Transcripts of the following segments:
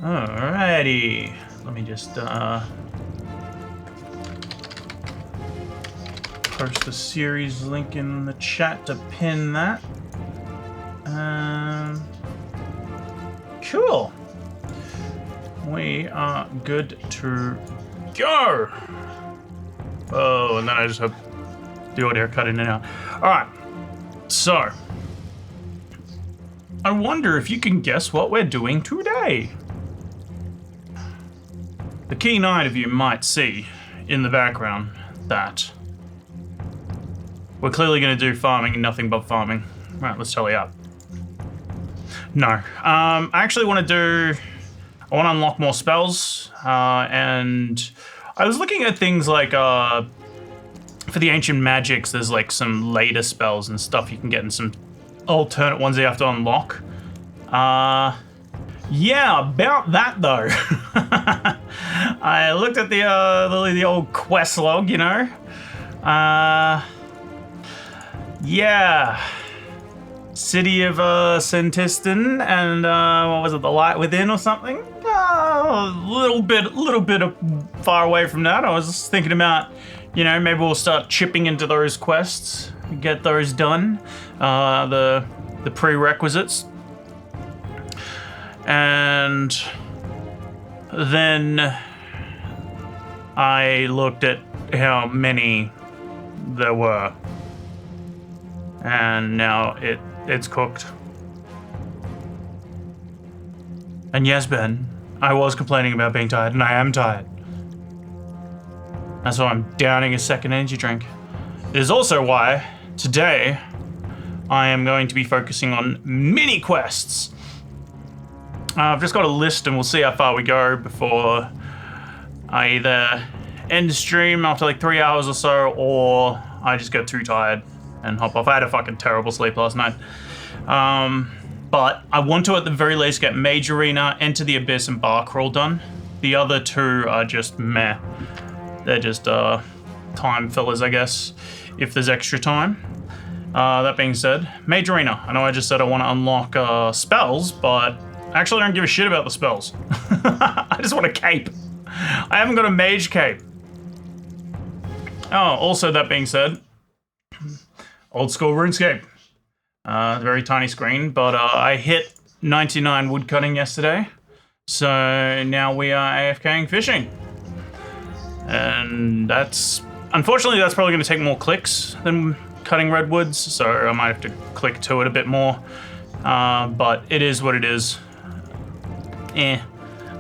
Alrighty. Let me just post the series link in the chat to pin that. Cool. We are good to go. Oh, and then I just have the audio cut in and out. Alright. So, I wonder if you can guess what we're doing today. The keen eye of you might see in the background that we're clearly going to do farming and nothing but farming. Right, let's tally up. No. I actually want to unlock more spells, and I was looking at things like, for the ancient magics, there's like some later spells and stuff you can get and some alternate ones you have to unlock. Yeah, about that though. I looked at the old quest log, you know. Yeah. City of Sentiston and what was it, the Light Within or something? A little bit of far away from that. I was just thinking about, you know, maybe we'll start chipping into those quests, get those done, the prerequisites, and then I looked at how many there were, and now it's cooked. And yes, Ben, I was complaining about being tired, and I am tired. That's why I'm downing a second energy drink. It is also why, today, I am going to be focusing on mini quests. I've just got a list and we'll see how far we go before I either end the stream after like 3 hours or so, or I just get too tired and hop off. I had a fucking terrible sleep last night. But I want to at the very least get Mage Arena, Enter the Abyss, and Bar Crawl done. The other two are just meh. They're just time fillers, I guess, if there's extra time. That being said, Mage Arena. I know I just said I want to unlock spells, but I actually don't give a shit about the spells. I just want a cape. I haven't got a mage cape. Oh, also that being said, old school RuneScape. Very tiny screen, but I hit 99 woodcutting yesterday, so now we are AFKing fishing. And unfortunately that's probably going to take more clicks than cutting redwoods, so I might have to click to it a bit more. But it is what it is. I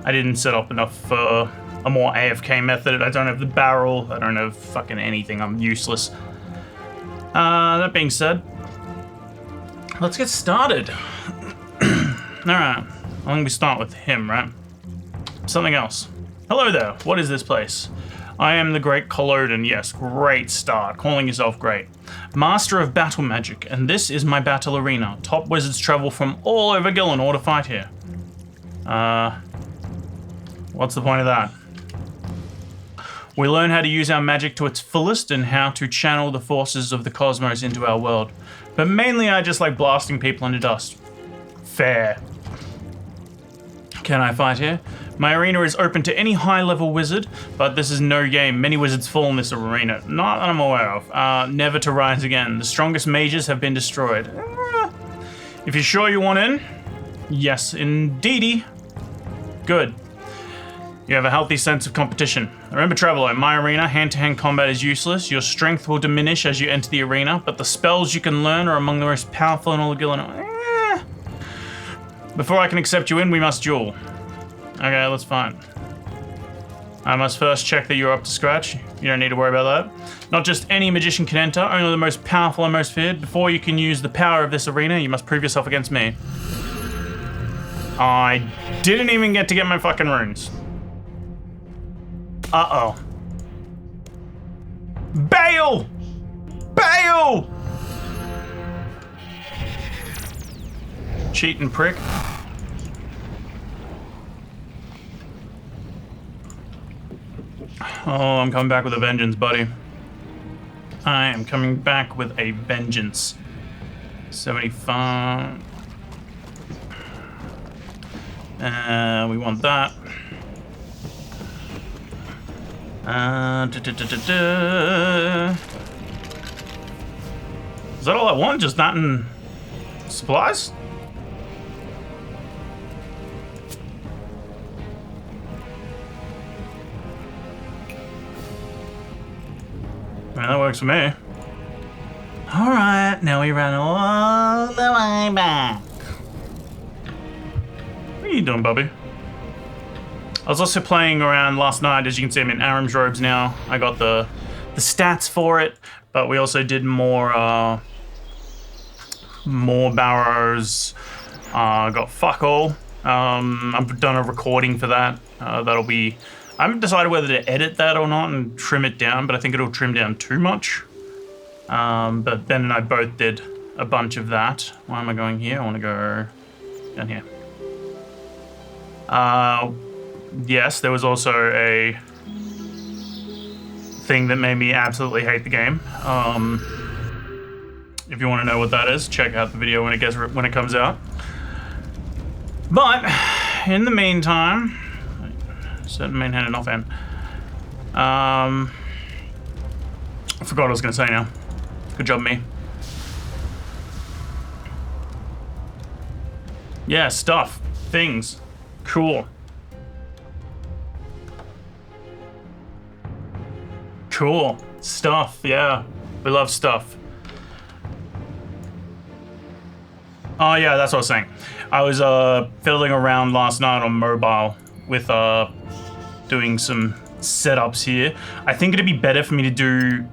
didn't set up enough for a more AFK method. I don't have the barrel, I don't have fucking anything, I'm useless. That being said, let's get started. Alright, I think we start with him, right? Something else. Hello there, what is this place? I am the Great Culloden. Yes, great start, calling yourself great. Master of battle magic, and this is my battle arena. Top wizards travel from all over Gillinor to fight here. What's the point of that? We learn how to use our magic to its fullest and how to channel the forces of the cosmos into our world. But mainly I just like blasting people into dust. Fair. Can I fight here? My arena is open to any high-level wizard, but this is no game. Many wizards fall in this arena. Not that I'm aware of. Never to rise again. The strongest mages have been destroyed. If you're sure you want in, yes, indeedy. Good. You have a healthy sense of competition. Remember, Traveler, in my arena, hand-to-hand combat is useless. Your strength will diminish as you enter the arena, but the spells you can learn are among the most powerful in all of Gillinor. Before I can accept you in, we must duel. Okay, let's fight. I must first check that you're up to scratch. You don't need to worry about that. Not just any magician can enter, only the most powerful and most feared. Before you can use the power of this arena, you must prove yourself against me. I didn't even get to get my fucking runes. Uh-oh. Bail! Bail! Cheating prick. Oh, I'm coming back with a vengeance, buddy. I am coming back with a vengeance. 75. We want that. Is that all I want? Just that and supplies? I mean, that works for me. Alright, now we run all the way back. What are you doing, Bubby? I was also playing around last night. As you can see, I'm in Aram's robes now. I got the stats for it, but we also did more barrows. Got fuck all. I've done a recording for that. That'll be... I haven't decided whether to edit that or not and trim it down, but I think it'll trim down too much. But Ben and I both did a bunch of that. Why am I going here? I want to go down here. Yes, there was also a thing that made me absolutely hate the game. If you want to know what that is, check out the video when it comes out. But in the meantime, set main hand and off hand. I forgot what I was going to say now. Good job, me. Yeah, stuff, things, cool. Cool. Stuff, yeah. We love stuff. Oh yeah, that's what I was saying. I was fiddling around last night on mobile with doing some setups here. I think it'd be better for me to do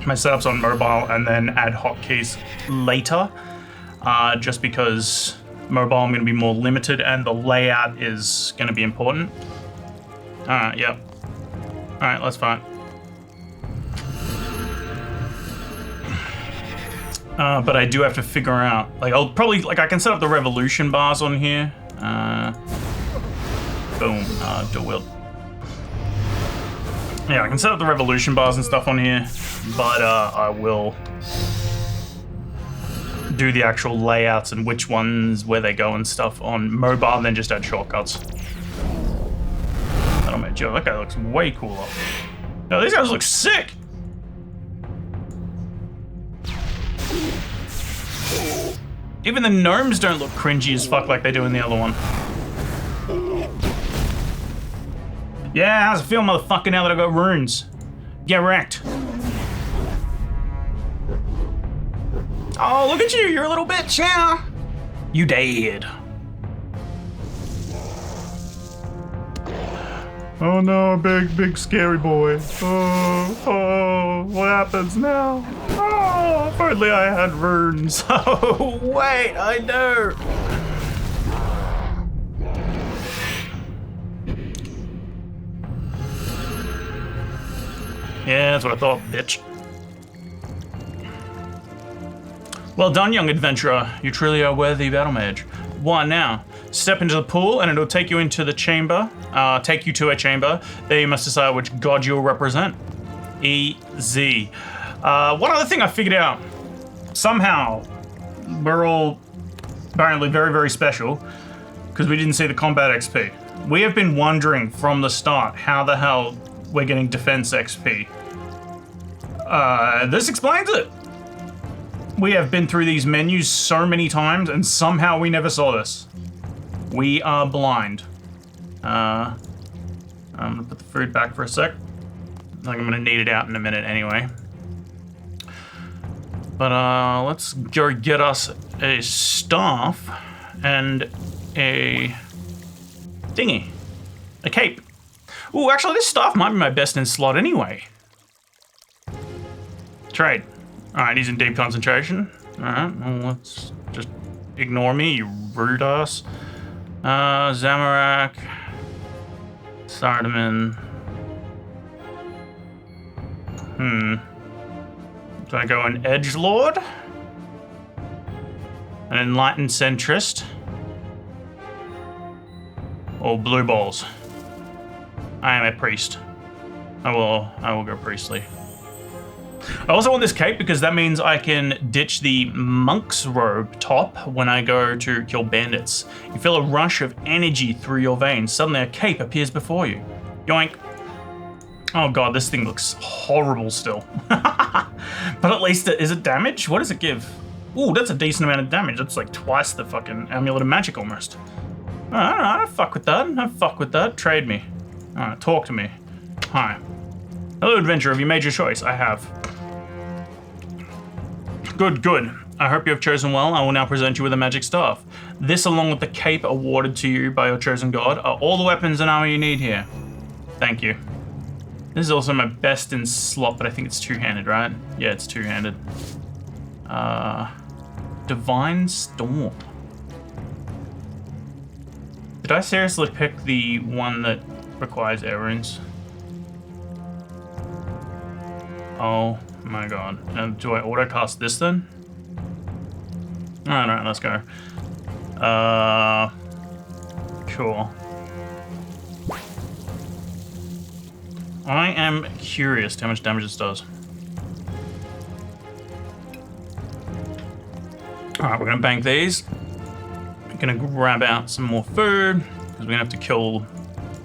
my setups on mobile and then add hotkeys later. Just because mobile I'm gonna be more limited and the layout is gonna be important. Alright, yep. Alright, let's fight. But I do have to figure out, like, I'll probably, like, I can set up the revolution bars on here. Boom, dual wield. Yeah, I can set up the revolution bars and stuff on here, but I will do the actual layouts and which ones, where they go and stuff on mobile, and then just add shortcuts. That'll make Joe, that guy looks way cooler. No, these guys look sick! Even the gnomes don't look cringy as fuck like they do in the other one. Yeah, how's it feel, motherfucker, now that I got runes? Get wrecked. Oh, look at you, you're a little bitch, yeah. You dead. Oh no, big scary boy. Oh, what happens now? Oh, if only I had runes. Oh, wait, I know. Yeah, that's what I thought, bitch. Well done, young adventurer. You truly are worthy battle mage. One now. Step into the pool and it'll take you into the chamber. Take you to a chamber. There you must decide which god you'll represent. Easy. One other thing I figured out. Somehow, we're all apparently very, very special because we didn't see the combat XP. We have been wondering from the start how the hell we're getting defense XP. This explains it. We have been through these menus so many times and somehow we never saw this. We are blind. I'm gonna put the food back for a sec. I think I'm gonna need it out in a minute anyway. But let's go get us a staff and a thingy. A cape. Ooh, actually this staff might be my best in slot anyway. Trade. Alright, he's in deep concentration. Alright, well, let's just ignore me, you rude ass. Zamorak. Sardaman. Do I go an edgelord? An enlightened centrist? Or blue balls? I am a priest. I will go priestly. I also want this cape because that means I can ditch the monk's robe top when I go to kill bandits. You feel a rush of energy through your veins. Suddenly a cape appears before you. Yoink. Oh god, this thing looks horrible still. But at least, is it damage? What does it give? Ooh, that's a decent amount of damage. That's like twice the fucking Amulet of Magic almost. Alright, I don't fuck with that. I fuck with that. Trade me. Alright, talk to me. Hi. Hello, adventurer. Have you made your choice? I have. Good, good. I hope you have chosen well. I will now present you with a magic staff. This, along with the cape awarded to you by your chosen god, are all the weapons and armor you need here. Thank you. This is also my best in slot, but I think it's two-handed, right? Yeah, it's two-handed. Divine Storm. Did I seriously pick the one that requires air runes? Oh my god. Do I auto-cast this then? Alright, let's go. Cool. I am curious how much damage this does. Alright, we're gonna bank these. We're gonna grab out some more food, because we're gonna have to kill,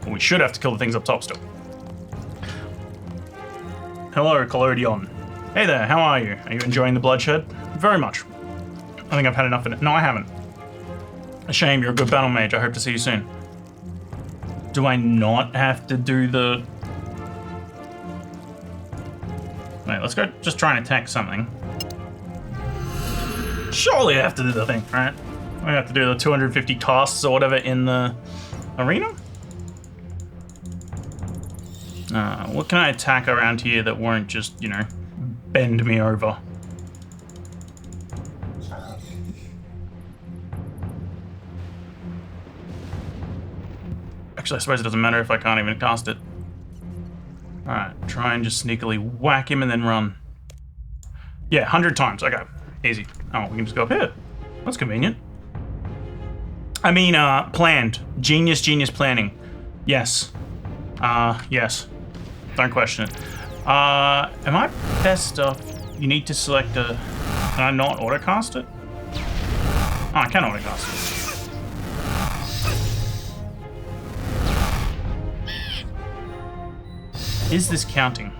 well, we should have to kill the things up top still. Hello, Collodion. Hey there, how are you? Are you enjoying the bloodshed? Very much. I think I've had enough of it. No, I haven't. A shame, you're a good battle mage. I hope to see you soon. Do I not have to do the... Wait, let's go just try and attack something. Surely I have to do the thing, right? I have to do the 250 casts or whatever in the arena? What can I attack around here that won't just, you know, bend me over? Actually, I suppose it doesn't matter if I can't even cast it. Alright, try and just sneakily whack him and then run. Yeah, 100 times. Okay, easy. Oh, we can just go up here. That's convenient. I mean, planned. Genius planning. Yes. Yes. Don't question it. Am I best off? You need to select a... Can I not autocast it? Oh, I can autocast it. Is this counting?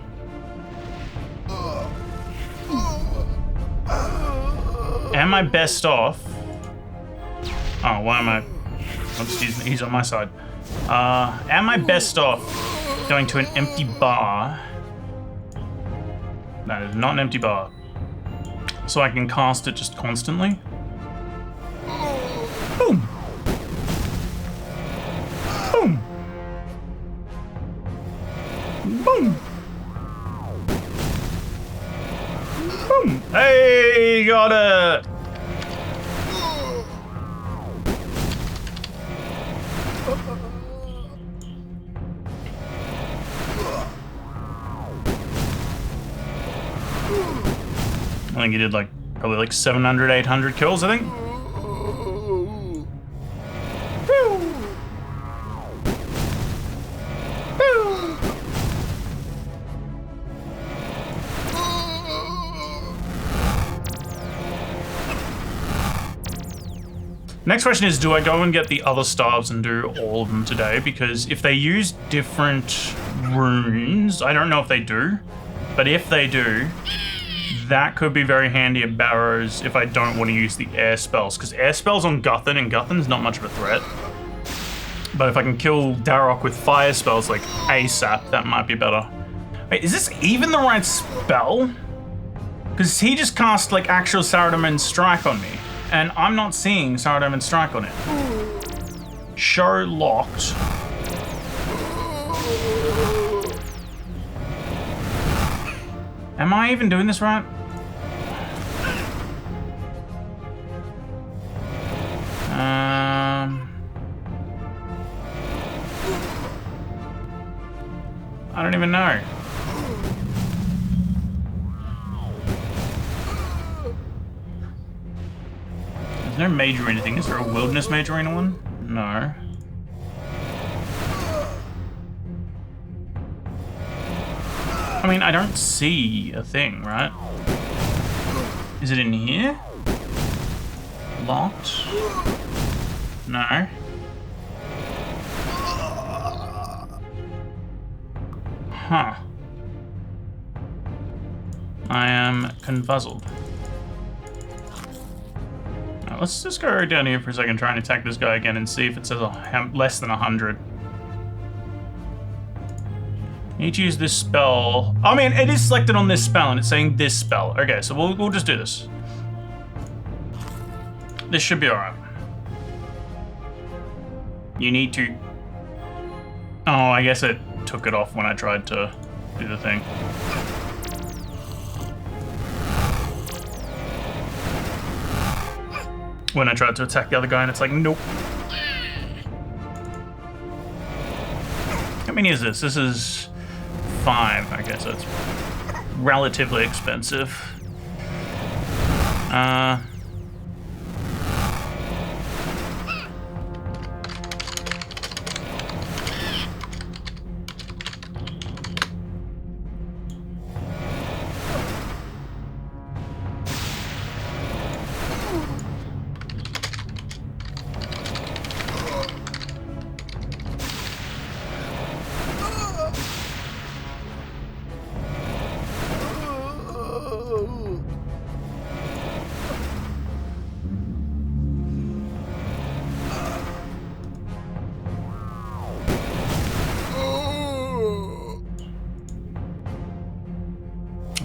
Am I best off? Oh, why am I... Oh, excuse me, he's on my side. Am I best off going to an empty bar? That is not an empty bar. So I can cast it just constantly? Boom! Boom! Boom! Boom! Hey, got it! I think he did like, probably like 700, 800 kills, I think. Next question is, do I go and get the other staves and do all of them today? Because if they use different runes, I don't know if they do, but if they do, that could be very handy at Barrows if I don't want to use the air spells, because air spells on Guthan, and Guthan's not much of a threat. But if I can kill Darok with fire spells like ASAP, that might be better. Wait, is this even the right spell? Because he just cast like actual Saradomin Strike on me, and I'm not seeing Saradomin Strike on it. Show locked. Am I even doing this right? I don't even know. There's no major anything. Is there a wilderness major arena one? No. I mean, I don't see a thing, right? Is it in here? Locked? No. Huh. I am confuzzled. Now, let's just go down here for a second, try and attack this guy again and see if it says less than 100. Need to use this spell. I mean, it is selected on this spell, and it's saying this spell. Okay, so we'll just do this. This should be alright. You need to... Oh, I guess it took it off when I tried to do the thing. When I tried to attack the other guy, and it's like, nope. How many is this? This is 5. I guess that's relatively expensive.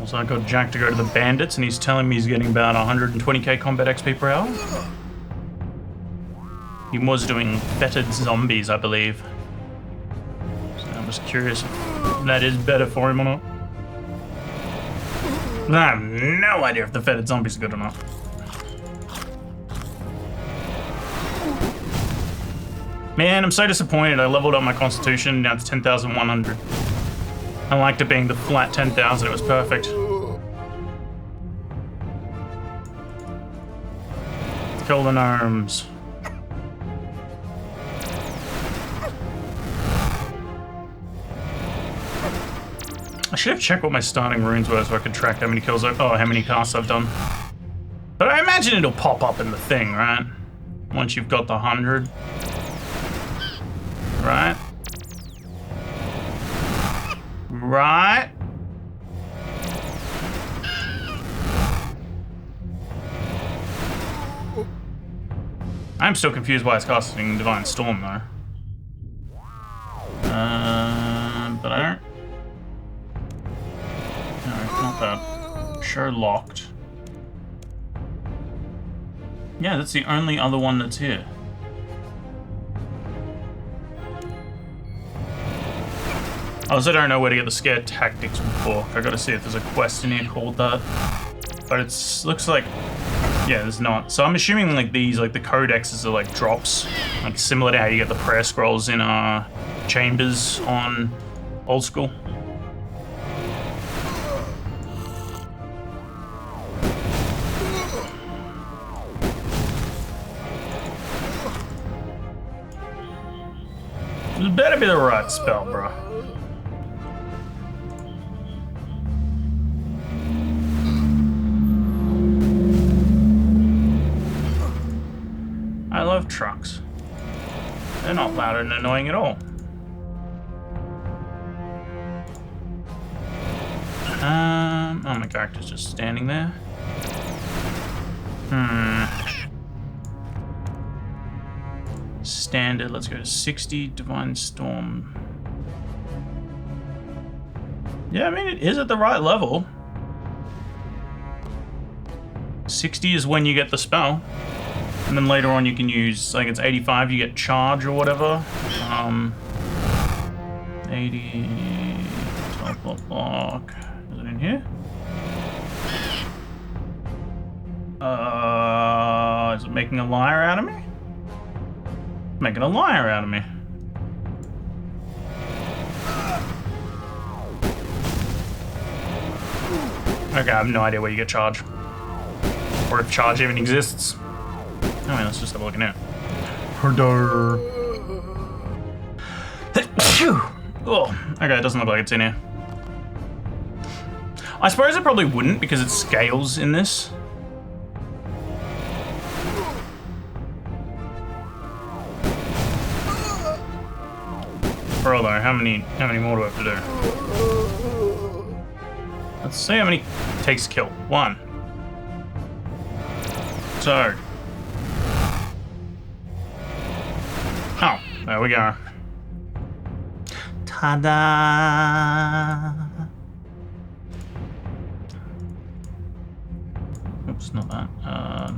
So I got Jack to go to the bandits, and he's telling me he's getting about 120k combat XP per hour. He was doing fetid zombies, I believe. So I'm just curious if that is better for him or not. I have no idea if the fetid zombies are good or not. Man, I'm so disappointed. I leveled up my constitution, now it's 10,100. I liked it being the flat 10,000, it was perfect. Kill the gnomes. I should have checked what my starting runes were so I could track how many kills how many casts I've done. But I imagine it'll pop up in the thing, right? Once you've got the 100. Right? Right? I'm still confused why it's casting Divine Storm, though. But I don't... No, not that. Show locked. Yeah, that's the only other one that's here. I also don't know where to get the scare tactics book. I gotta see if there's a quest in here called that. But it looks like... Yeah, there's not. So I'm assuming like these, like the codexes are like drops. Like similar to how you get the prayer scrolls in chambers on old school. It better be the right spell, bro. I love trucks. They're not loud and annoying at all. Oh, my character's just standing there. Standard, let's go to 60, Divine Storm. Yeah, I mean, it is at the right level. 60 is when you get the spell. And then later on you can use, I think it's 85, you get charge or whatever. 80, top block. Is it in here? Is it making a liar out of me? Making a liar out of me. Okay, I have no idea where you get charge. Or if charge even exists. I mean, let's just have a look in here. Oh, okay, it doesn't look like it's in here. I suppose it probably wouldn't because it scales in this. Although, how many more do I have to do? Let's see how many takes to kill. 1. 2. Oh, there we go. Ta-da! Oops, not that.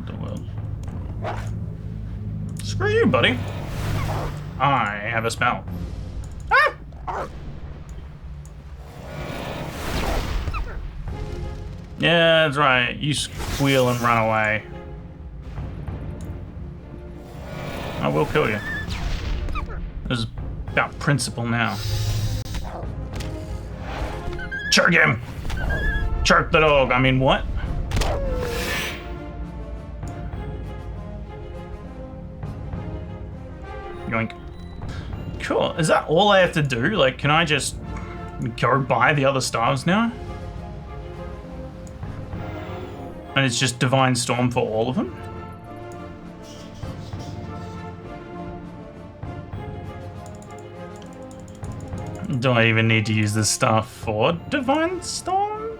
The world. Screw you, buddy. I have a spell. Ah! Yeah, that's right. You squeal and run away. I will kill you. This is about principle now. Choke him! Choke the dog. I mean, what? Yoink. Cool. Is that all I have to do? Like, can I just go buy the other stars now? And it's just Divine Storm for all of them? Do I even need to use this stuff for Divine Storm?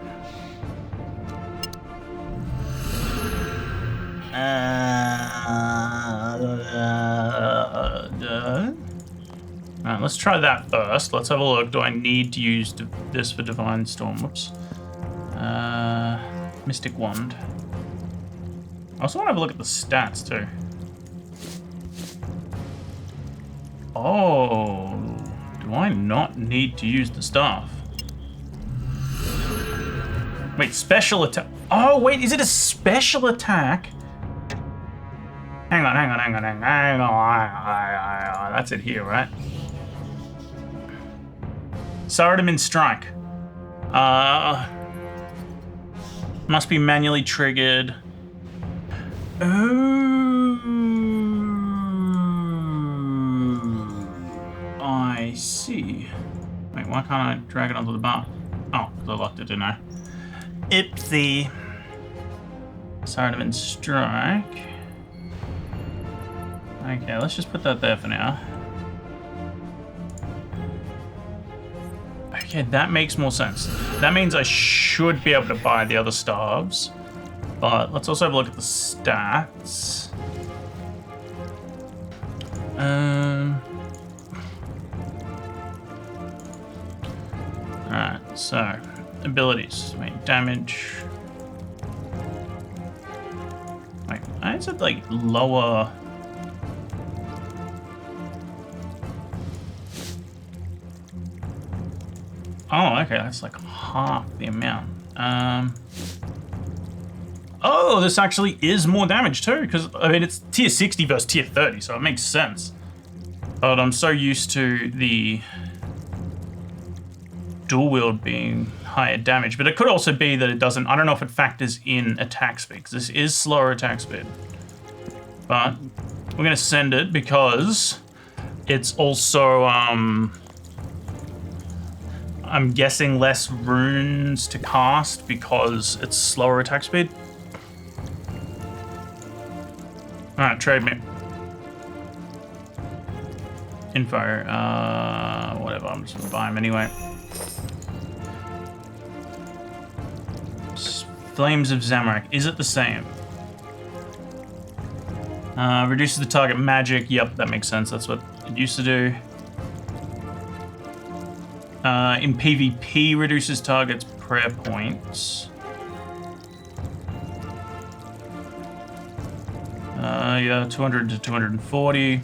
Alright, let's try that first. Let's have a look. Do I need to use this for Divine Storm? Whoops. Mystic Wand. I also want to have a look at the stats too. Oh, do I not need to use the staff? Wait, special attack. Oh, wait, is it a special attack? Hang on. That's it here, right? Saradomin Strike. Must be manually triggered. Oh, I see. Wait, why can't I drag it onto the bar? Oh, because I locked it, didn't I? Ipsy. Saradomin Strike. Okay, let's just put that there for now. Okay, that makes more sense. That means I should be able to buy the other staves. But let's also have a look at the stats. Alright, so abilities. Wait, damage. Wait, why is it like lower? Oh, okay, that's like half the amount. Oh, this actually is more damage too, because I mean it's tier 60 versus tier 30, so it makes sense. But I'm so used to the dual wield being higher damage, but it could also be that it doesn't. I don't know if it factors in attack speed, because this is slower attack speed. But we're gonna send it because it's also I'm guessing less runes to cast because it's slower attack speed. Alright, trade me. Info, whatever, I'm just gonna buy them anyway. Flames of Zamorak, is it the same? Reduces the target magic, yep, that makes sense, that's what it used to do. In PvP, reduces target's prayer points. Yeah, 200 to 240.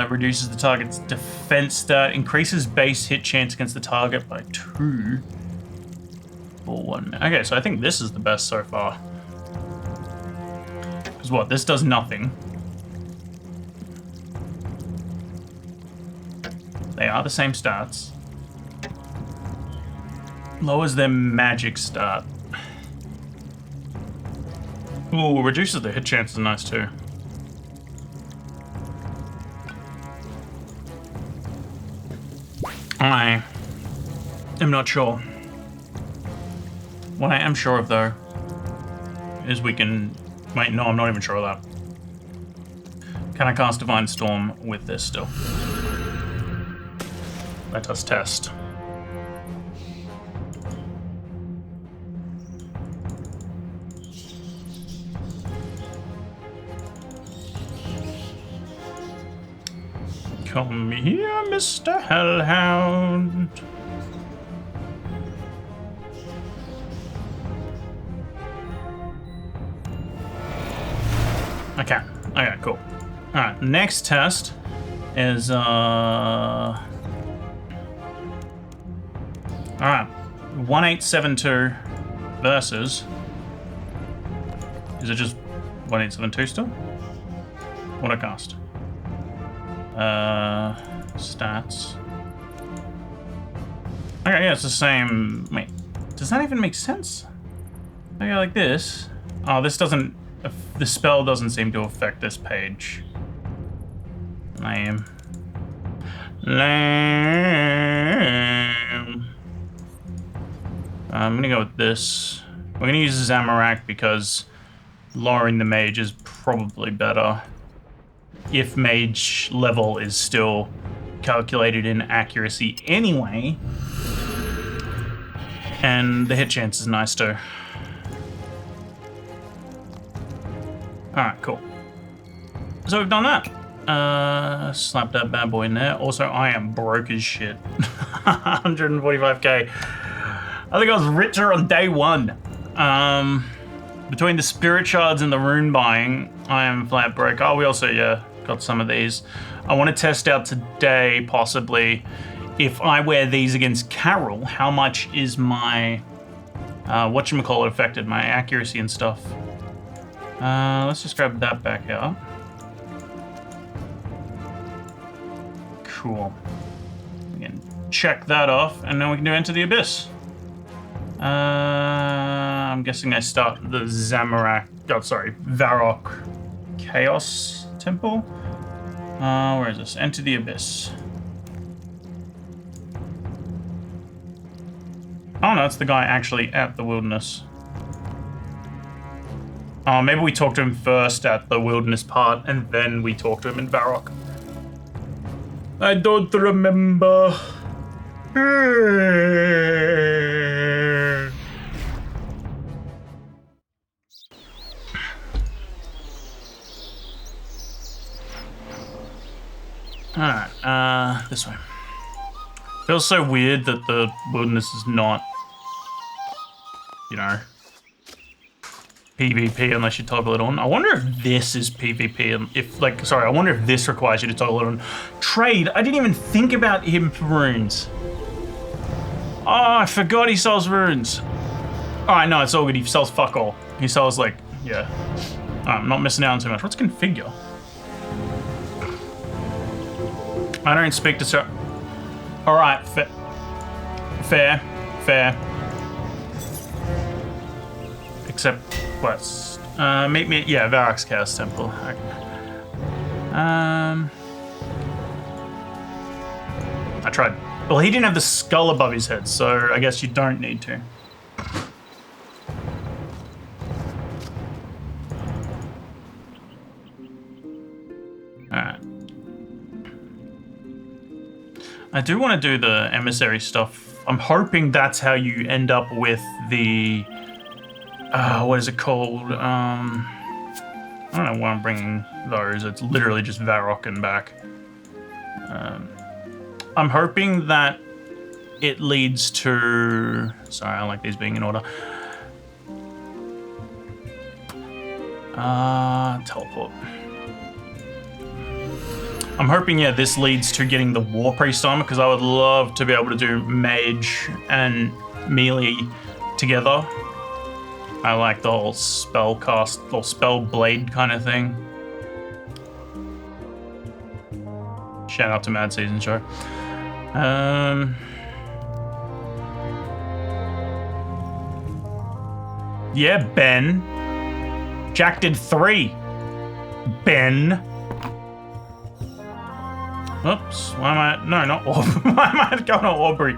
Reduces the target's defense stat. Increases base hit chance against the target by 2 for 1 minute. Okay, so I think this is the best so far. Because what? This does nothing. They are the same stats. Lowers their magic stat. Ooh, reduces the hit chance is nice too. I am not sure. What I am sure of, though, is we can... Wait, no, I'm not even sure of that. Can I cast Divine Storm with this still? Let us test. Come here, Mr. Hellhound. Okay. Okay, cool. Alright, next test is, Alright. 1872 versus... Is it just 1872 still? What I cast? Stats. Okay, yeah, it's the same. Wait, does that even make sense? Okay, like this. Oh, this doesn't. The spell doesn't seem to affect this page. Lame. Lame. I'm gonna go with this. We're gonna use Zamorak because lowering the mage is probably better. If mage level is still calculated in accuracy anyway. And the hit chance is nice too. Alright, cool. So we've done that. Slap that bad boy in there. Also, I am broke as shit. 145k. I think I was richer on day one. Between the spirit shards and the rune buying, I am flat broke. Oh, we also, yeah, got some of these. I want to test out today, possibly, if I wear these against Carol, how much is my, whatchamacallit affected, my accuracy and stuff. Let's just grab that back out. Cool. We can check that off, and then we can do Enter the Abyss. I'm guessing I start the Zamorak, Varrock Chaos Temple. Where is this? Enter the Abyss. Oh no, it's the guy actually at the wilderness. Oh, maybe we talked to him first at the wilderness part, and then we talked to him in Varrock. I don't remember. Alright, this way. Feels so weird that the wilderness is not, you know, PvP unless you toggle it on. I wonder if this is PvP, I wonder if this requires you to toggle it on. Trade, I didn't even think about him for runes. Oh, I forgot he sells runes. Alright, no, it's all good, he sells fuck all. He sells, like, yeah. I'm not missing out on too much. What's configure? I don't speak to Sir. Alright, fair. Except, quest. Meet me, yeah, Varrock's Chaos Temple. Okay. I tried. Well, he didn't have the skull above his head, so I guess you don't need to. Alright. I do want to do the emissary stuff. I'm hoping that's how you end up with the... what is it called? I don't know why I'm bringing those. It's literally just Varrock and back. I'm hoping that it leads to... Sorry, I like these being in order. Teleport. I'm hoping, yeah, this leads to getting the War Priest armor, because I would love to be able to do Mage and Melee together. I like the whole spell cast, or spell blade kind of thing. Shout out to Mad Season Show. Yeah, Ben. Jack did 3. Ben. Oops, why am I... No, not Aubrey. Why am I going to Aubrey?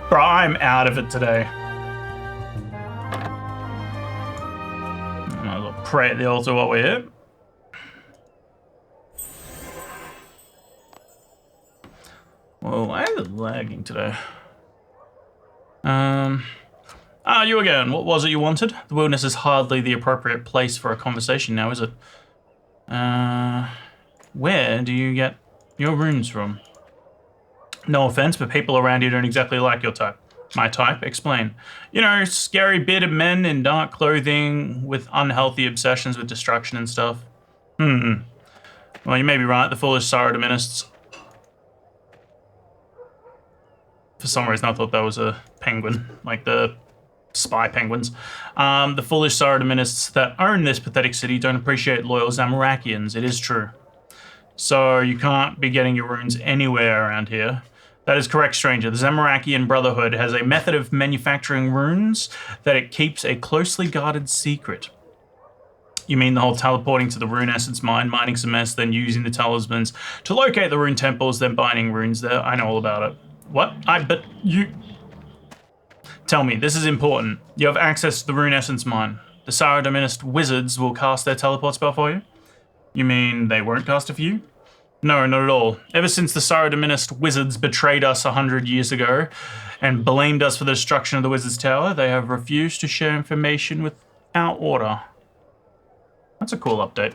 Bro, I'm out of it today. Might as well pray at the altar while we're here. Whoa, why is it lagging today? You again. What was it you wanted? The wilderness is hardly the appropriate place for a conversation now, is it? Where do you get your runes from? No offense, but people around here don't exactly like your type. My type? Explain. You know, scary bearded men in dark clothing with unhealthy obsessions with destruction and stuff. Well, you may be right. The foolish Saradominists. For some reason, I thought that was a penguin, like the spy penguins. The foolish Saradominists that own this pathetic city don't appreciate loyal Zamarakians. It is true. So you can't be getting your runes anywhere around here. That is correct, stranger. The Zamarakian Brotherhood has a method of manufacturing runes that it keeps a closely guarded secret. You mean the whole teleporting to the rune essence mine, mining some mess, then using the talismans to locate the rune temples, then binding runes there? I know all about it. What? But you... Tell me, this is important. You have access to the rune essence mine. The Saradominist wizards will cast their teleport spell for you? You mean they won't cast it for you? No, not at all. Ever since the Saradominist wizards betrayed us 100 years ago and blamed us for the destruction of the Wizard's Tower, they have refused to share information without order. That's a cool update.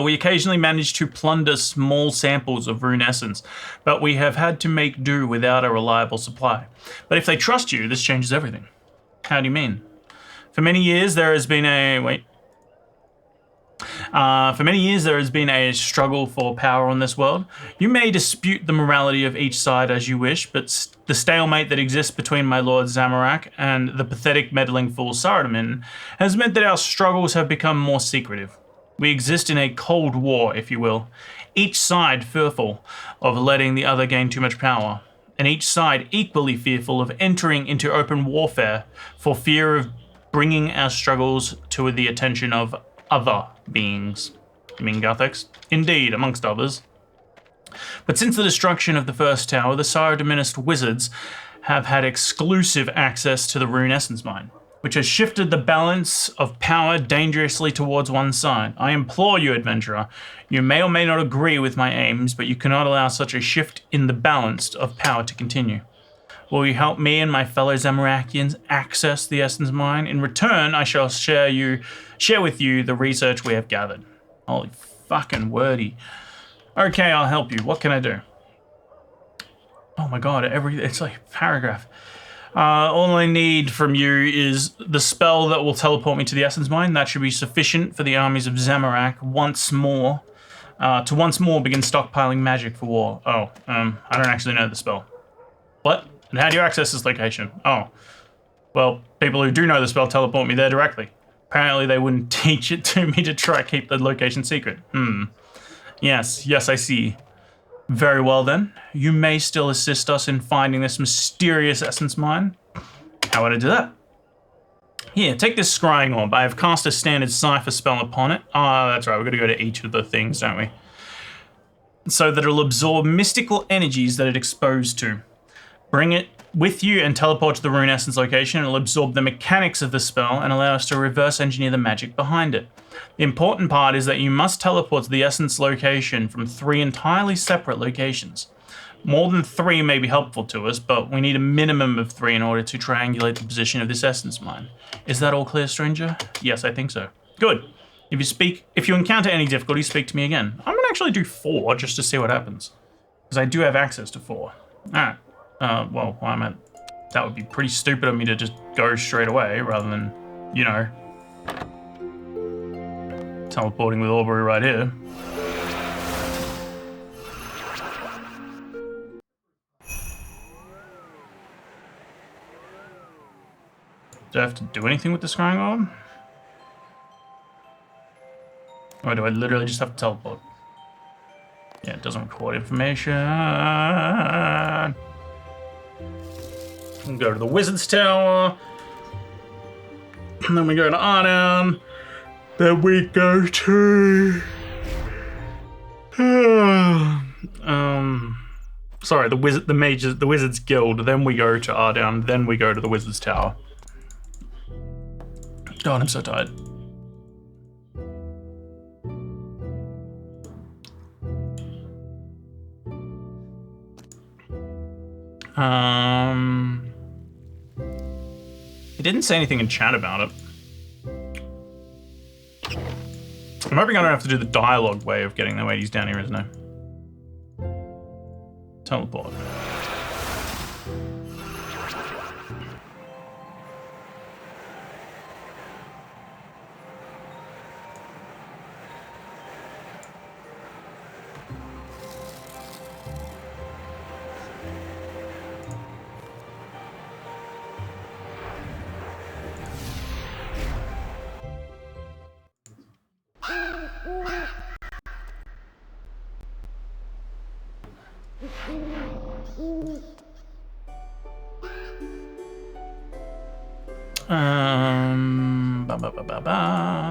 We occasionally manage to plunder small samples of rune essence, but we have had to make do without a reliable supply. But if they trust you, this changes everything. How do you mean? For many years there has been a... For many years there has been a struggle for power on this world. You may dispute the morality of each side as you wish, but the stalemate that exists between my lord Zamorak and the pathetic meddling fool Saradomin has meant that our struggles have become more secretive. We exist in a cold war, if you will, each side fearful of letting the other gain too much power, and each side equally fearful of entering into open warfare for fear of bringing our struggles to the attention of other beings. You mean Gothics? Indeed, amongst others. But since the destruction of the first tower, the Saradominist wizards have had exclusive access to the rune essence mine, which has shifted the balance of power dangerously towards one side. I implore you, adventurer, you may or may not agree with my aims, but you cannot allow such a shift in the balance of power to continue. Will you help me and my fellow Zamarakians access the essence mine? In return, I shall share with you the research we have gathered. Holy fucking wordy. Okay, I'll help you. What can I do? Oh my god, it's like a paragraph. All I need from you is the spell that will teleport me to the essence mine. That should be sufficient for the armies of Zamorak to once more begin stockpiling magic for war. I don't actually know the spell. What? And how do you access this location? Oh, well, people who do know the spell teleport me there directly. Apparently they wouldn't teach it to me to try to keep the location secret. Yes, I see. Very well then, you may still assist us in finding this mysterious essence mine. How would I do that? Here, take this scrying orb. I have cast a standard cipher spell upon it. That's right, we're gonna go to each of the things, don't we? So that it'll absorb mystical energies that it's exposed to. Bring it with you and teleport to the rune essence location. It'll absorb the mechanics of the spell and allow us to reverse engineer the magic behind it. The important part is that you must teleport to the essence location from 3 entirely separate locations. More than 3 may be helpful to us, but we need a minimum of 3 in order to triangulate the position of this essence mine. Is that all clear, stranger? Yes, I think so. Good. If you encounter any difficulty, speak to me again. I'm gonna actually do 4 just to see what happens, because I do have access to 4. Alright. Well, that would be pretty stupid of me to just go straight away rather than, you know, teleporting with Aubrey right here. Do I have to do anything with the scrying orb? Or do I literally just have to teleport? Yeah, it doesn't record information. Go to the Wizard's Tower. And then we go to Ardown. Then we go to... sorry, the Wizard's Guild. Then we go to Ardown. Then we go to the Wizard's Tower. God, I'm so tired. He didn't say anything in chat about it. I'm hoping I don't have to do the dialogue way of getting the weight. He's down here, isn't he? Teleport.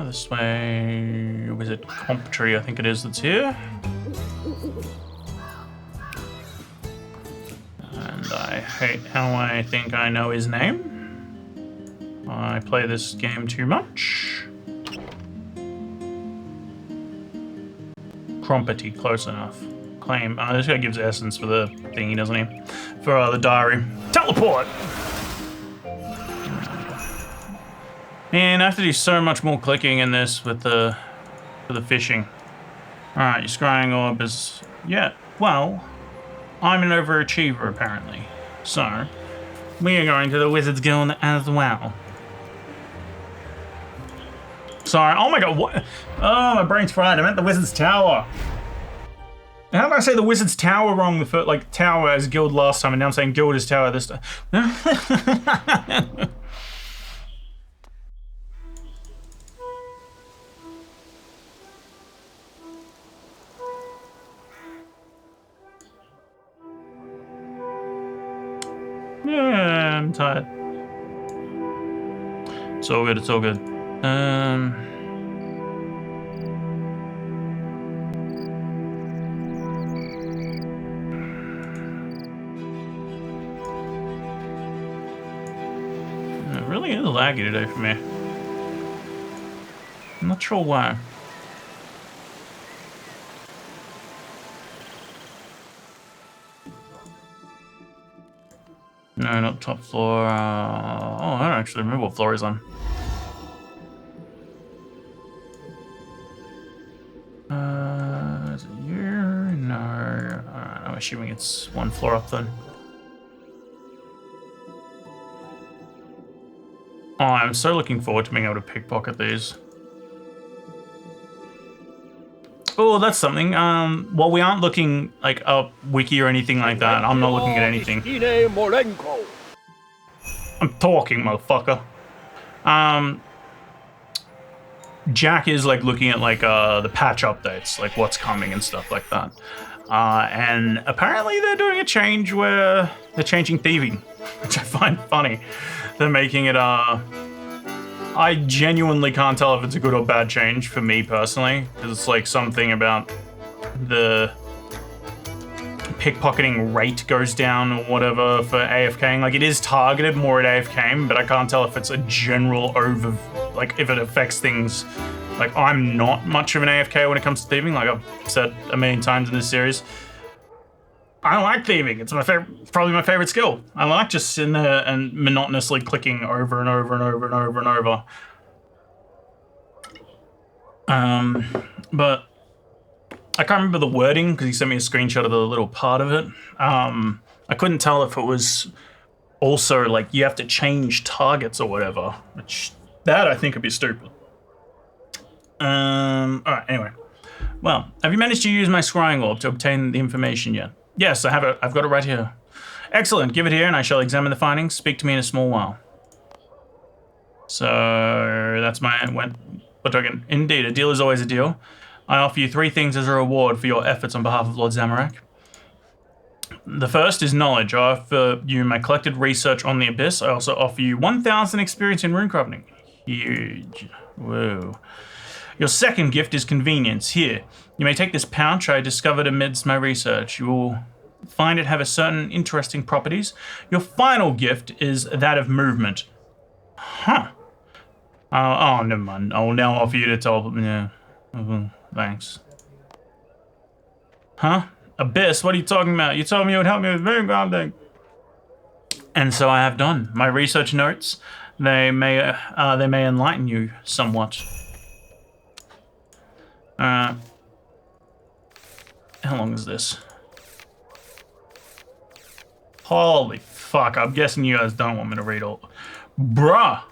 This way, Wizard Comptree, I think it is, that's here. And I hate how I think I know his name. I play this game too much. Crompety, close enough. Claim. This guy gives essence for the thingy, doesn't he? For the diary. Teleport! Man, I have to do so much more clicking in this with the fishing. Alright, your scrying orb is... Yeah, well, I'm an overachiever apparently. So, we are going to the Wizards Guild as well. Sorry, oh my god, what? Oh, my brain's fried. I meant the Wizards Tower. How did I say the Wizards Tower wrong? The first, like, tower as guild last time, and now I'm saying guild is tower this time. Yeah, I'm tired. It's all good, it's all good. It really is laggy today for me. I'm not sure why. No, not top floor. Oh, I don't actually remember what floor he's on. Is it here? No. Alright, I'm assuming it's one floor up then. Oh, I'm so looking forward to being able to pickpocket these. Oh, that's something. Well, we aren't looking like up wiki or anything like that. I'm not looking at anything. I'm talking, motherfucker. Jack is like looking at like the patch updates, like what's coming and stuff like that. And apparently they're doing a change where they're changing thieving, which I find funny. They're making it I genuinely can't tell if it's a good or bad change for me personally, because it's like something about the pickpocketing rate goes down or whatever for AFKing. Like, it is targeted more at AFKing, but I can't tell if it's a general like if it affects things. Like, I'm not much of an AFK when it comes to thieving, like I've said a million times in this series. I like thieving. It's my favorite, probably my favorite skill. I like just sitting there and monotonously clicking over and over and over and over and over. But I can't remember the wording because he sent me a screenshot of the little part of it. I couldn't tell if it was also like you have to change targets or whatever, which that I think would be stupid. All right. Anyway, well, have you managed to use my scrying orb to obtain the information yet? Yes, I have it. I've got it right here. Excellent. Give it here, and I shall examine the findings. Speak to me in a small while. So that's my what token? Indeed, a deal is always a deal. I offer you 3 things as a reward for your efforts on behalf of Lord Zamorak. The first is knowledge. I offer you my collected research on the Abyss. I also offer you 1,000 experience in runecrafting. Huge. Whoa. Your second gift is convenience. Here, you may take this pouch I discovered amidst my research. You will find it have a certain interesting properties. Your final gift is that of movement. Huh. Oh, never mind. I will now offer you to tell. Yeah. Thanks. Huh? Abyss? What are you talking about? You told me you would help me with very grounding. And so I have done. My research notes, they may enlighten you somewhat. How long is this? Holy fuck, I'm guessing you guys don't want me to read all. Bruh!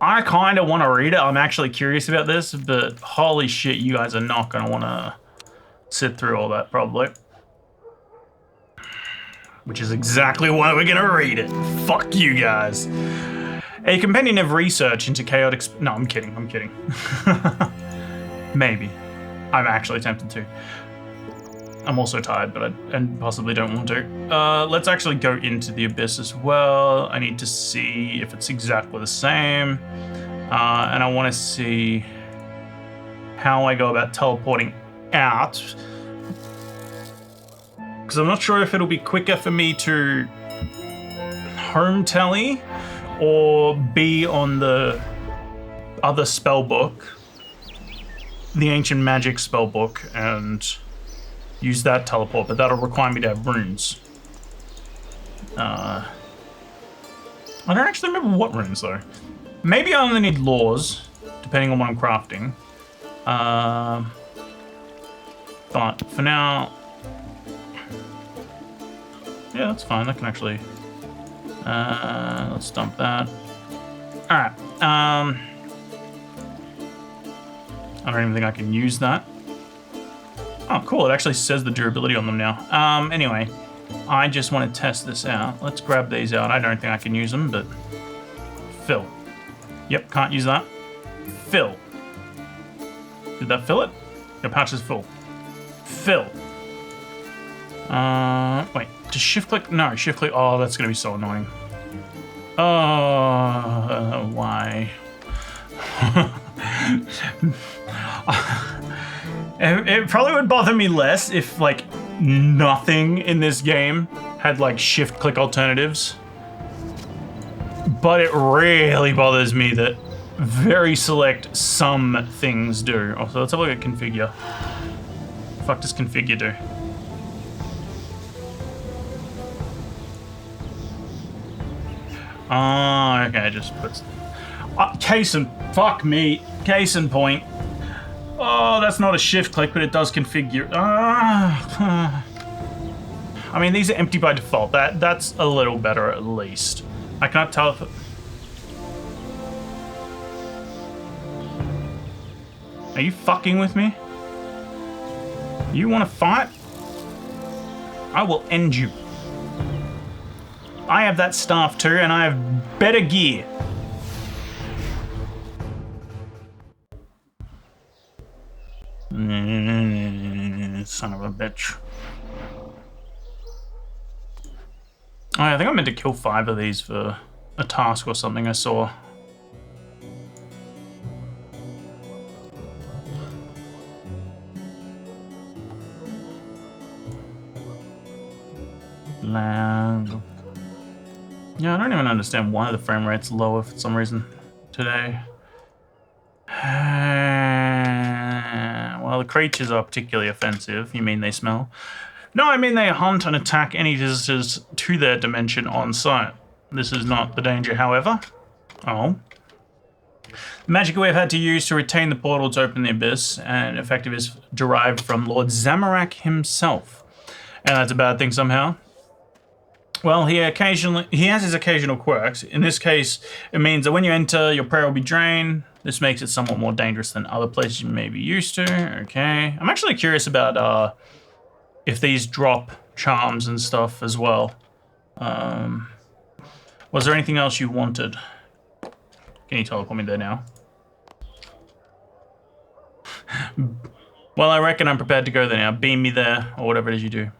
I kind of want to read it. I'm actually curious about this, but holy shit, you guys are not going to want to sit through all that, probably. Which is exactly why we're going to read it. Fuck you guys. A compendium of research into chaotic... No, I'm kidding. I'm kidding. Maybe. I'm actually tempted to. I'm also tired, but and possibly don't want to. Let's actually go into the Abyss as well. I need to see if it's exactly the same. And I want to see how I go about teleporting out. Because I'm not sure if it'll be quicker for me to home tele or be on the other spell book, the Ancient Magic spell book, and use that teleport, but that'll require me to have runes. I don't actually remember what runes though. Maybe I only need laws, depending on what I'm crafting. But for now, yeah, that's fine. I can actually, let's dump that. All right. I don't even think I can use that. Oh, cool. It actually says the durability on them now. Anyway, I just want to test this out. Let's grab these out. I don't think I can use them, but fill. Yep, can't use that. Fill. Did that fill it? Your pouch is full. Fill. Wait, to shift click? No, shift click. Oh, that's going to be so annoying. Oh, why? It probably would bother me less if, like, nothing in this game had, like, shift-click alternatives. But it really bothers me that very select some things do. Also, let's have a look at configure. What the fuck does configure do? Oh, okay, just puts... case in... Fuck me. Case in point. Oh, that's not a shift click, but it does configure. I mean, these are empty by default. That's a little better at least. I cannot tell if it... Are you fucking with me? You want to fight? I will end you. I have that staff too, and I have better gear. Son of a bitch. Oh, I think I meant to kill 5 of these for a task or something I saw. Lag. Yeah, I don't even understand why the frame rate's lower for some reason today. Well, the creatures are particularly offensive. You mean they smell? No, I mean they hunt and attack any visitors to their dimension on sight. This is not the danger, however. Oh. The magic we've had to use to retain the portal to open the abyss and effective is derived from Lord Zamorak himself. And that's a bad thing somehow. Well, he has his occasional quirks. In this case, it means that when you enter, your prayer will be drained. This makes it somewhat more dangerous than other places you may be used to. Okay. I'm actually curious about if these drop charms and stuff as well. Was there anything else you wanted? Can you teleport me there now? Well, I reckon I'm prepared to go there now. Beam me there, or whatever it is you do.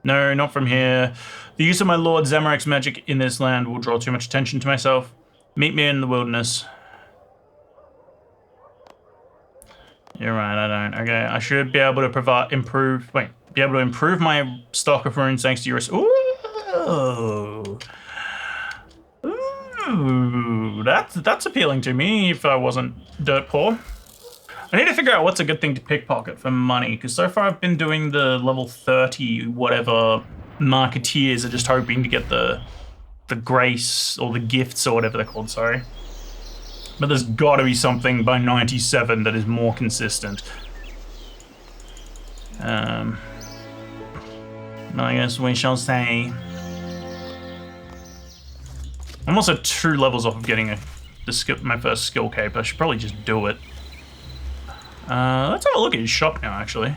No, not from here. The use of my Lord Zamorak's magic in this land will draw too much attention to myself. Meet me in the wilderness. You're right, I don't. Okay, I should be able to be able to improve my stock of runes thanks to your... Ooh! Ooh! Ooh, that's appealing to me if I wasn't dirt poor. I need to figure out what's a good thing to pickpocket for money, because so far I've been doing the level 30 whatever marketeers are just hoping to get the grace or the gifts or whatever they're called, sorry. But there's got to be something by 97 that is more consistent. I guess we shall say. I'm also 2 levels off of getting my first skill cape. I should probably just do it. Let's have a look at his shop now, actually.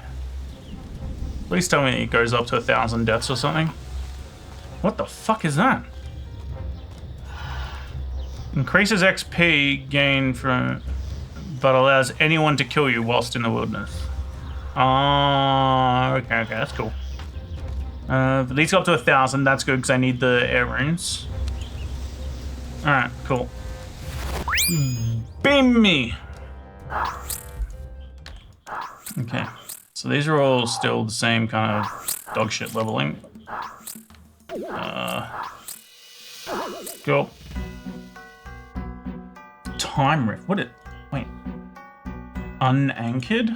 Please tell me it goes up to 1,000 deaths or something. What the fuck is that? Increases XP gain from, but allows anyone to kill you whilst in the wilderness. Okay, that's cool. These go up to 1,000. That's good because I need the air runes. All right, cool. Beam me. Okay, so these are all still the same kind of dog shit leveling. Cool. Time rift. What it? Wait. Unanchored?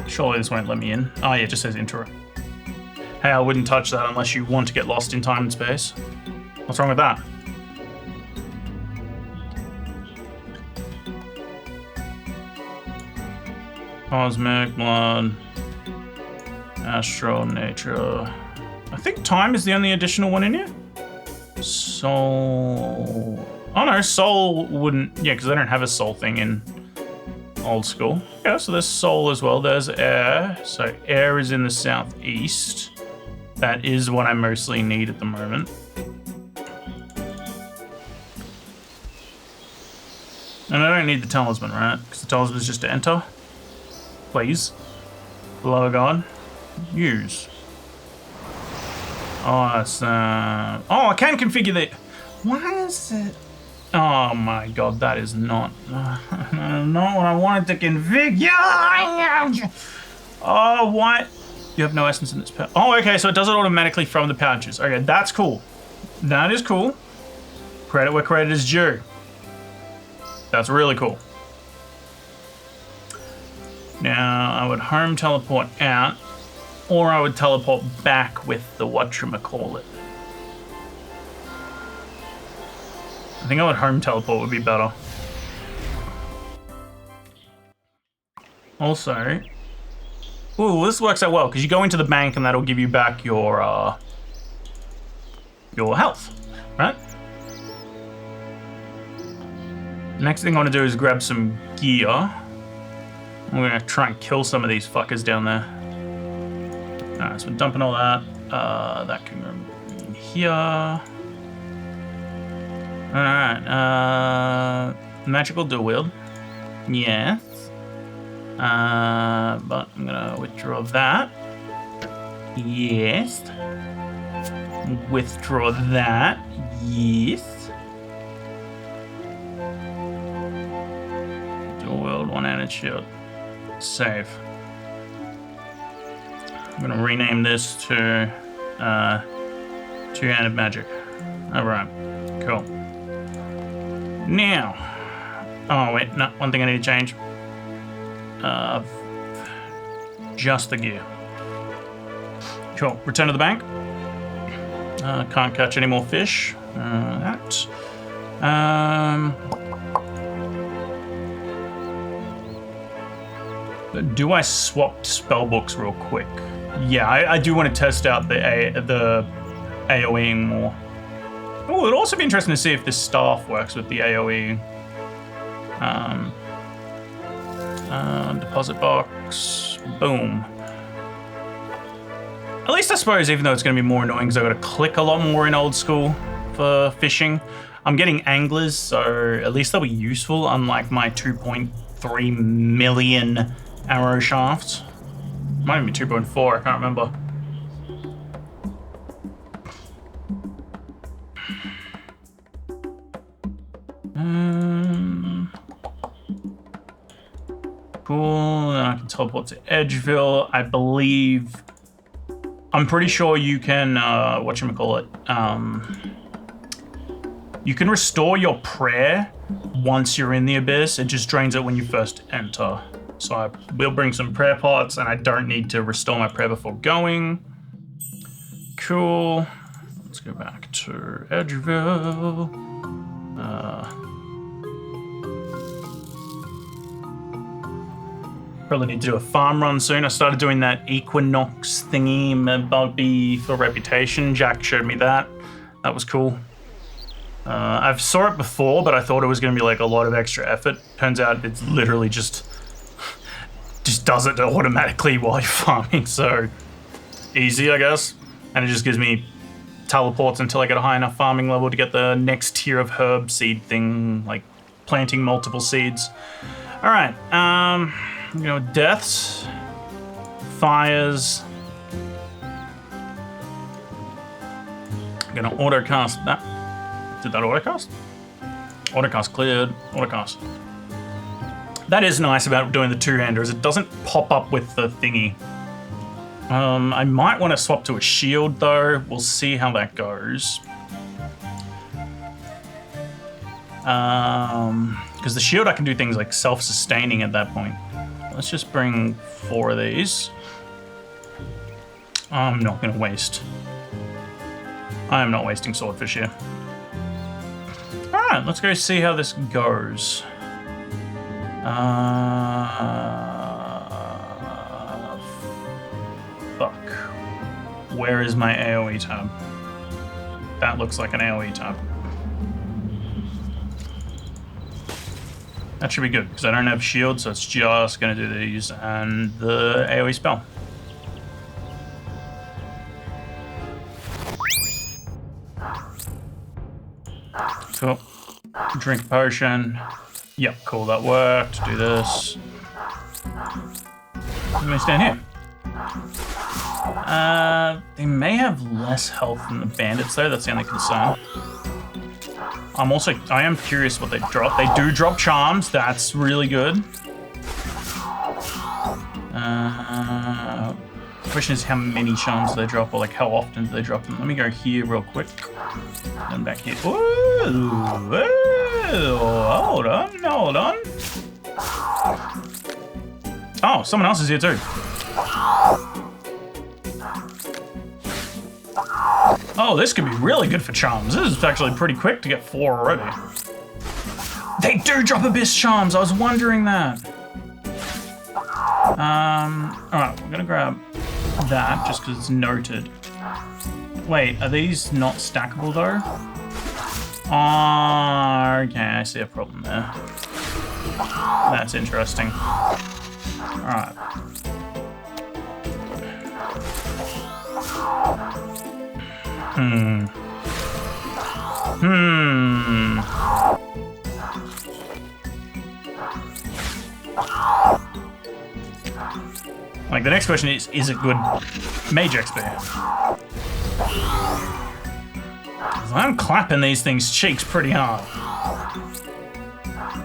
Surely this won't let me in. Oh yeah, it just says intro. Hey, I wouldn't touch that unless you want to get lost in time and space. What's wrong with that? Cosmic blood. Astral nature. I think time is the only additional one in here. Soul. Oh no, soul wouldn't. Yeah, because they don't have a soul thing in old school. Yeah, so there's soul as well. There's air. So air is in the southeast. That is what I mostly need at the moment. And I don't need the talisman, right? Because the talisman is just to enter. Please. Below God. Use. Awesome. Oh, I can configure the. Why is it? Oh my god, that is not what I wanted to configure. Oh, what? You have no essence in this pouch. Oh, okay, so it does it automatically from the pouches. Okay, that's cool. That is cool. Credit where credit is due. That's really cool. Now, I would home teleport out, or I would teleport back with the whatchamacallit. I think I would home teleport would be better. Also, ooh, this works out well because you go into the bank and that'll give you back your health, right? Next thing I want to do is grab some gear. I'm gonna try and kill some of these fuckers down there. Alright, so we're dumping all that. That can go in here. Alright, magical dual wield. Yes. But I'm gonna withdraw that. Yes. Withdraw that. Yes. Dual wield, one-handed shield. Save. I'm gonna rename this to two-handed magic. Alright, cool. Now, oh wait, no, one thing I need to change. Just the gear. Cool, return to the bank. Can't catch any more fish. Do I swap spellbooks real quick? Yeah, I do want to test out the AoEing more. Oh, it'd also be interesting to see if this staff works with the AoE. Deposit box. Boom. At least I suppose, even though it's going to be more annoying because I've got to click a lot more in old school for fishing, I'm getting anglers, so at least they'll be useful, unlike my 2.3 million arrow shafts. Might even be 2.4, I can't remember. Cool, then I can teleport to Edgeville. I believe, I'm pretty sure you can, whatchamacallit, You can restore your prayer once you're in the abyss. It just drains it when you first enter. So I will bring some prayer pots, and I don't need to restore my prayer before going. Cool. Let's go back to Edgeville. Probably need to do a farm run soon. I started doing that Equinox thingy buggy for reputation. Jack showed me that. That was cool. I've saw it before, but I thought it was going to be like a lot of extra effort. Turns out it's literally just does it automatically while you're farming. So easy, I guess. And it just gives me teleports until I get a high enough farming level to get the next tier of herb seed thing, like planting multiple seeds. All right. You know, deaths, fires. I'm gonna autocast that. Did that autocast? Autocast cleared. Autocast. That is nice about doing the two-hander, is it doesn't pop up with the thingy. I might want to swap to a shield though. We'll see how that goes. Because the shield I can do things like self-sustaining at that point. Let's just bring 4 of these. I'm not going to waste. I am not wasting swordfish here. Alright, let's go see how this goes. Fuck. Where is my AoE tab? That looks like an AoE tab. That should be good, because I don't have shield, so it's just going to do these and the AoE spell. Cool. Drink potion. Yep, cool, that worked. Do this. Let me stand here. They may have less health than the bandits, though. That's the only concern. I am curious what they drop. They do drop charms. That's really good. The question is how many charms do they drop, or like how often do they drop them? Let me go here real quick. And back here. Ooh, hold on. Oh, someone else is here too. Oh, this could be really good for charms. This is actually pretty quick to get 4 already. They do drop abyss charms. I was wondering that. Alright, we're gonna grab that just because it's noted. Wait, are these not stackable though? Oh, okay, I see a problem there. That's interesting. Alright. Like, the next question is it good mage XP? I'm clapping these things' cheeks pretty hard.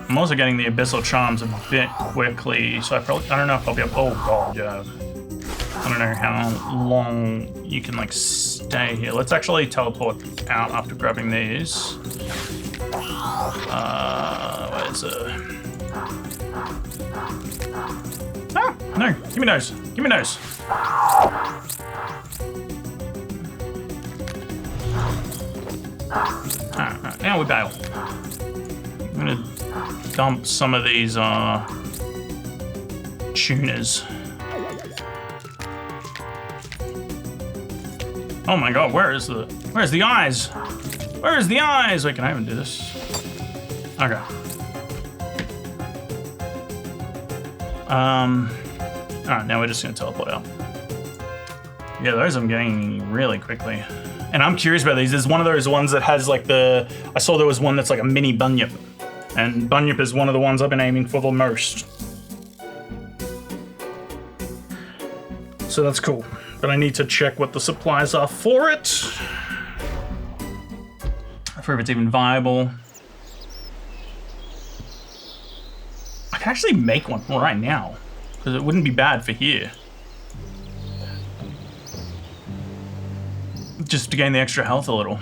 I'm also getting the abyssal charms a bit quickly, so I don't know if I'll be able. Oh god, yeah. I don't know how long you can like stay here. Let's actually teleport out after grabbing these. Where's Ah, no, give me those. Give me those. Alright, now we bail. I'm gonna dump some of these tuners. Oh my god, where's the eyes? Where's the eyes? Wait, can I even do this? Okay. Alright, now we're just gonna teleport out. Yeah, those I'm getting really quickly. And I'm curious about these. There's one of those ones that has like I saw there was one that's like a mini bunyip. And bunyip is one of the ones I've been aiming for the most. So that's cool. But I need to check what the supplies are for it. For if it's even viable. I can actually make one right now. Because it wouldn't be bad for here. Just to gain the extra health a little.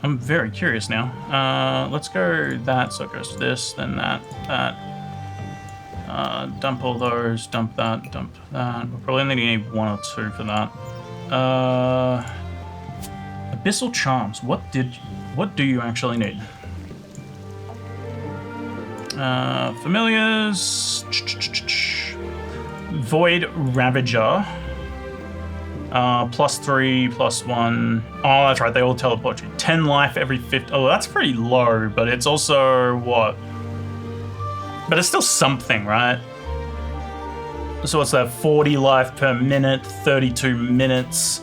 I'm very curious now. Let's go that, so it goes to this, then that. Dump all those, dump that, dump that. We'll probably only need 1 or 2 for that. Abyssal Charms. What do you actually need? Familiars. Void Ravager. +3, +1. Oh, that's right. They all teleport you. 10 life every 50. Oh, that's pretty low, but it's also what? But it's still something, right? So what's that? 40 life per minute, 32 minutes.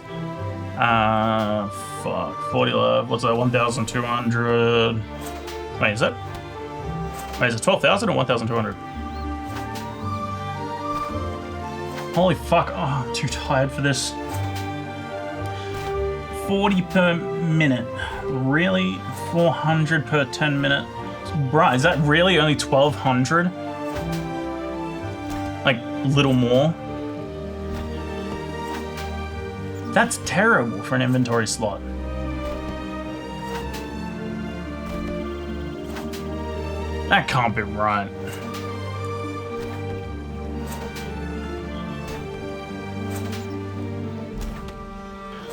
Fuck. 40 life. What's that? 1,200. Wait, is it 12,000 or 1,200? Holy fuck. Oh, I'm too tired for this. 40 per minute. Really? 400 per 10 minute? Bruh, is that really only 1,200? Like, little more? That's terrible for an inventory slot. That can't be right.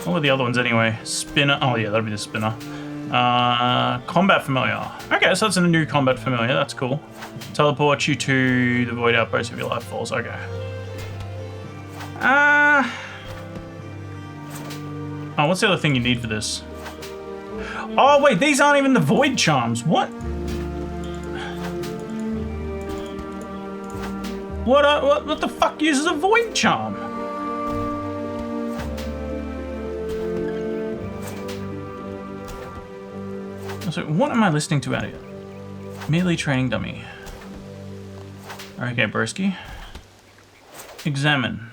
What were the other ones anyway? Spinner. Oh yeah, that'll be the spinner. Combat familiar. Okay, so that's a new combat familiar. That's cool. Teleport you to the void outpost if your life falls. Okay. Oh, what's the other thing you need for this? Oh wait, these aren't even the void charms. What? What the fuck uses a void charm? So what am I listening to out here? Melee training dummy. Okay, broski. Examine.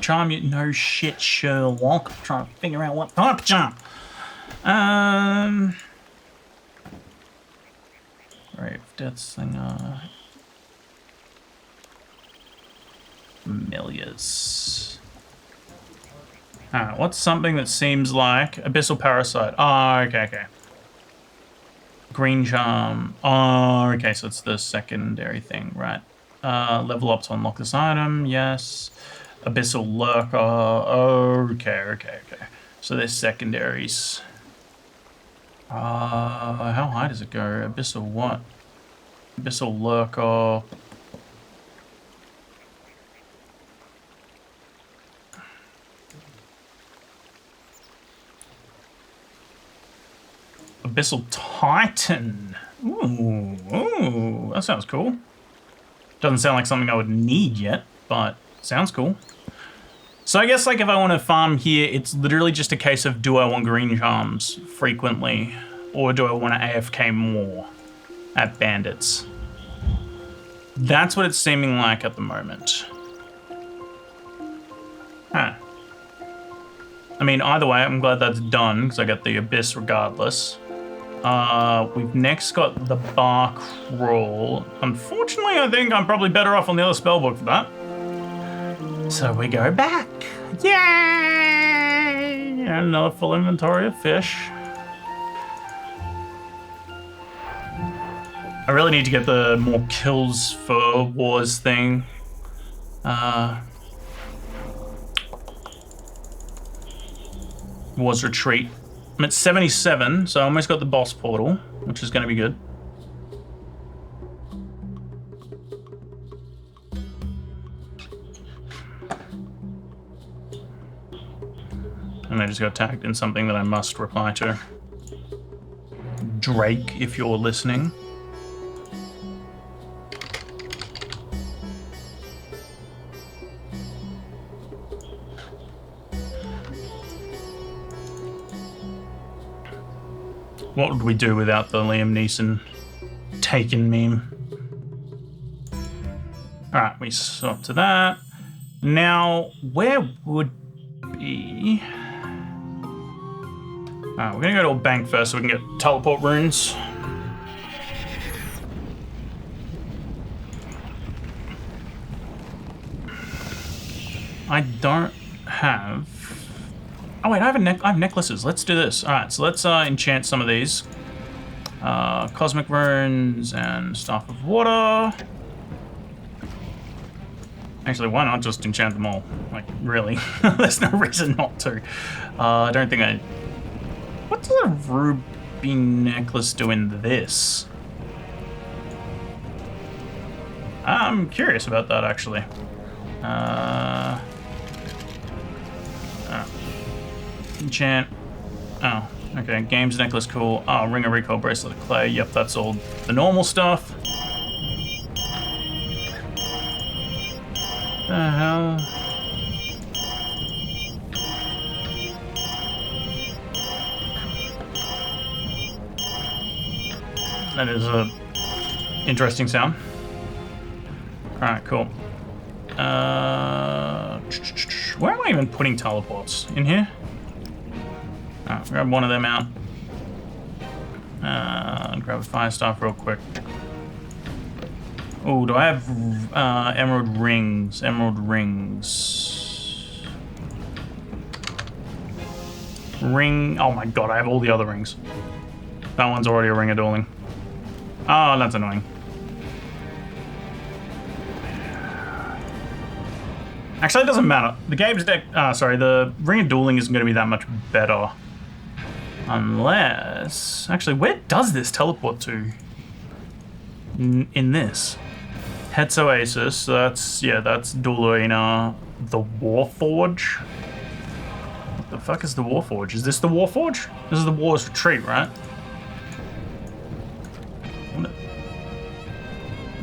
Charm you. No shit, Sherlock. I'm trying to figure out what type of charm. Right, death slinger. Familiars. Alright, what's something that seems like abyssal parasite? Oh, okay. Green charm. Oh, okay, so it's the secondary thing, right? Level up to unlock this item, yes. Abyssal lurker. Okay. So there's secondaries. How high does it go? Abyssal what? Abyssal lurker. Abyssal Titan. Ooh, that sounds cool. Doesn't sound like something I would need yet, but sounds cool. So I guess like if I want to farm here, it's literally just a case of do I want green charms frequently or do I want to AFK more at bandits? That's what it's seeming like at the moment. Huh. I mean, either way, I'm glad that's done because I got the Abyss regardless. We've next got the Bar Crawl. Unfortunately, I think I'm probably better off on the other spellbook for that. So we go back. Yay! And another full inventory of fish. I really need to get the more kills for wars thing. Wars retreat. I'm at 77, so I almost got the boss portal, which is going to be good. And I just got tagged in something that I must reply to. Drake, if you're listening. What would we do without the Liam Neeson Taken meme? Alright, we swap to that. Now, where would be... Alright, we're gonna go to a bank first so we can get teleport runes. I don't have Oh wait, I have necklaces. Let's do this. All right, so let's enchant some of these. Cosmic runes and Staff of Water. Actually, why not just enchant them all? Like, really? There's no reason not to. I don't think I... What does a ruby necklace do in this? I'm curious about that, actually. Enchant. Oh, okay. Games necklace, cool. Oh, ring of recoil, bracelet of clay. Yep, that's all the normal stuff. The hell? That is a interesting sound. Alright, cool. Where am I even putting teleports? In here? Oh, grab one of them out. Grab a fire staff real quick. Oh, do I have emerald rings? Emerald rings. Ring. Oh my god, I have all the other rings. That one's already a ring of dueling. Oh, that's annoying. Actually, it doesn't matter. The game's deck. Sorry, the ring of dueling isn't going to be that much better. Unless. Actually, where does this teleport to? In this. Hetz Oasis, so that's, yeah, that's Duel Arena. The Warforge? What the fuck is the Warforge? Is this the Warforge? This is the War's Retreat, right?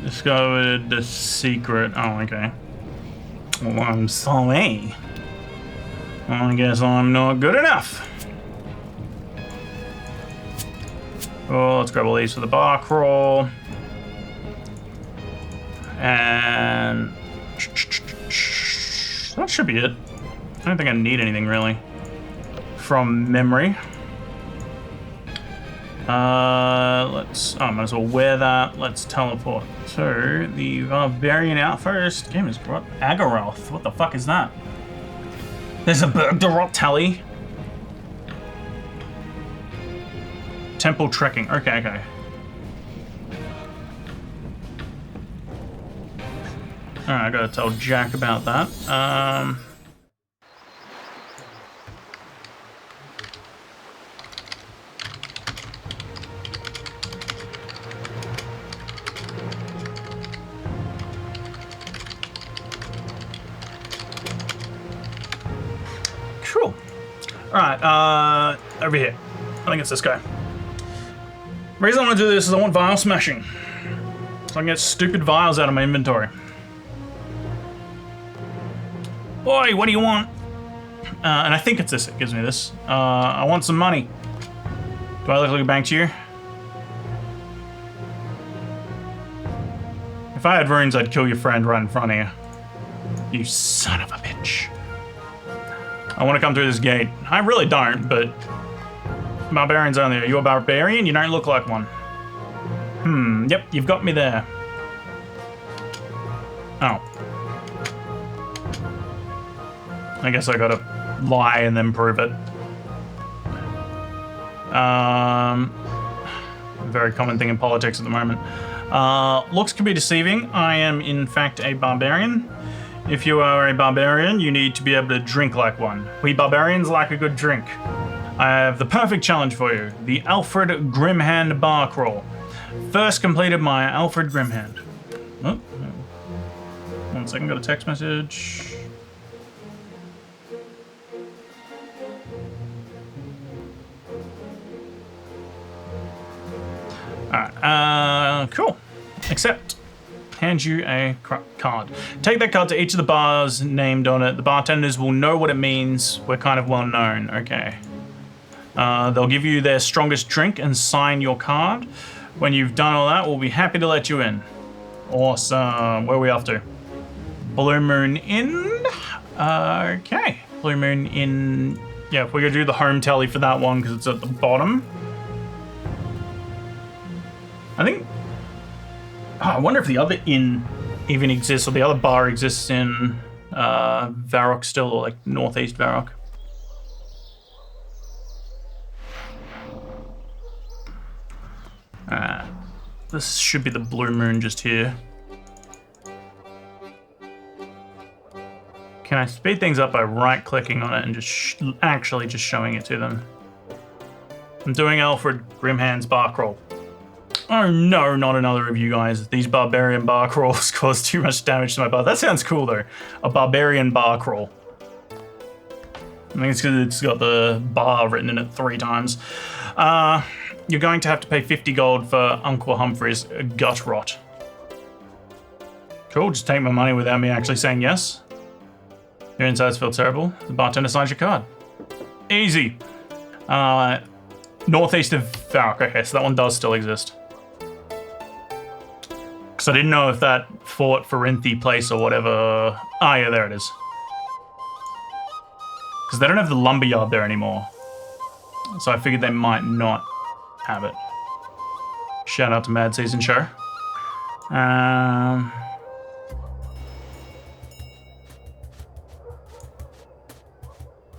Discovered the secret. Oh, okay. Well, I'm sorry. I guess I'm not good enough. Oh, let's grab all these for the bar crawl. And that should be it. I don't think I need anything really from memory. Let's. Oh, might as well wear that. Let's teleport to the Barbarian out first. Game is what? Agaroth. What the fuck is that? There's a Bergdorot tally. Temple trekking. Okay, okay. Alright, I gotta tell Jack about that. Cool. Alright, over here. I think it's this guy. The reason I want to do this is I want vial smashing. So I can get stupid vials out of my inventory. Boy, what do you want? And I think it's this that gives me this. I want some money. Do I look like a bankster? If I had runes, I'd kill your friend right in front of you. You son of a bitch. I want to come through this gate. I really don't, but... Barbarians only. Are you a barbarian? You don't look like one. Yep, you've got me there. Oh. I guess I gotta lie and then prove it. Very common thing in politics at the moment. Looks can be deceiving. I am, in fact, a barbarian. If you are a barbarian, you need to be able to drink like one. We barbarians like a good drink. I have the perfect challenge for you. The Alfred Grimhand bar crawl. First completed my Alfred Grimhand. Oh. 1 second, got a text message. Alright, cool. Accept. Hand you a card. Take that card to each of the bars named on it. The bartenders will know what it means. We're kind of well known. Okay. They'll give you their strongest drink and sign your card. When you've done all that, we'll be happy to let you in. Awesome. Where are we off to? Blue Moon Inn. Okay. Blue Moon Inn. Yeah, we're going to do the home tally for that one because it's at the bottom. I think... Oh, I wonder if the other inn even exists, or the other bar exists in Varrock still, or like northeast Varrock. This should be the Blue Moon just here. Can I speed things up by right-clicking on it and just actually just showing it to them? I'm doing Alfred Grimhand's bar crawl. Oh no, not another of you guys. These barbarian bar crawls cause too much damage to my bar. That sounds cool though. A barbarian bar crawl. I think it's because it's got the bar written in it 3 times. You're going to have to pay 50 gold for Uncle Humphrey's gut rot. Cool, just take my money without me actually saying yes. Your insides feel terrible. The bartender signs your card. Easy. Northeast of Farrock. Okay, so that one does still exist. Because I didn't know if that Fort Ferenthi place or whatever... Ah, yeah, there it is. Because they don't have the lumberyard there anymore. So I figured they might not have it. Shout out to Mad Season Show.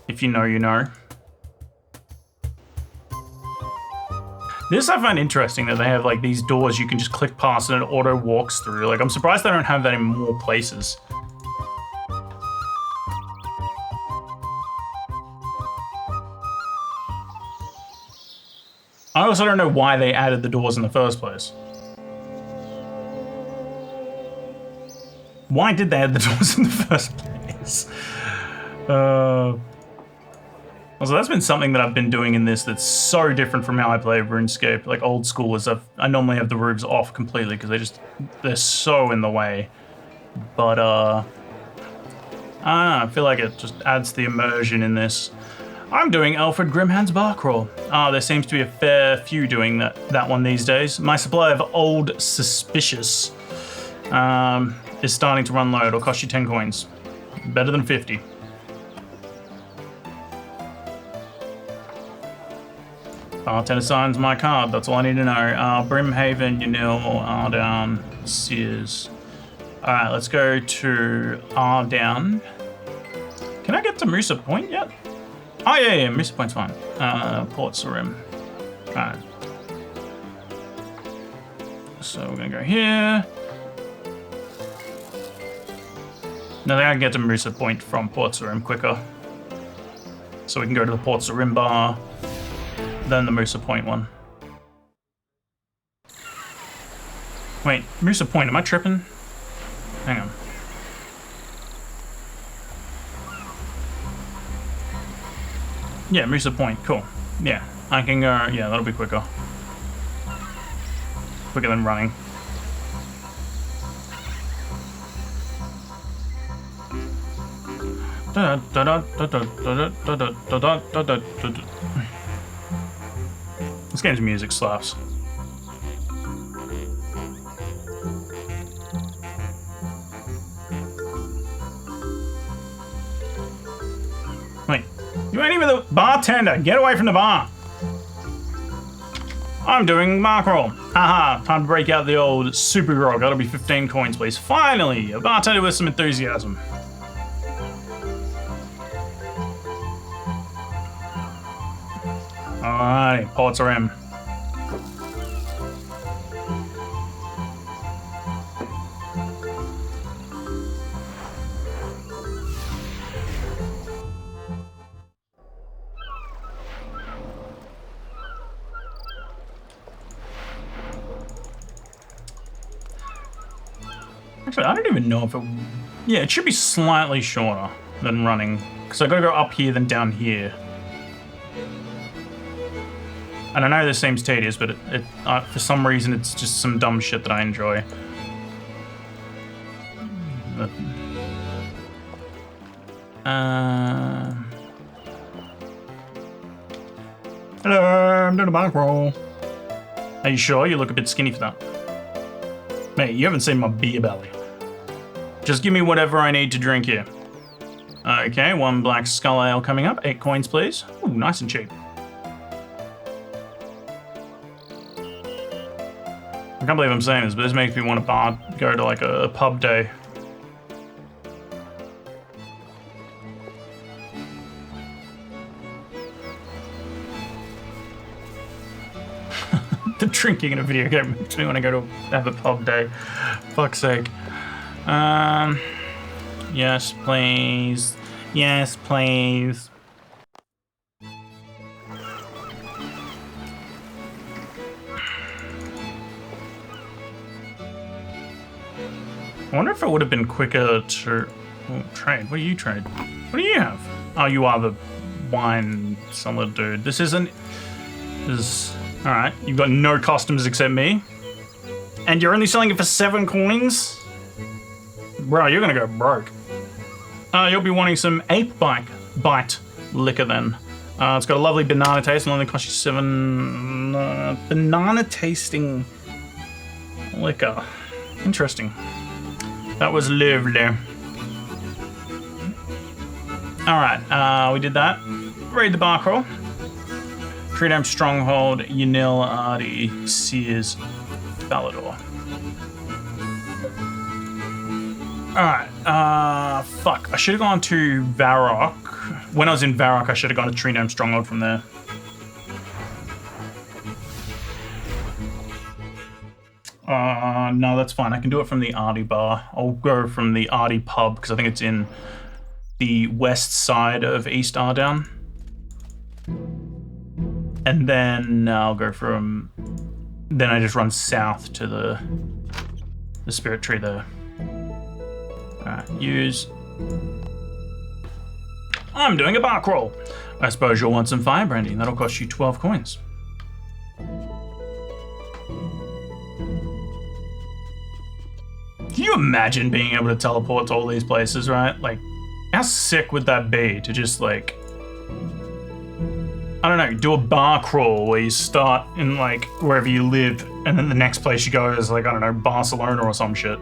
If you know, you know. This I find interesting that they have like these doors you can just click past and it auto walks through. Like I'm surprised they don't have that in more places. I also don't know why they added the doors in the first place. Why did they add the doors in the first place? Also, that's been something that I've been doing in this that's so different from how I play RuneScape. Like old school is I normally have the roofs off completely because they're so in the way. But I feel like it just adds the immersion in this. I'm doing Alfred Grimhand's bar crawl. There seems to be a fair few doing that one these days. My supply of Old Suspicious is starting to run low. It'll cost you 10 coins. Better than 50. Bartender signs my card, that's all I need to know. Brimhaven, Yanil, Ardown, Sears. Alright, let's go to Ardown. Can I get to Moosa Point yet? Oh yeah, Moosa Point's fine. Port Sarim. Alright. So we're gonna go here. No, I think I can get to Moosa Point from Port Sarim quicker. So we can go to the Port Sarim bar. Then the Moosa Point one. Wait, Moosa Point, am I tripping? Hang on. Yeah, Moosa Point, cool. Yeah, I can go, yeah, that'll be quicker. Quicker than running. This game's music slaps. Wait, you ain't even the bartender. Get away from the bar. I'm doing bar crawl. Haha, time to break out the old super grog. That'll be 15 coins, please. Finally, a bartender with some enthusiasm. Alright, Ports are in. Actually, I don't even know if it... Yeah, it should be slightly shorter than running. Because I gotta go up here, then down here. And I know this seems tedious, but for some reason it's just some dumb shit that I enjoy. Hello, I'm doing a bar crawl. Are you sure? You look a bit skinny for that. Mate, you haven't seen my beer belly. Just give me whatever I need to drink here. Okay, 1 black skull ale coming up. 8 coins, please. Ooh, nice and cheap. I can't believe I'm saying this, but this makes me want to go to like a pub day. The drinking in a video game makes me want to go to have a pub day. Fuck's sake. Yes, please. Yes, please. I wonder if it would have been quicker to trade. What do you trade? What do you have? Oh, you are the wine seller dude. This isn't. All right. You've got no customers except me, and you're only selling it for 7 coins. Bro, you're gonna go broke. You'll be wanting some ape bite liquor then. It's got a lovely banana taste and only costs you 7 banana tasting liquor. Interesting. That was lovely. Alright, we did that. Read the bar crawl. Treedam Stronghold, Yanil, Artie, Sears, Valador. Alright, fuck. I should have gone to Varrock. When I was in Varrock, I should have gone to Treedam Stronghold from there. No, that's fine. I can do it from the Artie bar. I'll go from the Artie pub because I think it's in the west side of East Ardown. And then I'll go from... Then I just run south to the Spirit Tree there. Alright, use... I'm doing a bar crawl. I suppose you'll want some fire brandy. That'll cost you 12 coins. Can you imagine being able to teleport to all these places, right? Like, how sick would that be to just, like, I don't know, do a bar crawl where you start in, like, wherever you live, and then the next place you go is, like, I don't know, Barcelona or some shit.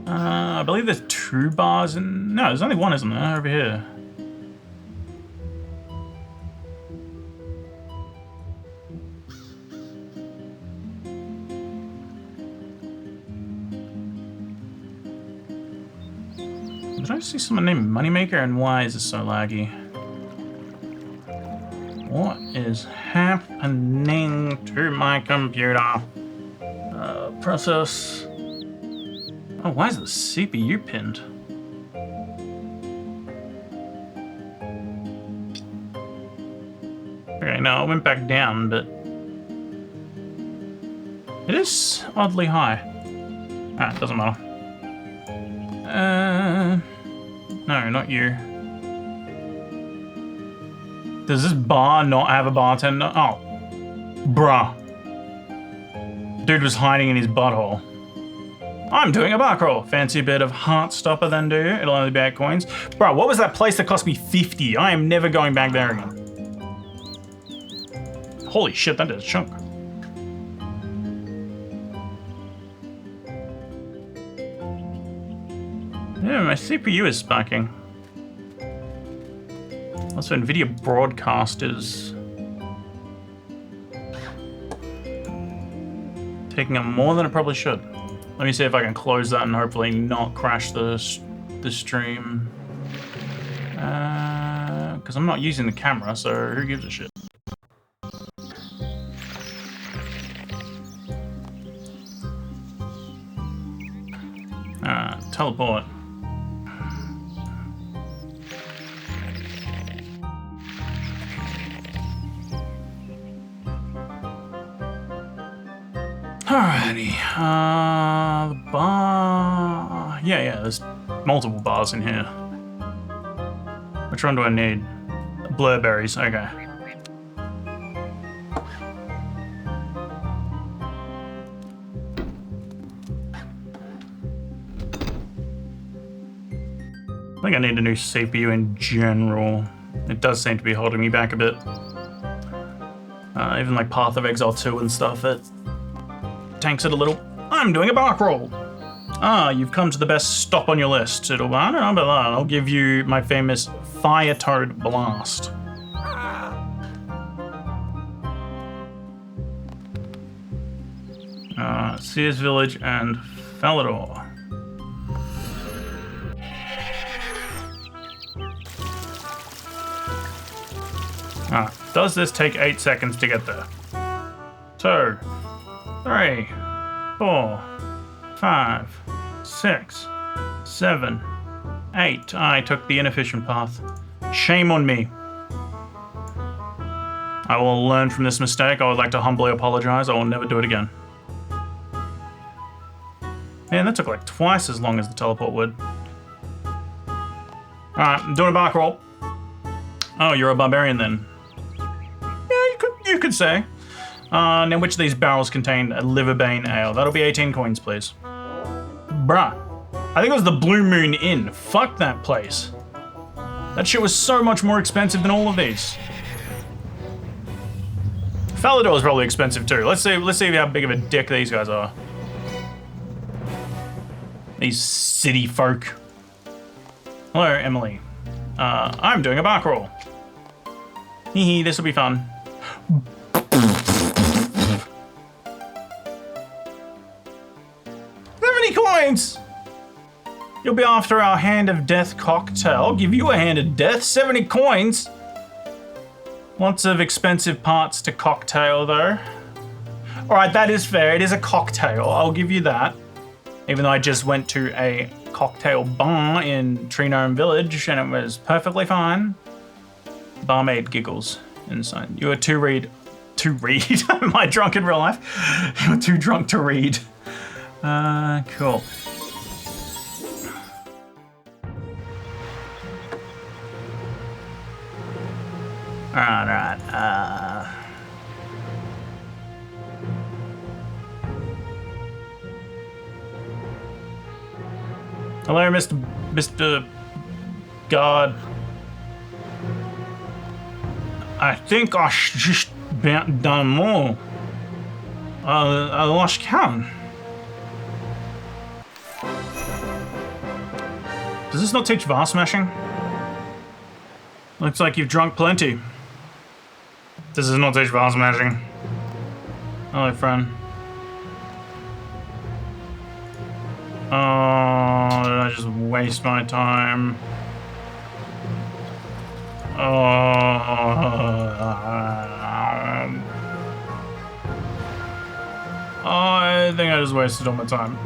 I believe there's 2 bars in... No, there's only one, isn't there? Over here. Did I see someone named Moneymaker? And why is it so laggy? What is happening to my computer? Process... Oh, why is the CPU pinned? Okay, no, I went back down, but... It is oddly high. Ah, it doesn't matter. No, not you. Does this bar not have a bartender? Oh. Bruh. Dude was hiding in his butthole. I'm doing a bar crawl. Fancy a bit of Heartstopper then, do you? It'll only be 8 coins. Bro, what was that place that cost me 50? I am never going back there again. Holy shit, that did a chunk. Yeah, my CPU is sparking. Also, NVIDIA Broadcast is taking up more than it probably should. Let me see if I can close that and hopefully not crash the stream. Because I'm not using the camera, so who gives a shit? Teleport. Alrighty, the bar... Yeah, there's multiple bars in here. Which one do I need? Blurberries, okay. I think I need a new CPU in general. It does seem to be holding me back a bit. Even like Path of Exile 2 and stuff, it tanks it a little. I'm doing a bar crawl. You've come to the best stop on your list. I don't know about that. I'll give you my famous Fire Toad Blast. Sears Village and Falador. Does this take 8 seconds to get there? 2, 3, 4, 5, 6, 7, 8. I took the inefficient path. Shame on me. I will learn from this mistake. I would like to humbly apologize. I will never do it again. Man, that took like twice as long as the teleport would. Alright, I'm doing a bark roll. Oh, you're a barbarian then. Yeah, you could say. Now, which of these barrels contain a Liverbane ale? That'll be 18 coins, please. Bruh. I think it was the Blue Moon Inn. Fuck that place. That shit was so much more expensive than all of these. Falador is probably expensive too. Let's see how big of a dick these guys are. These city folk. Hello, Emily. I'm doing a bark roll. Hee hee, this will be fun. 70 coins! You'll be after our Hand of Death cocktail. I'll give you a Hand of Death. 70 coins! Lots of expensive parts to cocktail, though. Alright, that is fair. It is a cocktail. I'll give you that. Even though I just went to a cocktail bar in Treenome Village and it was perfectly fine. Barmaid giggles inside. You are too read. Am I drunk in real life? You're too drunk to read. Cool. Alright. Hello, Mr. God. I think I just done more. I lost count. Does this not teach vase smashing? Looks like you've drunk plenty. Does this not teach vase smashing? Hello, friend. Oh, did I just waste my time? I think I just wasted all my time.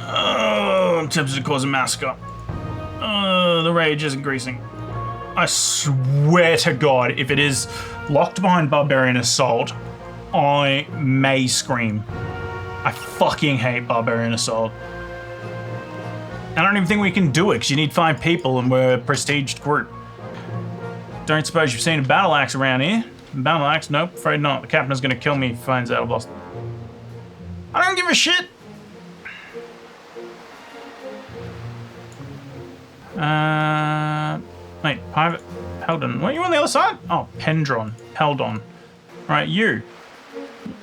Oh, I'm tempted to cause a massacre. The rage is increasing. I swear to God, if it is locked behind Barbarian Assault, I may scream. I fucking hate Barbarian Assault. I don't even think we can do it, because you need 5 people and we're a prestiged group. Don't suppose you've seen a battle axe around here? Battle axe? Nope, afraid not. The captain is going to kill me if he finds out I've lost. I don't give a shit! Wait, Private Peldon. What, are you on the other side? Oh, Pendron. Peldon. Right, you.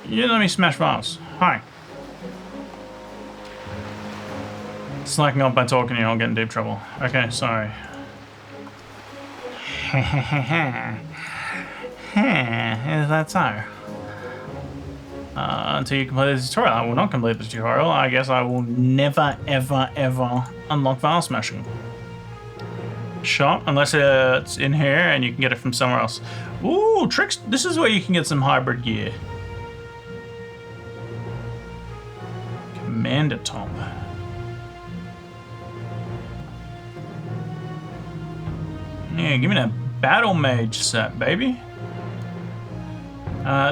You let me smash vase. Hi. Slacking off by talking to you, I'll get in deep trouble. Okay, sorry. Is that so? Until you complete the tutorial. I will not complete the tutorial. I guess I will never, ever, ever unlock vase smashing. Shop, unless it's in here and you can get it from somewhere else. Ooh, tricks. This is where you can get some hybrid gear. Commander top. Yeah, give me that battle mage set, baby.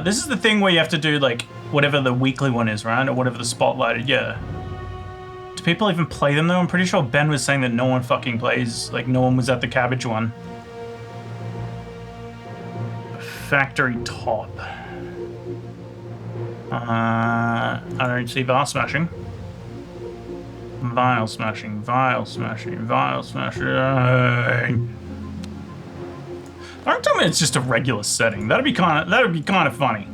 This is the thing where you have to do like whatever the weekly one is, right? Or whatever the spotlighted, yeah. Do people even play them though? I'm pretty sure Ben was saying that no one fucking plays, like no one was at the cabbage one. Factory top. I don't see vase smashing. Vial smashing, vial smashing, vial smashing. Don't tell me it's just a regular setting. That'd be kind of funny.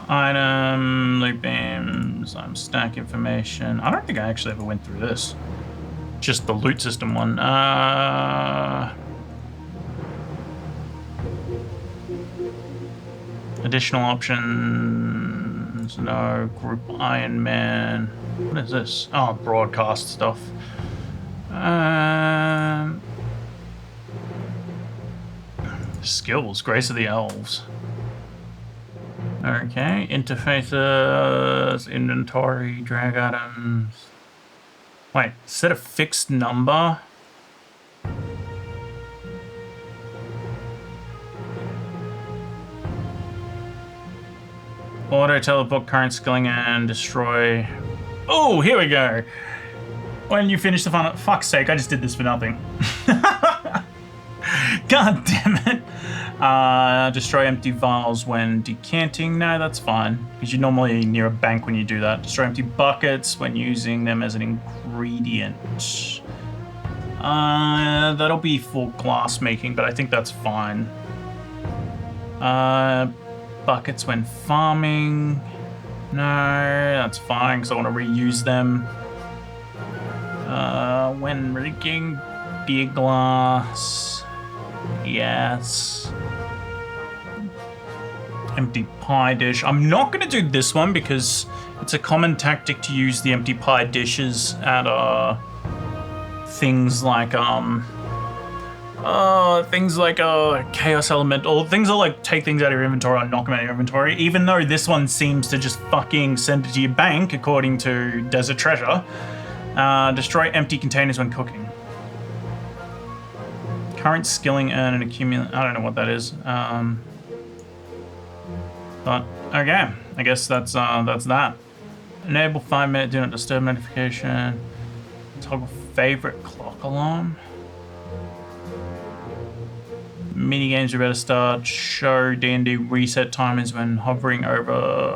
Item, loot beams, stack information. I don't think I actually ever went through this. just the loot system one. Additional options. No. Group Iron Man. What is this? Oh, broadcast stuff. Skills. Grace of the Elves. Okay. Interfaces. Inventory. Drag items. Wait. Set a fixed number. Auto teleport current skilling and destroy. Oh, here we go. When you finish the fun, fuck's sake, I just did this for nothing. God damn it. Destroy empty vials when decanting. No, that's fine. Because you're normally near a bank when you do that. Destroy empty buckets when using them as an ingredient. That'll be for glass making, but I think that's fine. Buckets when farming. No, that's fine because I want to reuse them. When rigging beer glass. Yes. Empty pie dish. I'm not going to do this one because it's a common tactic to use the empty pie dishes at things like chaos element, or things that like take things out of your inventory or knock them out of your inventory, even though this one seems to just fucking send it to your bank according to Desert Treasure. Destroy empty containers when cooking. Current skilling, earn and accumulate. I don't know what that is. But okay, I guess that's that. Enable 5-minute do not disturb notification. Toggle favorite clock alarm. Mini games are about to start. Show D&D reset timers when hovering over.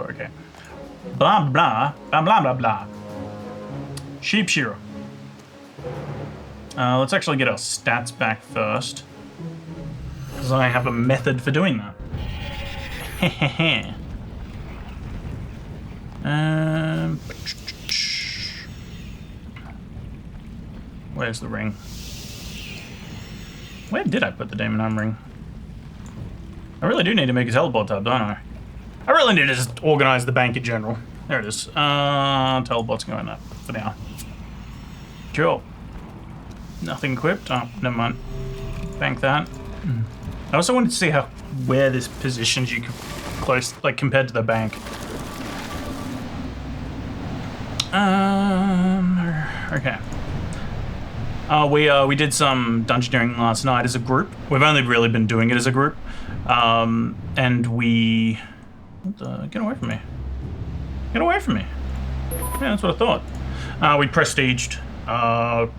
Okay. Blah blah blah blah blah blah. Sheep shearer. Let's actually get our stats back first, because I have a method for doing that. Where's the ring? Where did I put the Demon Arm ring? I really do need to make a teleport tab, don't I? I really need to just organize the bank in general. There it is. Teleport's going up for now. Cool. Nothing equipped. Oh, never mind. Bank that. I also wanted to see where this positions you close, like compared to the bank. Okay. We did some dungeoneering last night as a group. We've only really been doing it as a group. And we... Get away from me. Get away from me. Yeah, that's what I thought. We prestiged.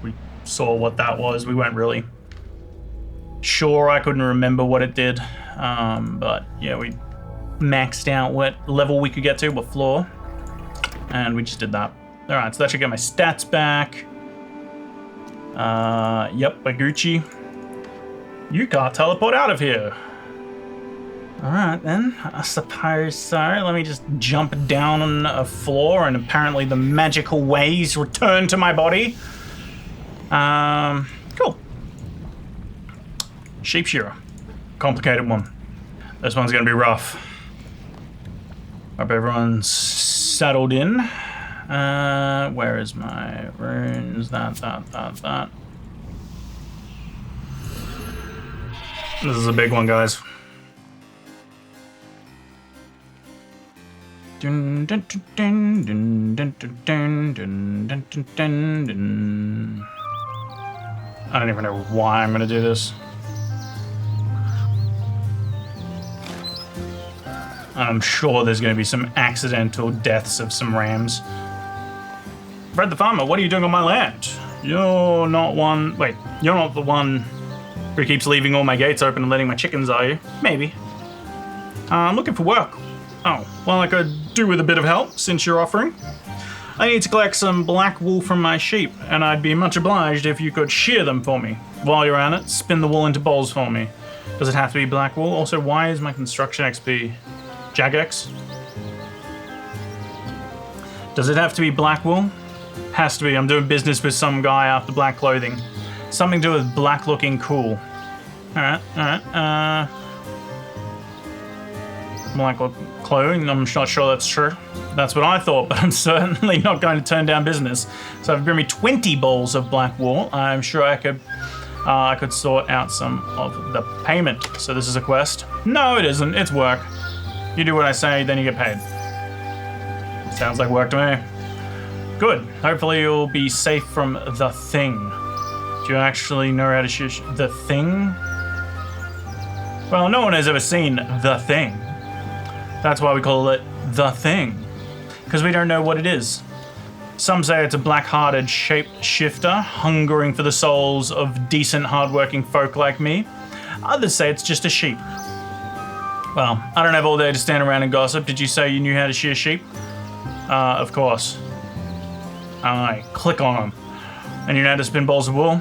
We saw what that was. We weren't really sure. I couldn't remember what it did. But yeah, we maxed out what level we could get to, what floor. And we just did that. Alright, so that should get my stats back. Yep, Baguchi. You can't teleport out of here. Alright then, I suppose so. Let me just jump down on a floor and apparently the magical ways return to my body. Cool. Sheep shearer. Complicated one. This one's gonna be rough. Hope everyone's settled in. Where is my runes? That. This is a big one, guys. I don't even know why I'm gonna do this. I'm sure there's gonna be some accidental deaths of some rams. Fred the farmer, what are you doing on my land? You're not the one who keeps leaving all my gates open and letting my chickens, are you? Maybe. I'm looking for work. Oh, well, I could do with a bit of help, since you're offering. I need to collect some black wool from my sheep, and I'd be much obliged if you could shear them for me. While you're at it, spin the wool into balls for me. Does it have to be black wool? Also, why is my construction XP Jagex? Does it have to be black wool? Has to be. I'm doing business with some guy after black clothing. Something to do with black looking cool. Alright. Black clothing, I'm not sure that's true. That's what I thought, but I'm certainly not going to turn down business. So if you bring me 20 balls of black wool, I'm sure I could sort out some of the payment. So this is a quest? No, it isn't. It's work. You do what I say, then you get paid. Sounds like work to me. Good. Hopefully you'll be safe from the thing. Do you actually know how to shush the thing? Well, no one has ever seen the thing. That's why we call it the thing. Because we don't know what it is. Some say it's a black-hearted shapeshifter, hungering for the souls of decent, hard-working folk like me. Others say it's just a sheep. Well, I don't have all day to stand around and gossip. Did you say you knew how to shear sheep? Of course. Aye, click on them. And you know how to spin balls of wool?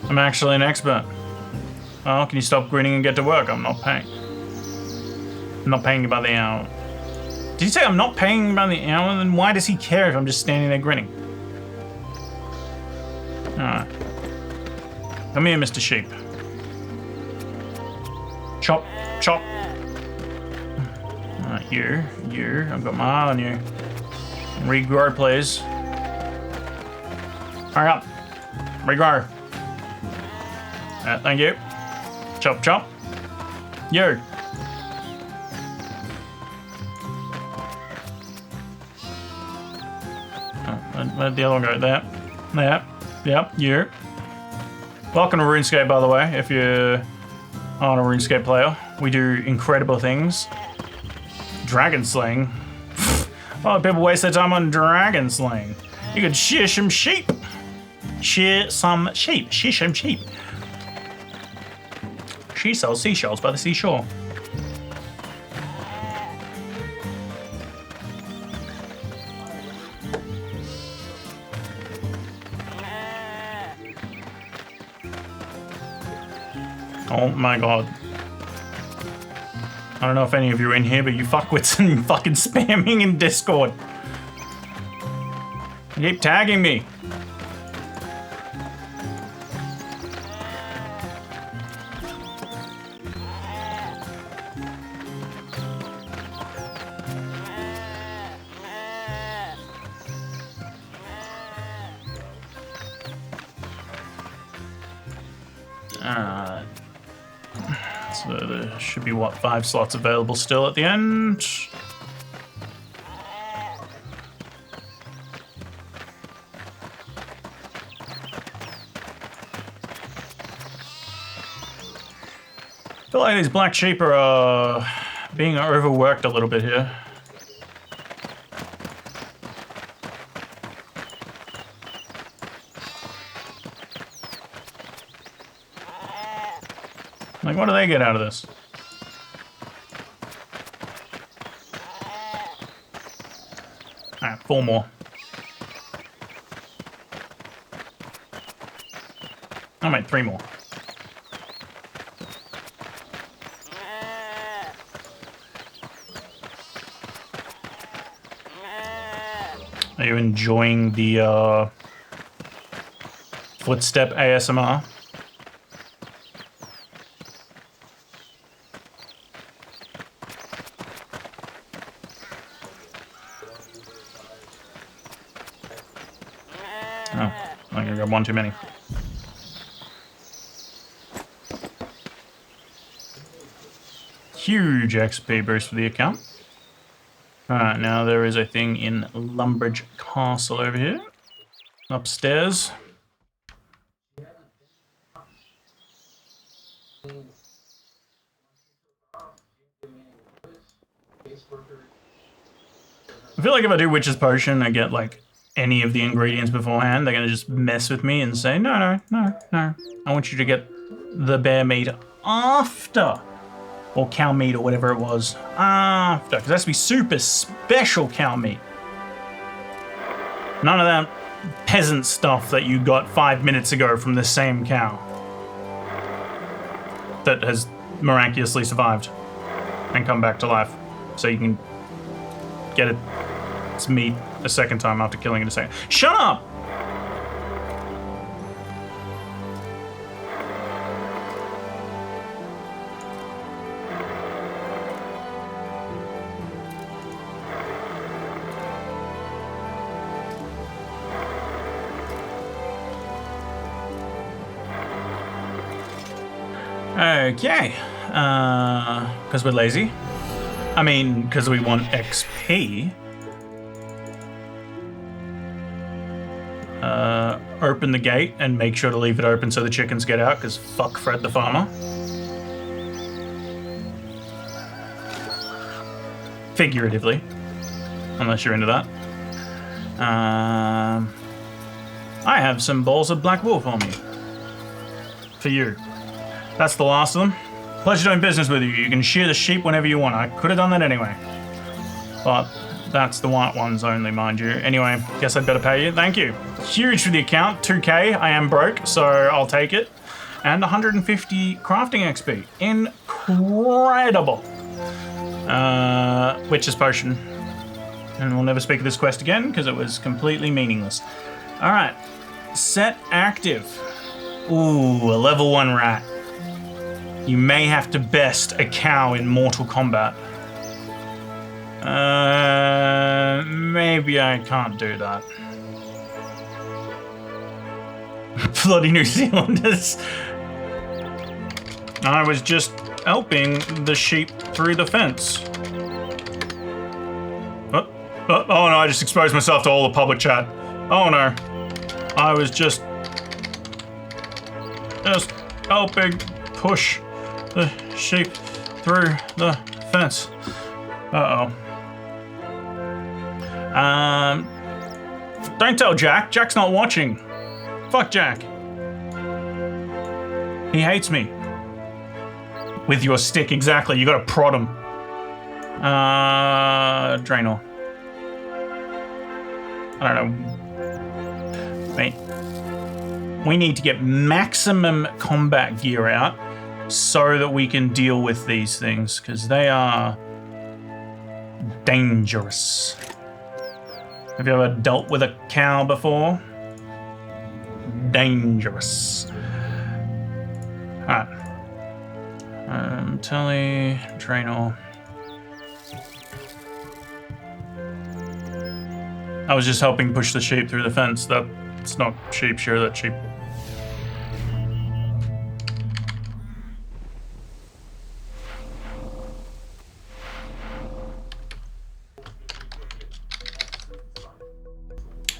I'm actually an expert. Oh, can you stop grinning and get to work? I'm not paying. I'm not paying you by the hour. Did you say I'm not paying you by the hour? Then why does he care if I'm just standing there grinning? Alright. Come here, Mr. Sheep. Chop, chop. Alright, you. I've got my eye on you. Regrow, please. Hurry up. Regrow. Thank you. Chop, chop. You. Where'd the other one go? There. Yep, you. Welcome to RuneScape, by the way, if you're on a RuneScape player. We do incredible things. Dragon slaying. Oh, people waste their time on dragon slaying. You could shear some sheep. Shear some sheep. She sells seashells by the seashore. Oh my god. I don't know if any of you are in here, but you fuckwits and fucking spamming in Discord. You keep tagging me. So there should be, what, 5 slots available still at the end? I feel like these black sheep are being overworked a little bit here. Like, what do they get out of this? Alright, 4 more. I made 3 more. Are you enjoying the footstep ASMR? Oh, I'm gonna grab 1 too many. Huge XP boost for the account. Alright, now there is a thing in Lumbridge Castle over here. Upstairs. I feel like if I do Witch's Potion, I get like any of the ingredients beforehand, they're gonna just mess with me and say, no. I want you to get the bear meat after. Or cow meat or whatever it was. After. Because it has to be super special cow meat. None of that peasant stuff that you got 5 minutes ago from the same cow. That has miraculously survived. And come back to life. So you can get its meat a second time after killing it a second. Shut up! Okay. Because we're lazy. I mean, because we want XP. Open the gate and make sure to leave it open so the chickens get out, because fuck Fred the farmer. Figuratively. Unless you're into that. I have some balls of black wool for me. For you. That's the last of them. Pleasure doing business with you. You can shear the sheep whenever you want. I could have done that anyway. But that's the white ones only, mind you. Anyway, guess I'd better pay you. Thank you. Huge for the account. 2k. I am broke, so I'll take it. And 150 crafting XP. Incredible. Witch's potion. And we'll never speak of this quest again because it was completely meaningless. Alright. Set active. Ooh, a level 1 rat. You may have to best a cow in Mortal Kombat. Maybe I can't do that. Bloody New Zealanders. I was just helping the sheep through the fence. Oh no, I just exposed myself to all the public chat. Oh no. I was just helping push the sheep through the fence. Uh-oh. Don't tell Jack. Jack's not watching. Fuck Jack. He hates me. With your stick, exactly. You gotta prod him. Draenor. I don't know. Wait. We need to get maximum combat gear out so that we can deal with these things, because they are dangerous. Have you ever dealt with a cow before? Dangerous. Alright. Telly, Draenor. I was just helping push the sheep through the fence. That's not sheep, sure, that's sheep.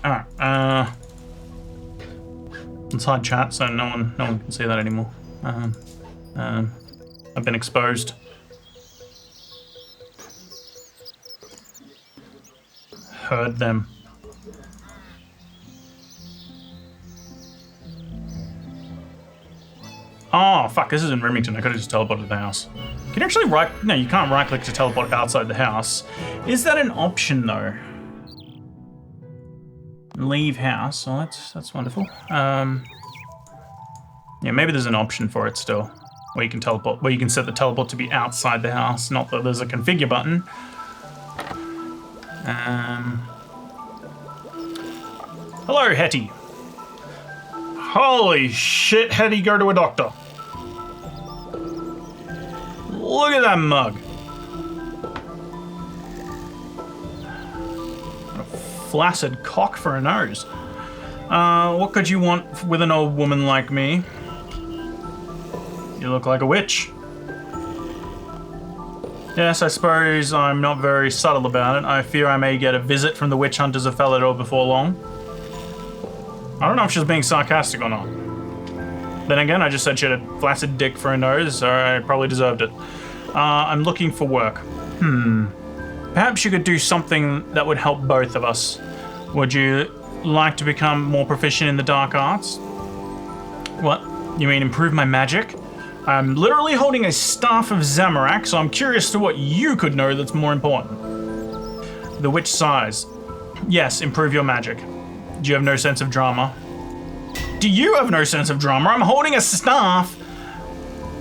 Alright, let's hide chat so no one can see that anymore. I've been exposed. Heard them. Oh, fuck, this is in Remington. I could have just teleported to the house. Can you actually no, you can't right-click to teleport outside the house. Is that an option, though? Leave house. Oh, that's wonderful. Yeah, maybe there's an option for it still. Where you can teleport, where you can set the teleport to be outside the house. Not that there's a configure button. Hello, Hetty. Holy shit, Hetty, go to a doctor. Look at that mug. What a flaccid cock for a nose. What could you want with an old woman like me? You look like a witch. Yes, I suppose I'm not very subtle about it. I fear I may get a visit from the witch hunters of Felidor before long. I don't know if she's being sarcastic or not. Then again, I just said she had a flaccid dick for a nose, so I probably deserved it. I'm looking for work. Perhaps you could do something that would help both of us. Would you like to become more proficient in the dark arts? What? You mean improve my magic? I'm literally holding a staff of Zamorak, so I'm curious to what you could know that's more important. The witch sighs. Yes, improve your magic. Do you have no sense of drama? Do you have no sense of drama? I'm holding a staff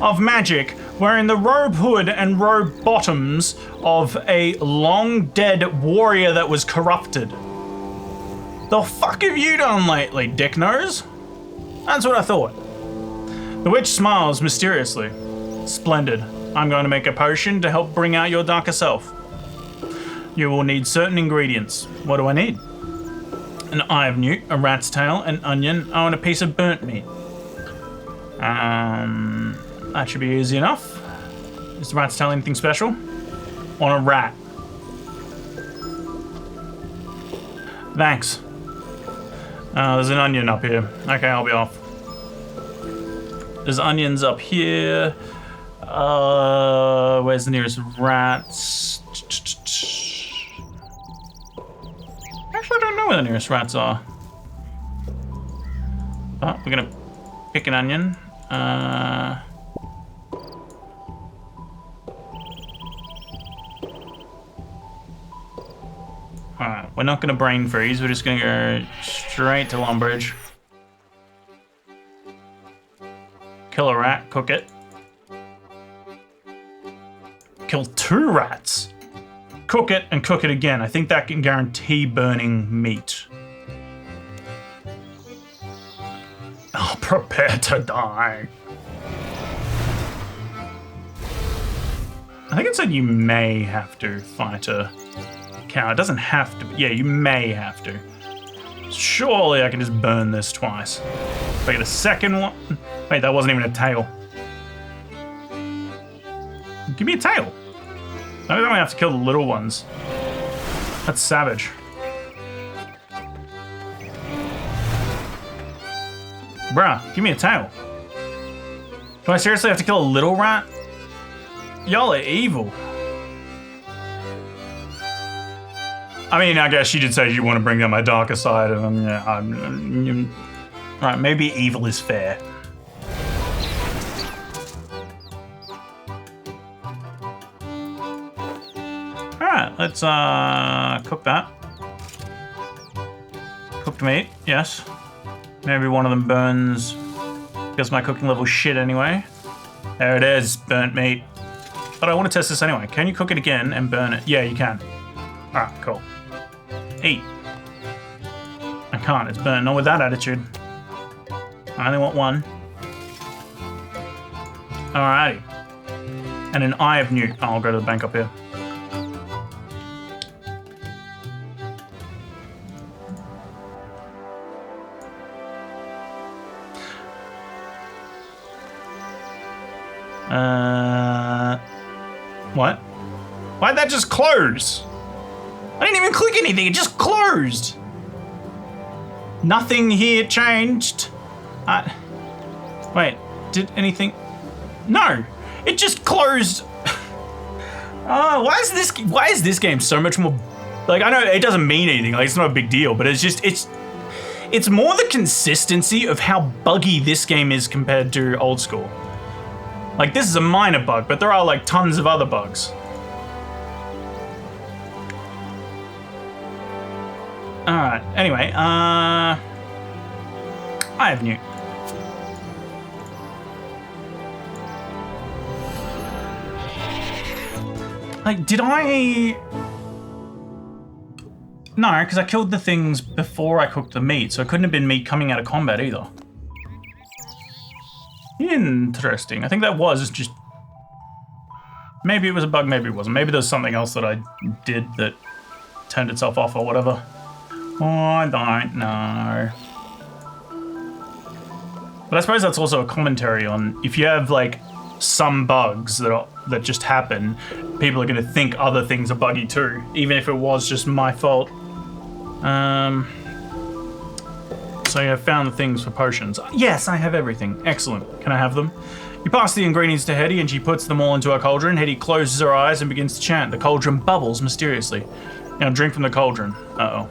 of magic wearing the robe hood and robe bottoms of a long dead warrior that was corrupted. The fuck have you done lately, dick nose? That's what I thought. The witch smiles mysteriously. Splendid. I'm going to make a potion to help bring out your darker self. You will need certain ingredients. What do I need? An eye of newt, a rat's tail, an onion, and a piece of burnt meat. that should be easy enough. Is the rats tell anything special? On a rat. Thanks. There's an onion up here. Okay, I'll be off. There's onions up here. Where's the nearest rats? Actually, I don't know where the nearest rats are. Oh, we're gonna pick an onion. Alright, we're not gonna brain freeze, we're just gonna go straight to Lumbridge. Kill a rat, cook it. Kill 2 rats. Cook it and cook it again. I think that can guarantee burning meat. Oh, prepare to die. I think it said you may have to fight a cow. It doesn't have to. Yeah, you may have to. Surely I can just burn this twice. If I get a second one. Wait, that wasn't even a tail. Give me a tail. I don't have to kill the little ones. That's savage. Bruh, give me a tail. Do I seriously have to kill a little rat? Y'all are evil. I mean, I guess she did say you want to bring down my darker side, and yeah, right, maybe evil is fair. Alright, let's cook that. Cooked meat, yes. Maybe one of them burns because my cooking level's shit anyway. There it is, burnt meat. But I want to test this anyway. Can you cook it again and burn it? Yeah, you can. Alright, cool. Eat. I can't, it's burnt. Not with that attitude. I only want one. Alrighty. And an Eye of Newt. Oh, I'll go to the bank up here. What? Why'd that just close? I didn't even click anything, it just closed. Nothing here changed. Wait, did anything? No, it just closed. Oh, why is this game so much more, like, I know it doesn't mean anything, like it's not a big deal, but it's just, it's more the consistency of how buggy this game is compared to old school. Like, this is a minor bug, but there are, like, tons of other bugs. Alright, anyway, I have Newt. Like, did I... No, because I killed the things before I cooked the meat, so it couldn't have been meat coming out of combat either. Interesting. I think that was just... Maybe it was a bug, maybe it wasn't. Maybe there's something else that I did that turned itself off or whatever. Oh, I don't know. But I suppose that's also a commentary on if you have, like, some bugs that just happen, people are going to think other things are buggy too, even if it was just my fault. So you have found the things for potions. Yes, I have everything. Excellent. Can I have them? You pass the ingredients to Hetty and she puts them all into a cauldron. Hetty closes her eyes and begins to chant. The cauldron bubbles mysteriously. Now drink from the cauldron. Uh-oh.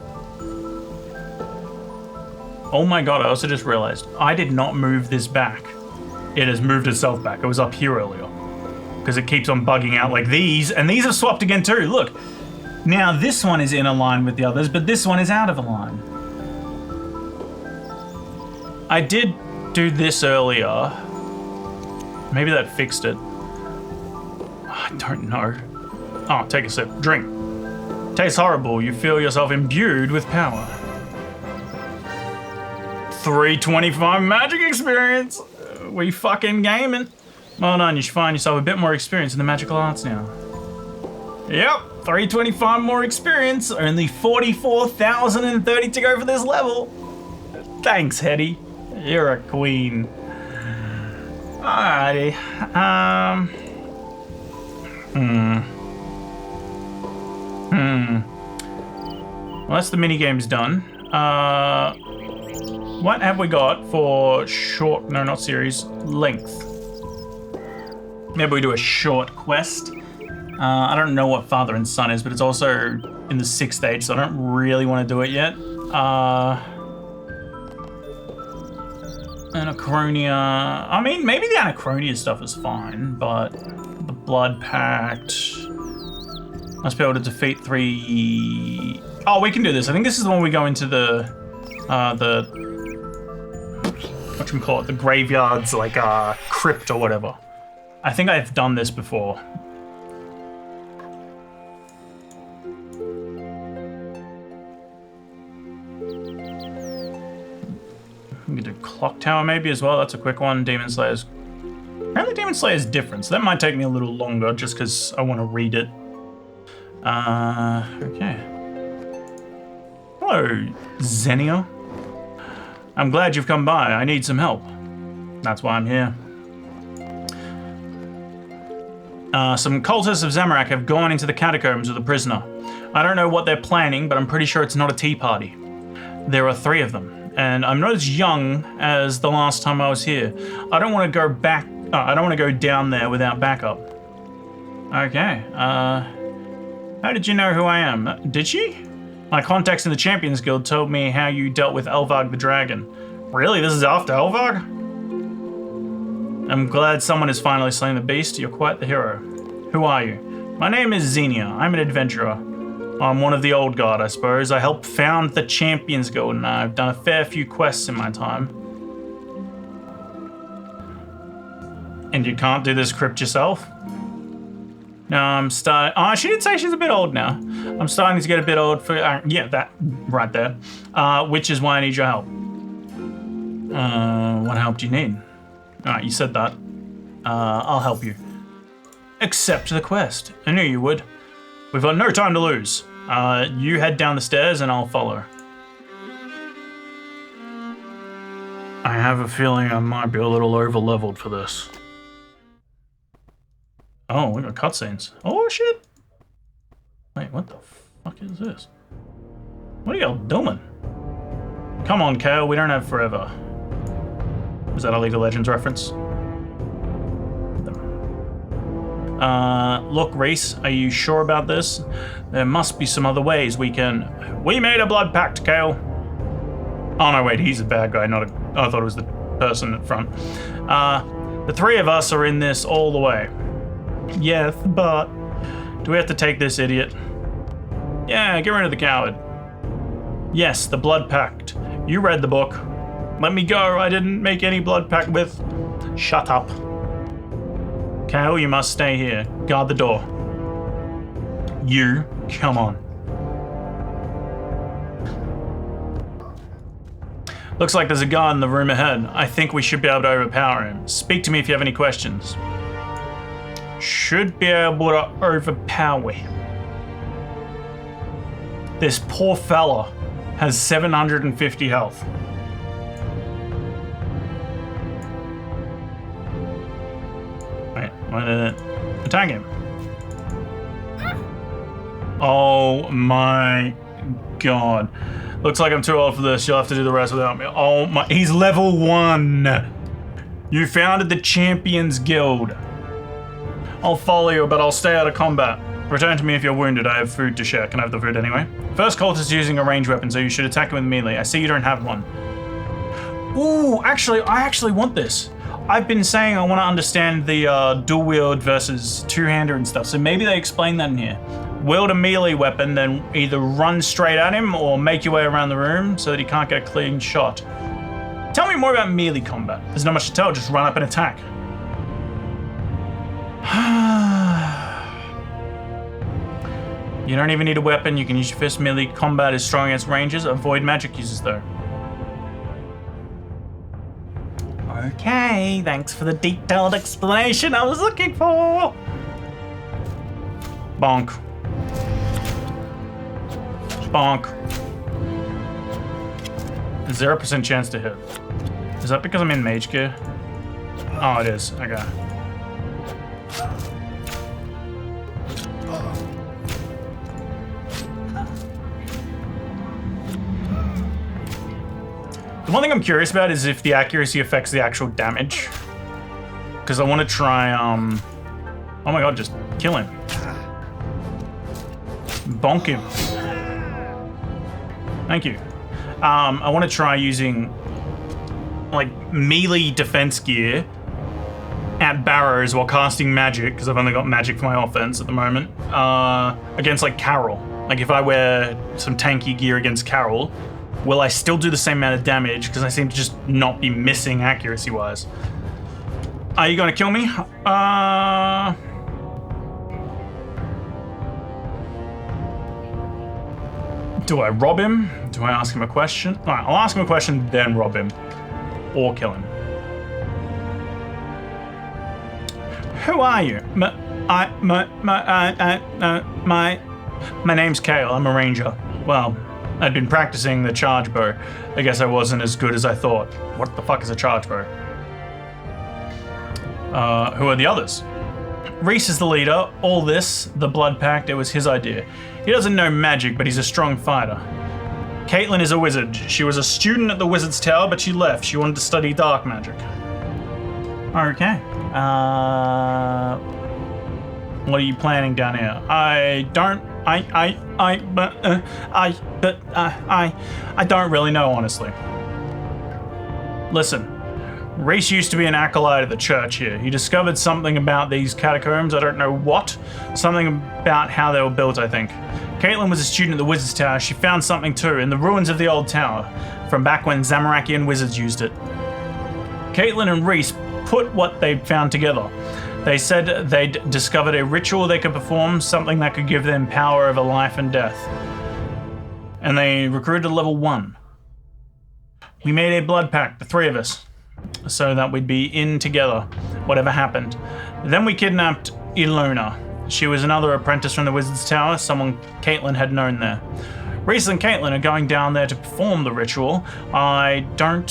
Oh my god, I also just realized I did not move this back. It has moved itself back. It was up here earlier. Because it keeps on bugging out like these, and these have swapped again too. Look. Now this one is in a line with the others, but this one is out of a line. I did do this earlier. Maybe that fixed it. I don't know. Oh, take a sip. Drink. Tastes horrible. You feel yourself imbued with power. 325 magic experience. We fucking gaming. Well done. You should find yourself a bit more experience in the magical arts now. Yep. 325 more experience. Only 44,030 to go for this level. Thanks, Hetty. You're a queen. Alrighty. Well, that's the minigames done. What have we got for short, no, not series, length? Maybe we do a short quest. I don't know what Father and Son is, but it's also in the 6th age, so I don't really want to do it yet. Anachronia. I mean, maybe the Anachronia stuff is fine, but the Blood Pact. Must be able to defeat 3. Oh, we can do this. I think this is the one we go into the whatchamacallit, the graveyards, like crypt or whatever. I think I've done this before. We can do Clock Tower maybe as well. That's a quick one. Demon Slayer's. Apparently Demon Slayer's different, so that might take me a little longer just because I want to read it. Okay. Hello, Xenia. I'm glad you've come by. I need some help. That's why I'm here. Some cultists of Zamorak have gone into the catacombs with a prisoner. I don't know what they're planning, but I'm pretty sure it's not a tea party. There are 3 of them, and I'm not as young as the last time I was here. I don't want to go back. I don't want to go down there without backup. Okay. How did you know who I am? Did she? My contacts in the Champions Guild told me how you dealt with Elvarg the Dragon. Really? This is after Elvarg? I'm glad someone has finally slain the beast. You're quite the hero. Who are you? My name is Xenia. I'm an adventurer. I'm one of the old guard, I suppose. I helped found the Champions Guild, and I've done a fair few quests in my time. And you can't do this crypt yourself? No, I'm starting. Oh, she did say she's a bit old now. I'm starting to get a bit old for. Yeah, that right there. Which is why I need your help. What help do you need? All right, you said that. I'll help you. Accept the quest. I knew you would. We've got no time to lose. You head down the stairs and I'll follow. I have a feeling I might be a little over-leveled for this. Oh, we got cutscenes. Oh, shit. Wait, what the fuck is this? What are y'all doing? Come on, Kale, we don't have forever. Is that a League of Legends reference? Look, Reese, are you sure about this? There must be some other ways we can... We made a blood pact, Kale. Oh, no, wait, he's a bad guy, not a... I thought it was the person at front. The 3 of us are in this all the way. Yes, but... Do we have to take this idiot? Yeah, get rid of the coward. Yes, the blood pact. You read the book. Let me go, I didn't make any blood pact with... Shut up. Kale, you must stay here. Guard the door. You, come on. Looks like there's a guard in the room ahead. I think we should be able to overpower him. Speak to me if you have any questions. Should be able to overpower him. This poor fella has 750 health. Wait, why did it attack him? Oh my god. Looks like I'm too old for this. You'll have to do the rest without me. Oh my, he's level 1. You founded the Champions Guild. I'll follow you, but I'll stay out of combat. Return to me if you're wounded. I have food to share. Can I have the food anyway? First cultist is using a ranged weapon, so you should attack him with melee. I see you don't have one. Ooh, actually, I actually want this. I've been saying I want to understand the dual wield versus two-hander and stuff, so maybe they explain that in here. Wield a melee weapon, then either run straight at him or make your way around the room so that he can't get a clean shot. Tell me more about melee combat. There's not much to tell, just run up and attack. You don't even need a weapon, you can use your fist. Melee combat is strong against rangers. Avoid magic users though. Okay, thanks for the detailed explanation I was looking for. Bonk. Bonk. 0% chance to hit. Is that because I'm in mage gear? Oh, it is. Okay. The one thing I'm curious about is if the accuracy affects the actual damage. Because I want to try, oh my god, just kill him. Bonk him. Thank you. I want to try using, like, melee defense gear at barrows while casting magic, because I've only got magic for my offense at the moment, against, like, Carol. Like, if I wear some tanky gear against Carol, will I still do the same amount of damage? Because I seem to just not be missing accuracy-wise. Are you going to kill me? Do I rob him? Do I ask him a question? All right, I'll ask him a question, then rob him. Or kill him. Who are you? My name's Kale. I'm a ranger. Well, I'd been practicing the charge bow. I guess I wasn't as good as I thought. What the fuck is a charge bow? Who are the others? Reese is the leader. All this, the Blood Pact, it was his idea. He doesn't know magic, but he's a strong fighter. Caitlin is a wizard. She was a student at the Wizard's Tower, but she left. She wanted to study dark magic. Okay. What are you planning down here? I don't really know, honestly. Listen. Reese used to be an acolyte of the church here. He discovered something about these catacombs, I don't know what. Something about how they were built, I think. Caitlin was a student at the Wizard's Tower. She found something too, in the ruins of the old tower, from back when Zamarakian wizards used it. Caitlin and Reese put what they found together. They said they'd discovered a ritual they could perform, something that could give them power over life and death. And they recruited level 1. We made a blood pact, the 3 of us, so that we'd be in together, whatever happened. Then we kidnapped Ilona. She was another apprentice from the Wizard's Tower, someone Caitlin had known there. Reese and Caitlin are going down there to perform the ritual. I don't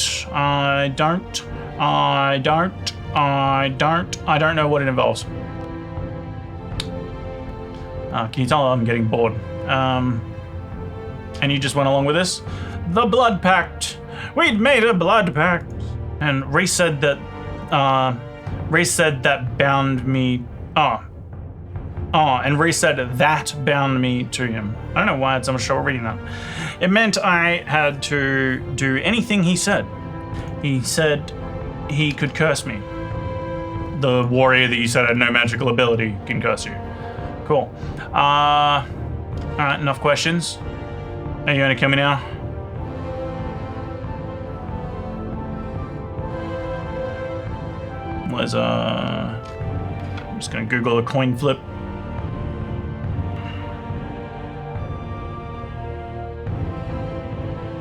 know what it involves. Can you tell I'm getting bored? And you just went along with this? The Blood Pact. We'd made a blood pact. And Reese said that bound me. And Reese said that bound me to him. I don't know why it's so much trouble reading that. It meant I had to do anything he said. He said he could curse me. The warrior that you said had no magical ability can curse you. Cool. Alright, enough questions. Are you gonna kill me now? I'm just gonna Google a coin flip.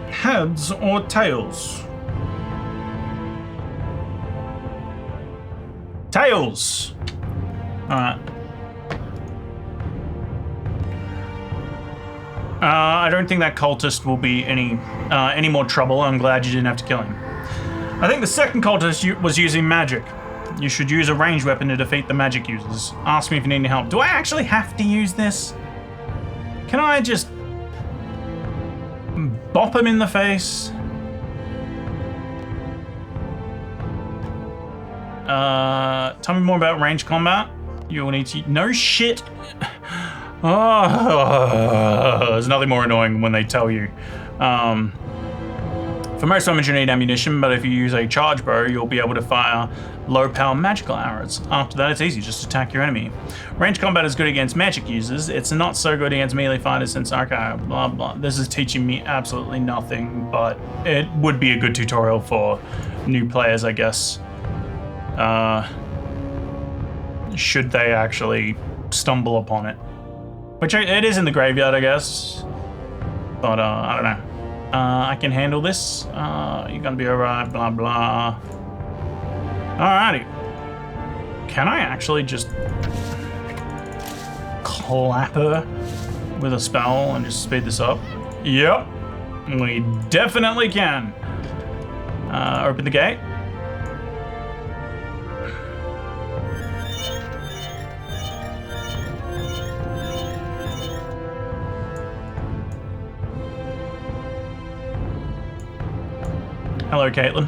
Heads or tails? Tails! Alright. I don't think that cultist will be any more trouble. I'm glad you didn't have to kill him. I think the second cultist was using magic. You should use a ranged weapon to defeat the magic users. Ask me if you need any help. Do I actually have to use this? Can I just bop him in the face? Tell me more about ranged combat. You will need to... No shit. Oh, there's nothing more annoying when they tell you. For most weapons you need ammunition, but if you use a charge bow, you'll be able to fire low-power magical arrows. After that, it's easy, just attack your enemy. Ranged combat is good against magic users. It's not so good against melee fighters since, okay, blah, blah. This is teaching me absolutely nothing, but it would be a good tutorial for new players, I guess. Should they actually stumble upon it. Which it is in the graveyard, I guess. But, I don't know. I can handle this. You're gonna be alright, blah, blah. Alrighty. Can I actually just clap her with a spell and just speed this up? Yep. We definitely can. Open the gate. Hello, Caitlin.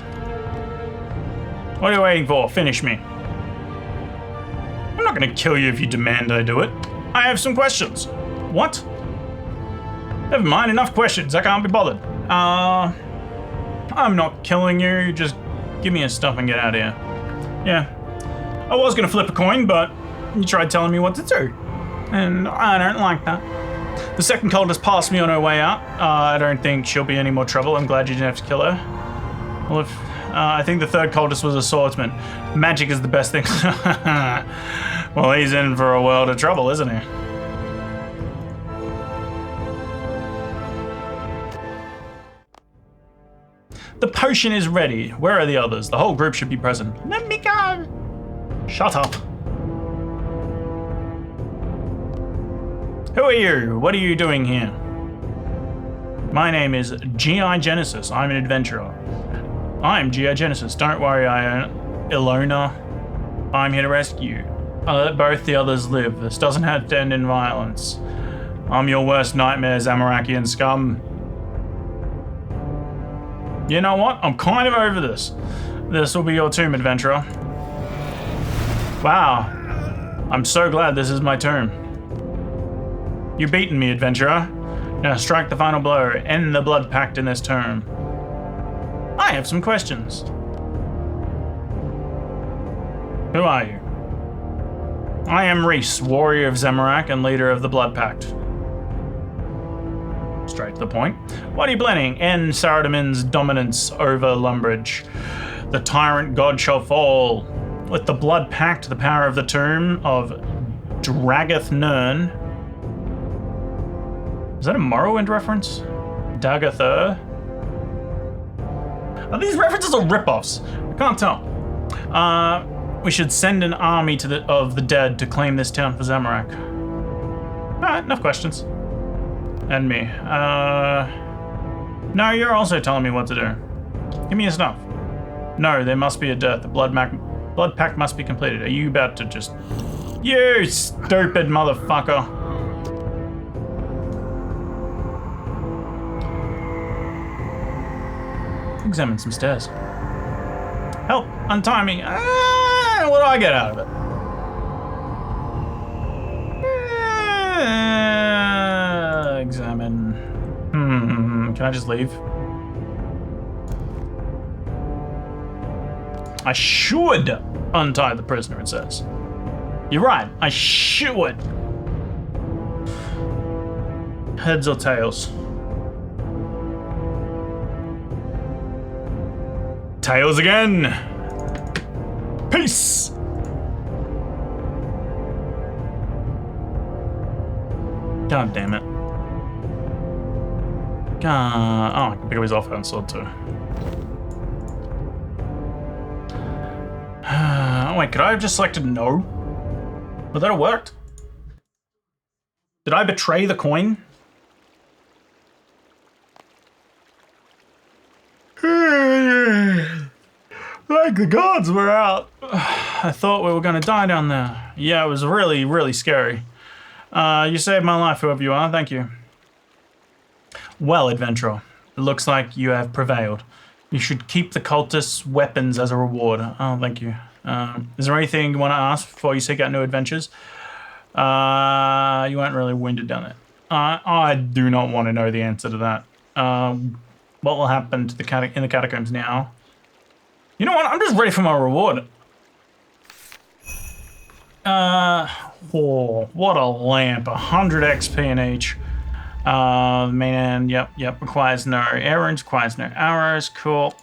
What are you waiting for? Finish me. I'm not gonna kill you if you demand I do it. I have some questions. What? Never mind, enough questions. I can't be bothered. I'm not killing you. Just give me your stuff and get out of here. Yeah. I was gonna flip a coin, but you tried telling me what to do. And I don't like that. The second cultist passed me on her way out. I don't think she'll be any more trouble. I'm glad you didn't have to kill her. Well, if, I think the third cultist was a swordsman. Magic is the best thing. Well, he's in for a world of trouble, isn't he? The potion is ready. Where are the others? The whole group should be present. Let me go. Shut up. Who are you? What are you doing here? My name is G.I. Genesis. I'm an adventurer. I'm G.I. Genesis. Don't worry, Ilona. I'm here to rescue you. I'll let both the others live. This doesn't have to end in violence. I'm your worst nightmare, Zamarakian scum. You know what? I'm kind of over this. This will be your tomb, adventurer. Wow. I'm so glad this is my tomb. You've beaten me, adventurer. Now strike the final blow. End the blood pact in this tomb. I have some questions. Who are you? I am Reese, warrior of Zemarak and leader of the Blood Pact. Straight to the point. What are you planning? End Saradamin's dominance over Lumbridge. The tyrant god shall fall. With the Blood Pact, the power of the tomb of Dragath Nern. Is that a Morrowind reference? Dagathur? Are these references or rip-offs? I can't tell. We should send an army of the dead to claim this town for Zamarak. Alright, enough questions. And me. No, you're also telling me what to do. Give me your stuff. No, there must be a death. The blood pact must be completed. Are you about to just... You stupid motherfucker. Examine some stairs. Help! Untie me! What do I get out of it? Examine. Can I just leave? I should untie the prisoner, it says. You're right, I should. Heads or tails? Tails again! Peace! God damn it. Oh, I can pick up his offhand sword too. Wait, could I have just selected no? Would that have worked? Did I betray the coin? Like the gods were out. I thought we were gonna die down there. Yeah, it was really, really scary. You saved my life, whoever you are. Thank you. Well, adventurer, it looks like you have prevailed. You should keep the cultists' weapons as a reward. Oh, thank you. Is there anything you want to ask before you seek out new adventures? You weren't really winded down it. I do not want to know the answer to that. What will happen to in the catacombs now? You know what? I'm just ready for my reward. Oh, what a lamp. 100 XP in each. Man, yep, requires no errands, requires no arrows. Cool,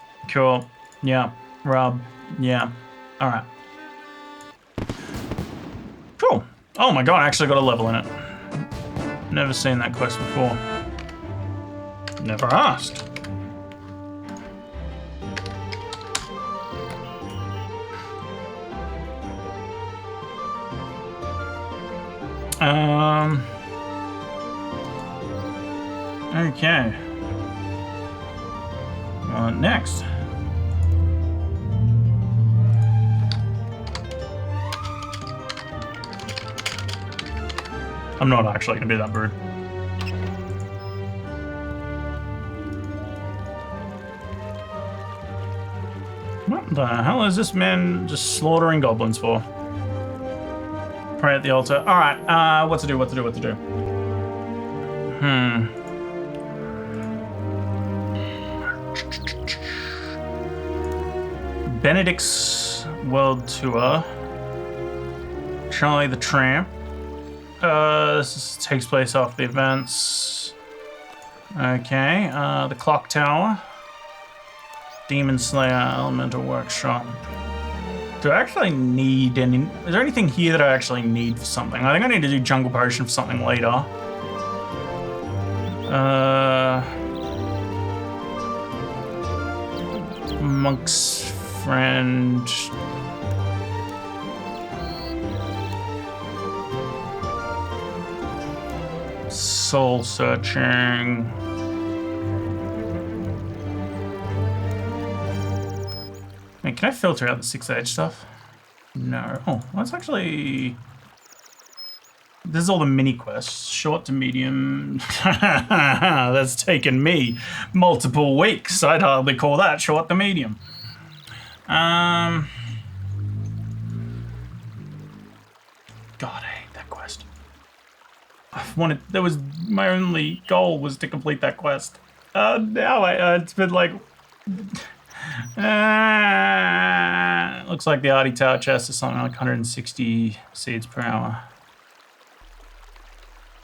yeah, rub, yeah, alright. Cool. Oh my god, I actually got a level in it. Never seen that quest before. Never asked. Okay. Next. I'm not actually gonna be that rude. The hell is this man just slaughtering goblins for? Pray at the altar. All right. What to do? Benedict's World Tour. Charlie the Tramp. This takes place after the events. Okay. The Clock Tower. Demon Slayer Elemental Workshop. Do I actually need any... Is there anything here that I actually need for something? I think I need to do Jungle Potion for something later. Monk's Friend... Soul Searching... Wait, can I filter out the 6-age stuff? No. Oh, that's actually... This is all the mini quests. Short to medium. That's taken me multiple weeks. I'd hardly call that short to medium. God, I hate that quest. That was my only goal was to complete that quest. Now it's been like... looks like the Arty Tower chest is something like 160 seeds per hour.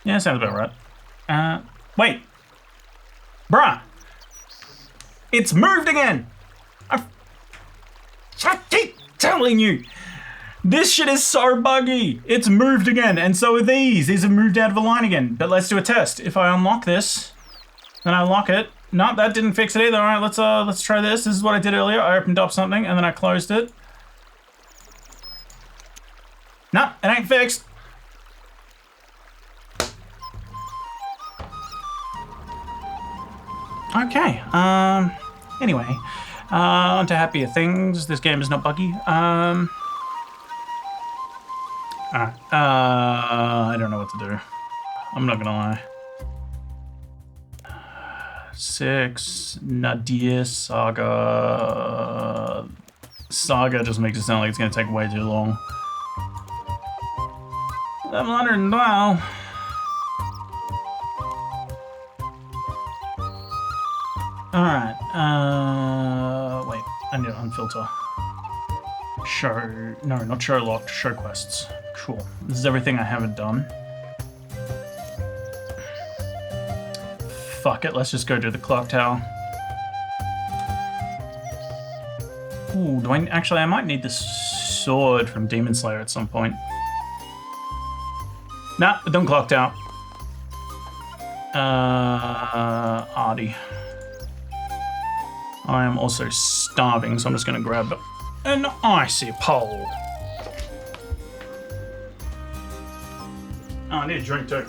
Yeah, sounds about right. Wait. Bruh. It's moved again. I keep telling you. This shit is so buggy. It's moved again. And so are these. These have moved out of a line again. But let's do a test. If I unlock this, then I lock it. No, that didn't fix it either. All right, let's try this. This is what I did earlier. I opened up something and then I closed it. No, it ain't fixed. Okay. Anyway, on to happier things. This game is not buggy. Alright. I don't know what to do. I'm not gonna lie. 6 Nadir Saga. Saga just makes it sound like it's gonna take way too long. 712. Alright, wait, I need to unfilter. Show, no, not show locked, show quests. Cool, this is everything I haven't done. Fuck it, let's just go do the clock tower. Ooh, I might need this sword from Demon Slayer at some point. Nah, don't clock tower. Arty. I am also starving, so I'm just gonna grab an icy pole. Oh, I need a drink too.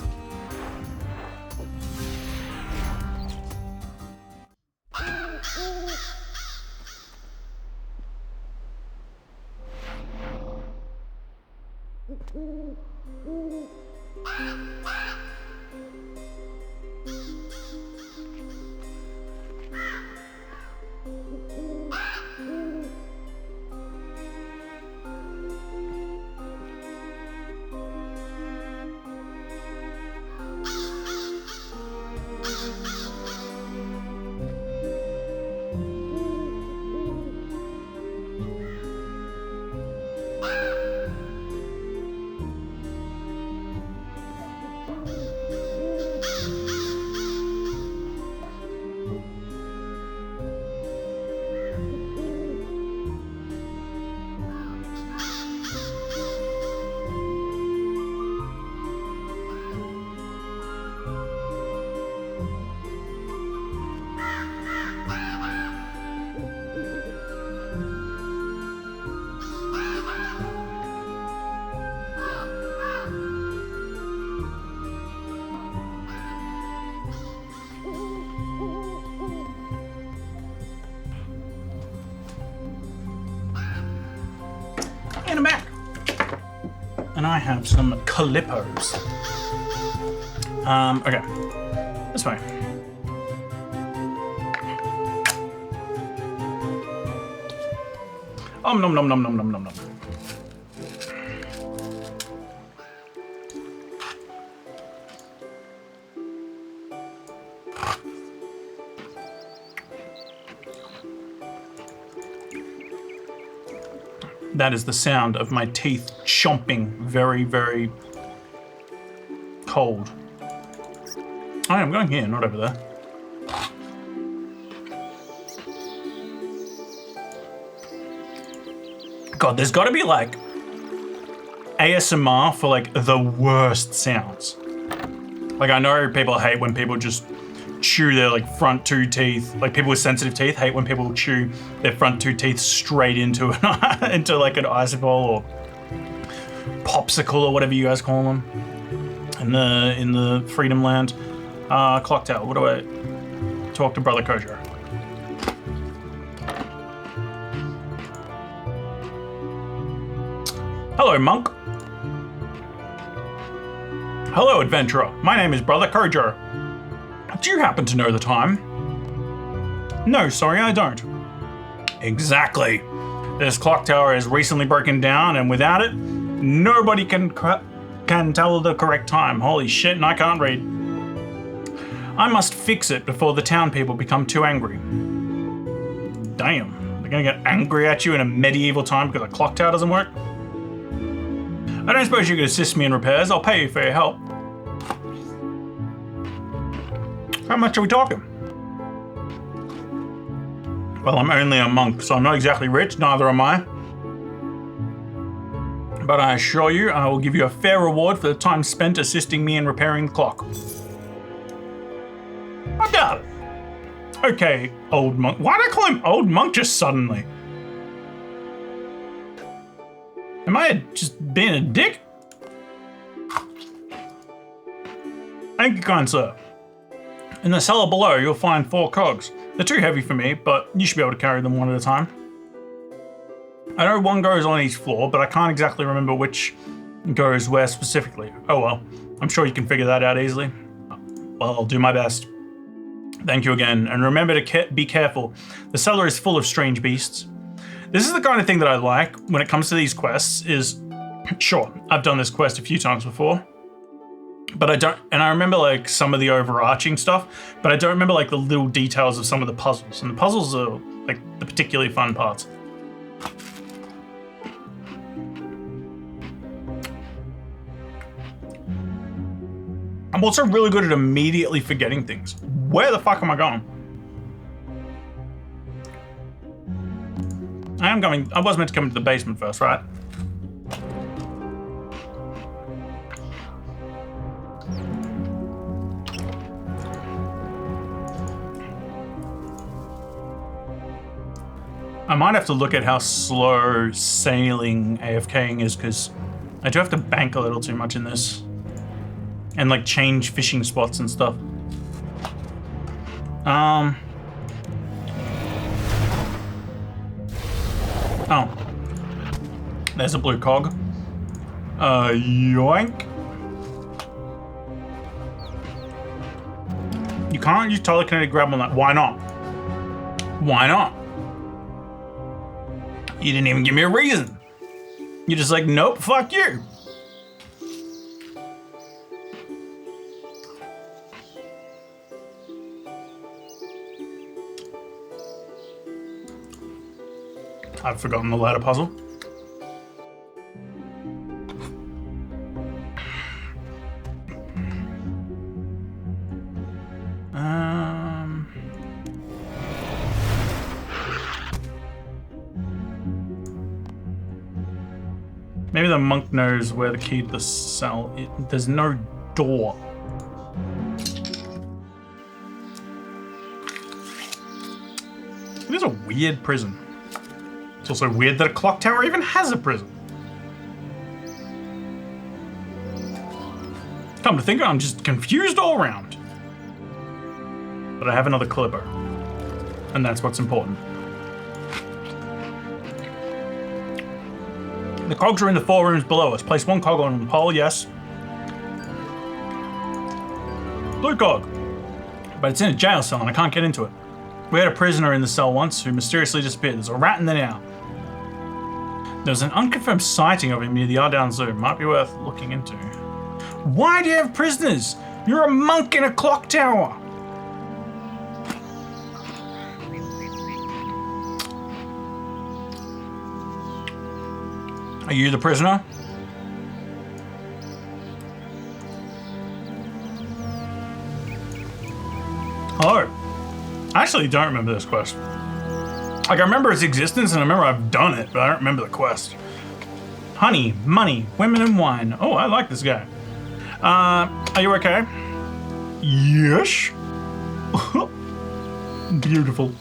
And I'm back. And I have some Calippos. Okay. This way. Nom nom nom nom nom nom nom. That is the sound of my teeth chomping very, very cold. I'm going here, not over there. God, there's got to be like ASMR for like the worst sounds. Like I know people hate when people just chew their like front two teeth. Like people with sensitive teeth hate when people chew their front two teeth straight into into like an icicle or popsicle or whatever you guys call them in the Freedom Land. Clock Tower. What do I talk to Brother Kojo? Hello, monk. Hello, adventurer. My name is Brother Kojo. Do you happen to know the time? No, sorry, I don't. Exactly. This clock tower is recently broken down, and without it, nobody can tell the correct time. Holy shit, and I can't read. I must fix it before the town people become too angry. Damn, they're gonna get angry at you in a medieval time because a clock tower doesn't work? I don't suppose you could assist me in repairs. I'll pay you for your help. How much are we talking? Well, I'm only a monk, so I'm not exactly rich, neither am I. But I assure you, I will give you a fair reward for the time spent assisting me in repairing the clock. I doubt it. Okay, old monk. Why did I call him old monk just suddenly? Am I just being a dick? Thank you, kind sir. In the cellar below, you'll find 4 cogs. They're too heavy for me, but you should be able to carry them one at a time. I know one goes on each floor, but I can't exactly remember which goes where specifically. Oh well, I'm sure you can figure that out easily. Well, I'll do my best. Thank you again, and remember to be careful. The cellar is full of strange beasts. This is the kind of thing that I like when it comes to these quests is, sure, I've done this quest a few times before, but I remember like some of the overarching stuff, but I don't remember like the little details of some of the puzzles, and the puzzles are like the particularly fun parts. I'm also really good at immediately forgetting things. Where the fuck am I going? I was meant to come to the basement first, right? I might have to look at how slow sailing AFKing is, because I do have to bank a little too much in this. And like change fishing spots and stuff. Oh. There's a blue cog. Yoink. You can't use telekinetic grab on that. Why not? Why not? You didn't even give me a reason. You're just like, nope, fuck you. I've forgotten the ladder puzzle. Maybe the monk knows where the key to the cell is. There's no door. It is a weird prison. It's also weird that a clock tower even has a prison. Come to think of it, I'm just confused all around. But I have another clipper. And that's what's important. The cogs are in the 4 rooms below us. Place 1 cog on the pole, yes. Blue cog. But it's in a jail cell and I can't get into it. We had a prisoner in the cell once who mysteriously disappeared. There's a rat in there now. There's an unconfirmed sighting of him near the Ardown Zoo. Might be worth looking into. Why do you have prisoners? You're a monk in a clock tower. Are you the prisoner? Hello. I actually don't remember this quest. Like, I remember its existence and I remember I've done it, but I don't remember the quest. Honey, money, women and wine. Oh, I like this guy. Are you okay? Yes. Beautiful.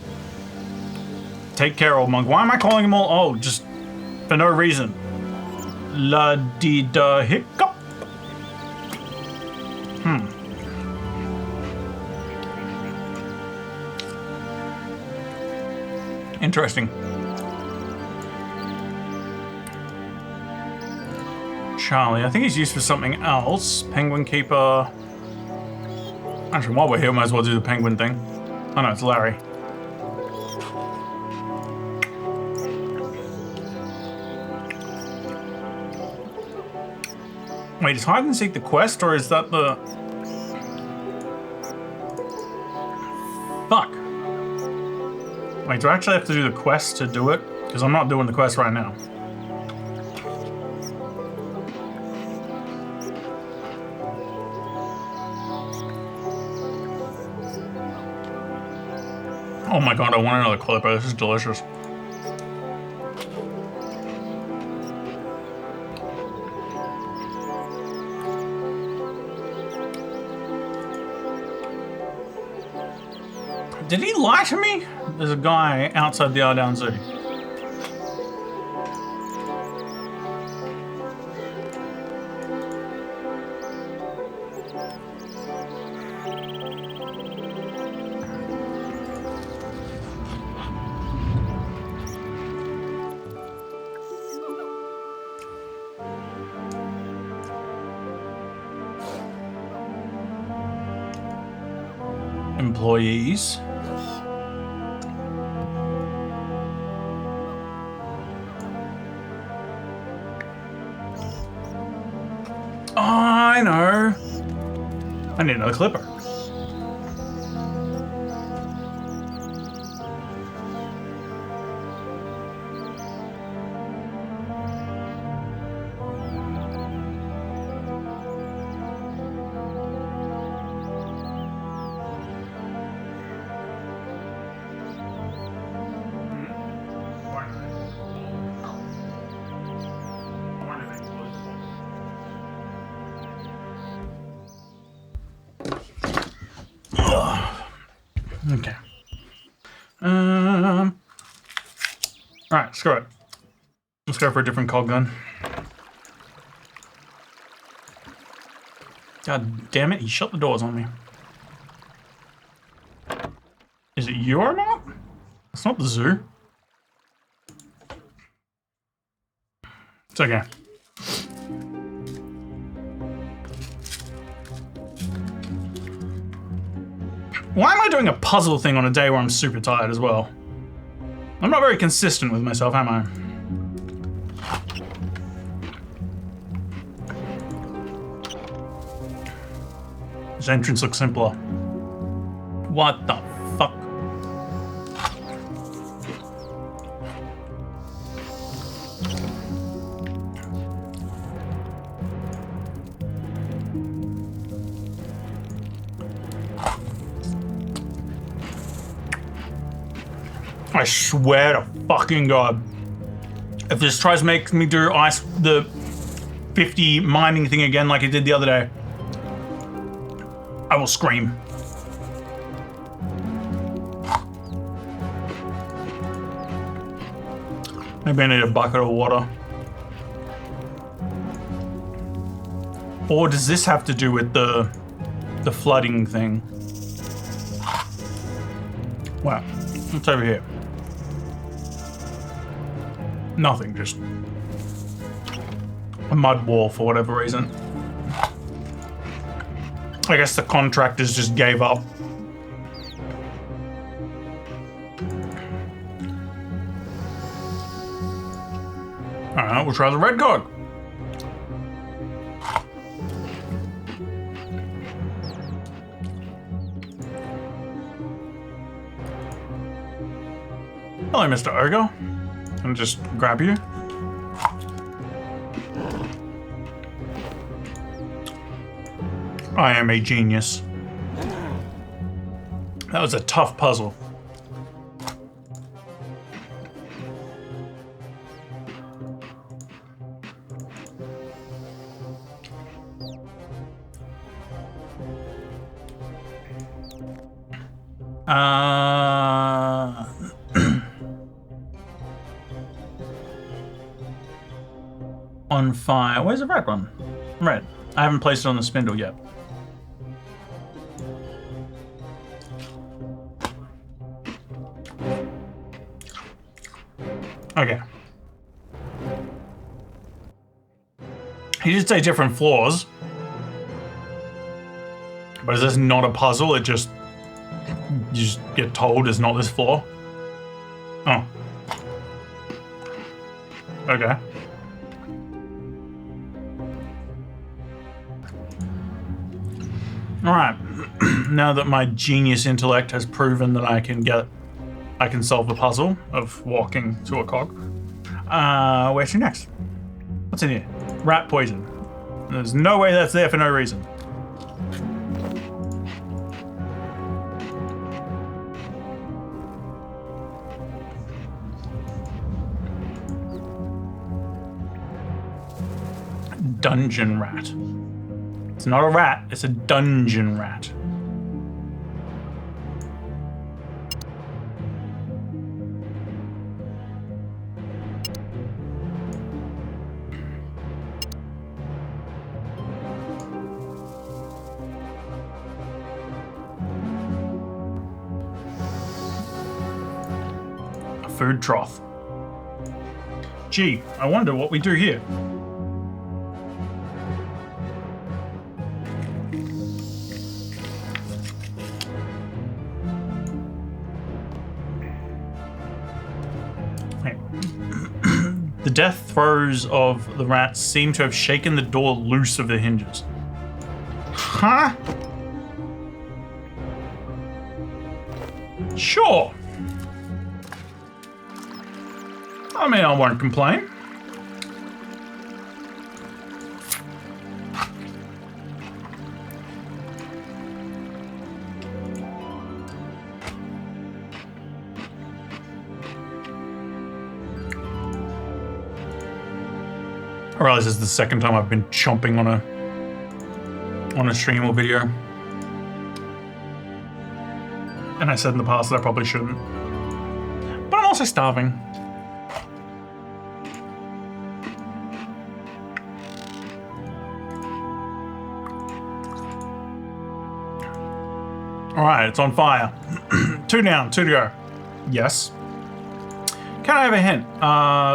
Take care, old monk. Why am I calling him all old? Just for no reason. La di da hiccup. Interesting. Charlie, I think he's used for something else. Penguin keeper. Actually, while we're here, we might as well do the penguin thing. Oh no, it's Larry. Wait, is hide and seek the quest, or is that the... Fuck. Wait, do I actually have to do the quest to do it? Because I'm not doing the quest right now. Oh my god, I want another clipper. This is delicious. Did he lie to me? There's a guy outside the Ardown Zoo. Employees. I know. I need another clipper. Okay. Alright, screw it. Let's go for a different cog gun. God damn it, he shut the doors on me. Is it you or not? It's not the zoo. It's okay. Why am I doing a puzzle thing on a day where I'm super tired as well? I'm not very consistent with myself, am I? This entrance looks simpler. What the fuck? I swear to fucking God. If this tries to make me do the 50 mining thing again like it did the other day, I will scream. Maybe I need a bucket of water. Or does this have to do with the flooding thing? Wow, what's over here? Nothing, just a mud wall for whatever reason. I guess the contractors just gave up. we'll try the red cog. Hello, Mr. Ogre. I'll just grab you. I am a genius. That was a tough puzzle. On fire. Where's the red one? Red. I haven't placed it on the spindle yet. Okay. He did say different floors. But is this not a puzzle? It just... You just get told it's not this floor? Oh. Okay. Alright. Now that my genius intellect has proven that I can solve the puzzle of walking to a cog. Where to next? What's in here? Rat poison. There's no way that's there for no reason. Dungeon rat. It's not a rat, it's a dungeon rat. A food trough. Gee, I wonder what we do here. The death throes of the rats seem to have shaken the door loose of the hinges. Huh? Sure. I mean, I won't complain. I realize this is the second time I've been chomping on a stream or video. And I said in the past that I probably shouldn't. But I'm also starving. Alright, it's on fire. 2 down, 2 to go. Yes. Can I have a hint?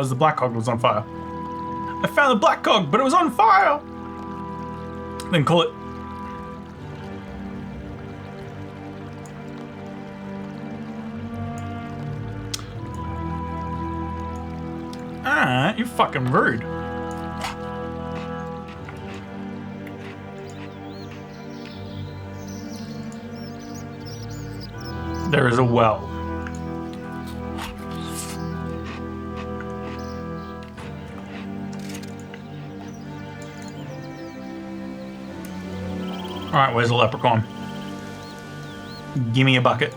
The black cog was on fire. I found the black cog, but it was on fire! Then call it... Ah, you're fucking rude. There is a well. Alright, where's the leprechaun? Give me a bucket.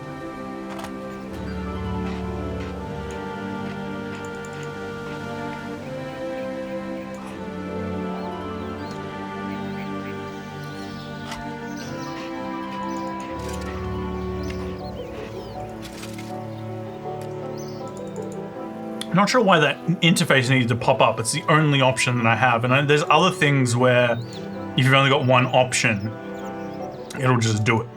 I'm not sure why that interface needs to pop up. It's the only option that I have. And there's other things where if you've only got one option, it'll just do it.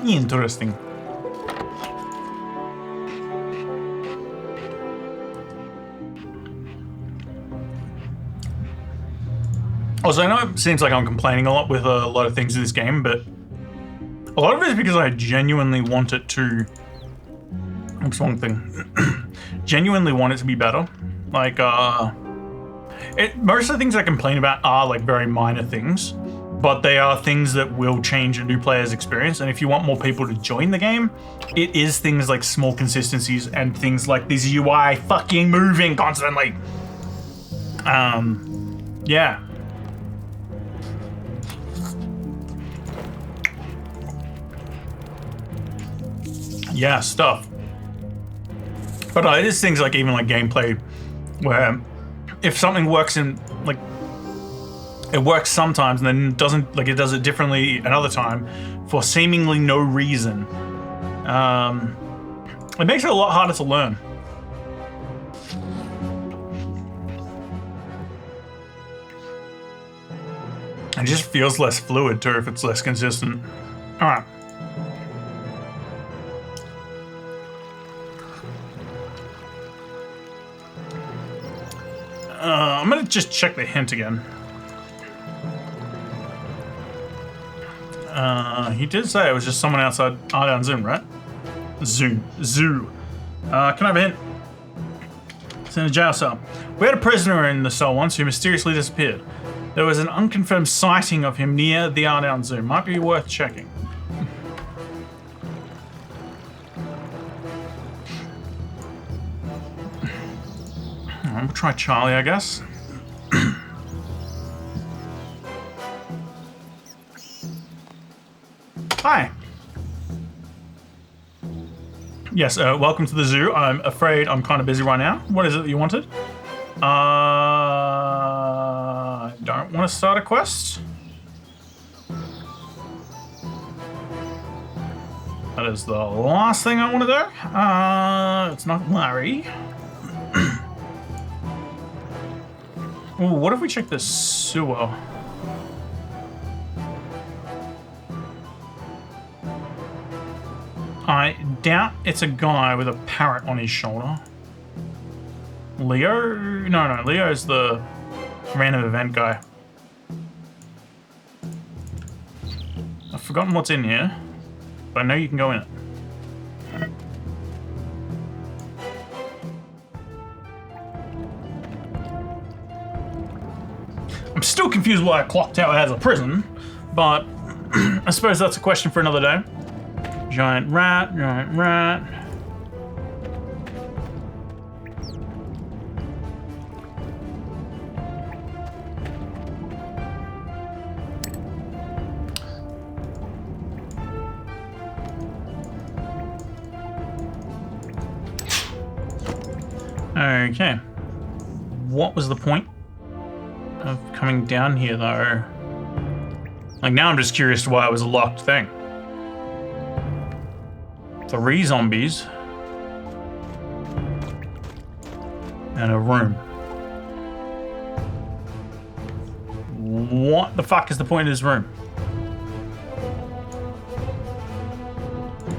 Interesting. Also, I know it seems like I'm complaining a lot with a lot of things in this game, but a lot of it is because I genuinely want it to... Oops, wrong thing. genuinely want it to be better. Like, most of the things I complain about are like very minor things, but they are things that will change a new player's experience. And if you want more people to join the game, it is things like small consistencies and things like this UI fucking moving constantly. Yeah. Yeah, stuff. But it is things like even like gameplay where if something works in like it works sometimes and then doesn't, like it does it differently another time for seemingly no reason, it makes it a lot harder to learn. It just feels less fluid too if it's less consistent. All right. I'm gonna just check the hint again. He did say it was just someone outside down Zoom, right? Zoo. Can I have a hint? It's in a jail cell. We had a prisoner in the cell once who mysteriously disappeared. There was an unconfirmed sighting of him near the down Zoom. Might be worth checking. We'll try Charlie, I guess. Hi. Yes, welcome to the zoo. I'm afraid I'm kind of busy right now. What is it that you wanted? I don't want to start a quest. That is the last thing I want to do. It's not Larry. Ooh, what if we check the sewer? I doubt it's a guy with a parrot on his shoulder. Leo? No, Leo's the random event guy. I've forgotten what's in here, but I know you can go in it. I'm still confused why a clock tower has a prison, but I suppose that's a question for another day. Giant rat. Okay. What was the point of coming down here, though? Like, now I'm just curious to why it was a locked thing. 3 zombies. And a room. What the fuck is the point of this room?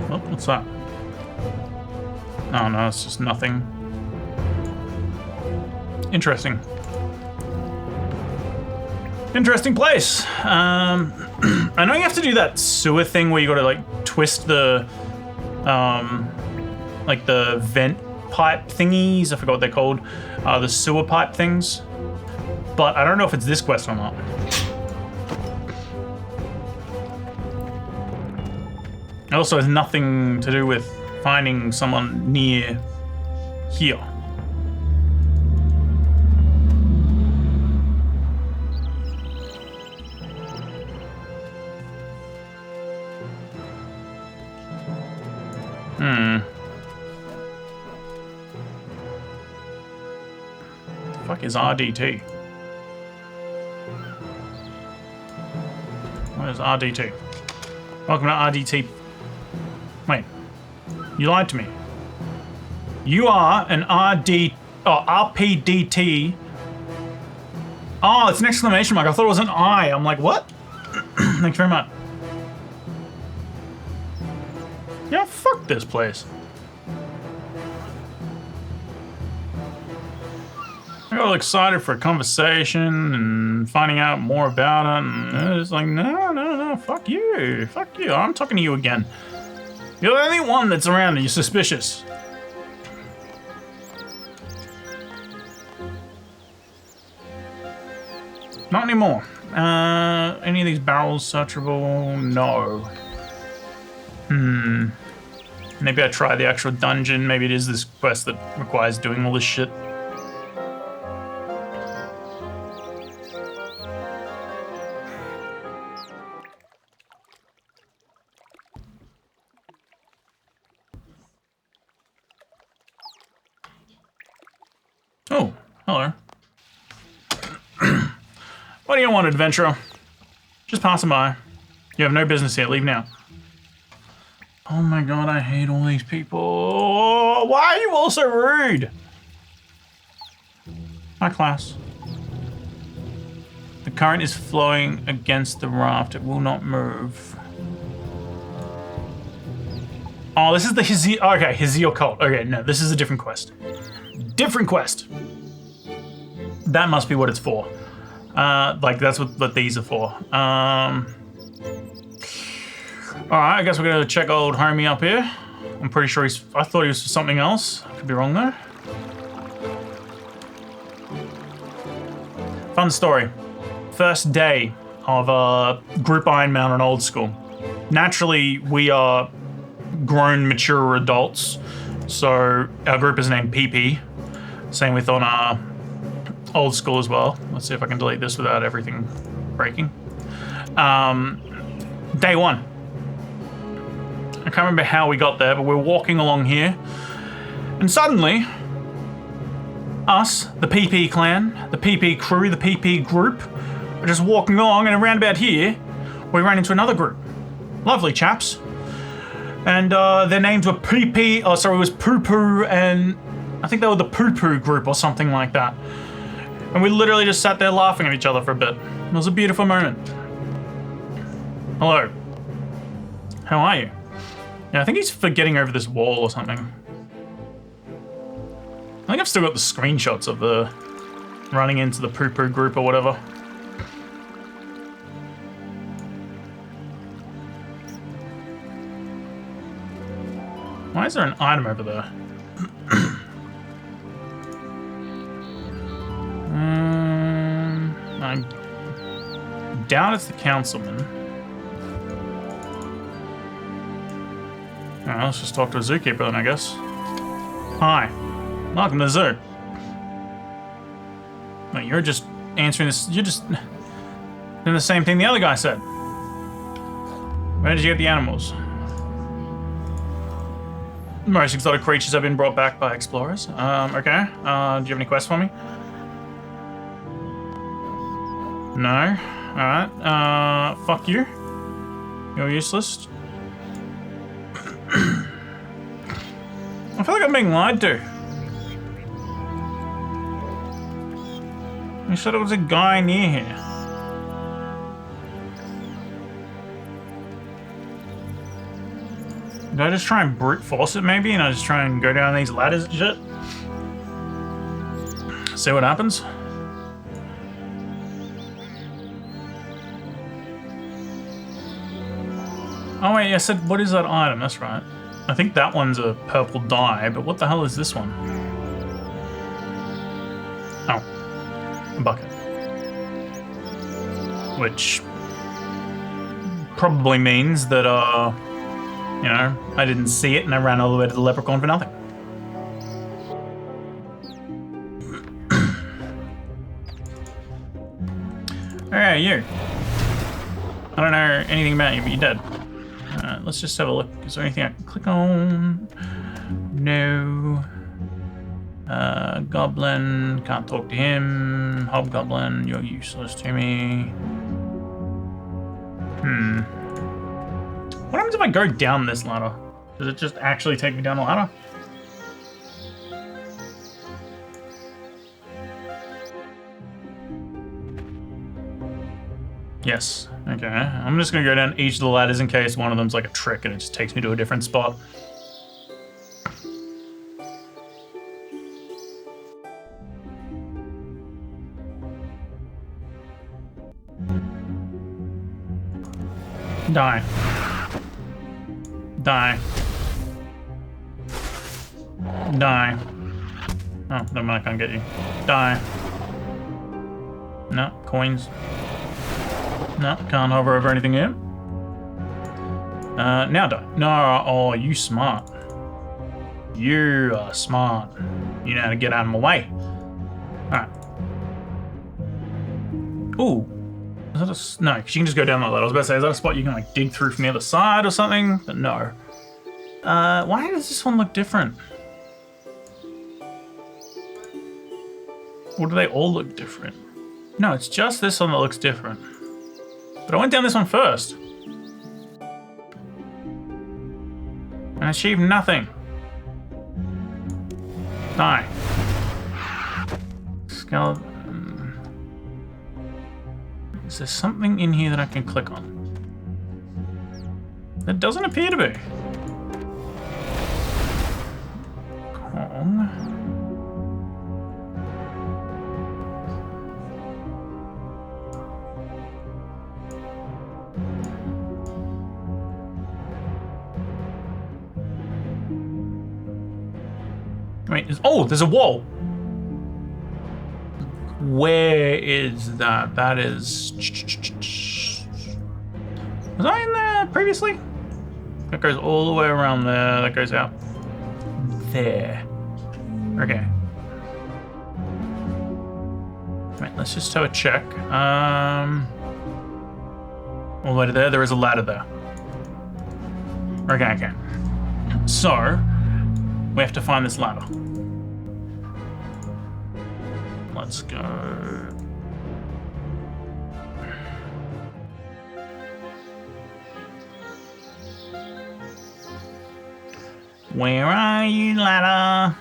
Oh, what's that? Oh no, it's just nothing. Interesting. Interesting place. I know you have to do that sewer thing where you gotta like twist the like the vent pipe thingies. I forgot what they're called. The sewer pipe things. But I don't know if it's this quest or not. It also has nothing to do with finding someone near here. The fuck is RDT? What is RDT? Welcome to RDT. Wait, you lied to me. You are an RPDT. Oh, it's an exclamation mark. I thought it was an I. I'm like, what? Thanks very much. Yeah, fuck this place. I got all excited for a conversation and finding out more about it, and it's like, no, fuck you. Fuck you. I'm talking to you again. You're the only one that's around and you're suspicious. Not anymore. Any of these barrels searchable? No. Maybe I try the actual dungeon. Maybe it is this quest that requires doing all this shit. Oh, hello. What do you want, adventurer? Just passing by. You have no business here. Leave now. Oh my god, I hate all these people. Why are you all so rude? Hi, class. The current is flowing against the raft. It will not move. Oh, this is the Hizio cult. Okay, no, this is a different quest. Different quest. That must be what it's for. Like, that's what these are for. Alright, I guess we're gonna check old homie up here. I'm pretty sure I thought he was for something else. I could be wrong though. Fun story. First day of Group Ironman on Old School. Naturally, we are grown, mature adults, so our group is named PP. Same with on Old School as well. Let's see if I can delete this without everything breaking. Day one. I can't remember how we got there, but we're walking along here, and suddenly, us, the PP clan, the PP crew, the PP group, are just walking along, and around about here, we ran into another group. Lovely chaps. And their names were PP, oh sorry, it was Poo Poo, and I think they were the Poo Poo group or something like that. And we literally just sat there laughing at each other for a bit. It was a beautiful moment. Hello. How are you? Yeah, I think he's getting over this wall or something. I think I've still got the screenshots of the running into the Poo Poo group or whatever. Why is there an item over there? I doubt it's the councilman. Alright, let's just talk to a zookeeper then, I guess. Hi. Welcome to the zoo. Wait, you're just answering this. You're just doing the same thing the other guy said. Where did you get the animals? Most exotic creatures have been brought back by explorers. Okay. Do you have any quests for me? No. Alright. Fuck you. You're useless. I feel like I'm being lied to. You said it was a guy near here. Did I just try and brute force it maybe, and I just try and go down these ladders and shit? See what happens? Oh wait, I said, what is that item? That's right. I think that one's a purple dye, but what the hell is this one? Oh. A bucket. Which probably means that, you know, I didn't see it and I ran all the way to the leprechaun for nothing. Alright, you. I don't know anything about you, but you're dead. Let's just have a look. Is there anything I can click on? No. Goblin, can't talk to him. Hobgoblin, you're useless to me. What happens if I go down this ladder? Does it just actually take me down the ladder? Yes. Okay. I'm just gonna go down each of the ladders in case one of them's like a trick and it just takes me to a different spot. Die. Die. Die. Oh, never mind, I can't get you. Die. No, coins. No, can't hover over anything here. Now don't. No, oh, you smart. You are smart. You know how to get out of my way. Alright. Ooh. Is that a... No, because you can just go down that ladder. I was about to say, is that a spot you can like dig through from the other side or something? But no. Why does this one look different? Or do they all look different? No, it's just this one that looks different. But I went down this one first. And achieved nothing. Die. Skeleton. Is there something in here that I can click on? It doesn't appear to be. Kong. Wait, there's a wall. Where is that? That is... Was I in there previously? That goes all the way around there. That goes out there. Okay. Right, let's just have a check. All the way to there. There is a ladder there. Okay. So, we have to find this ladder. Let's go. Where are you, ladder?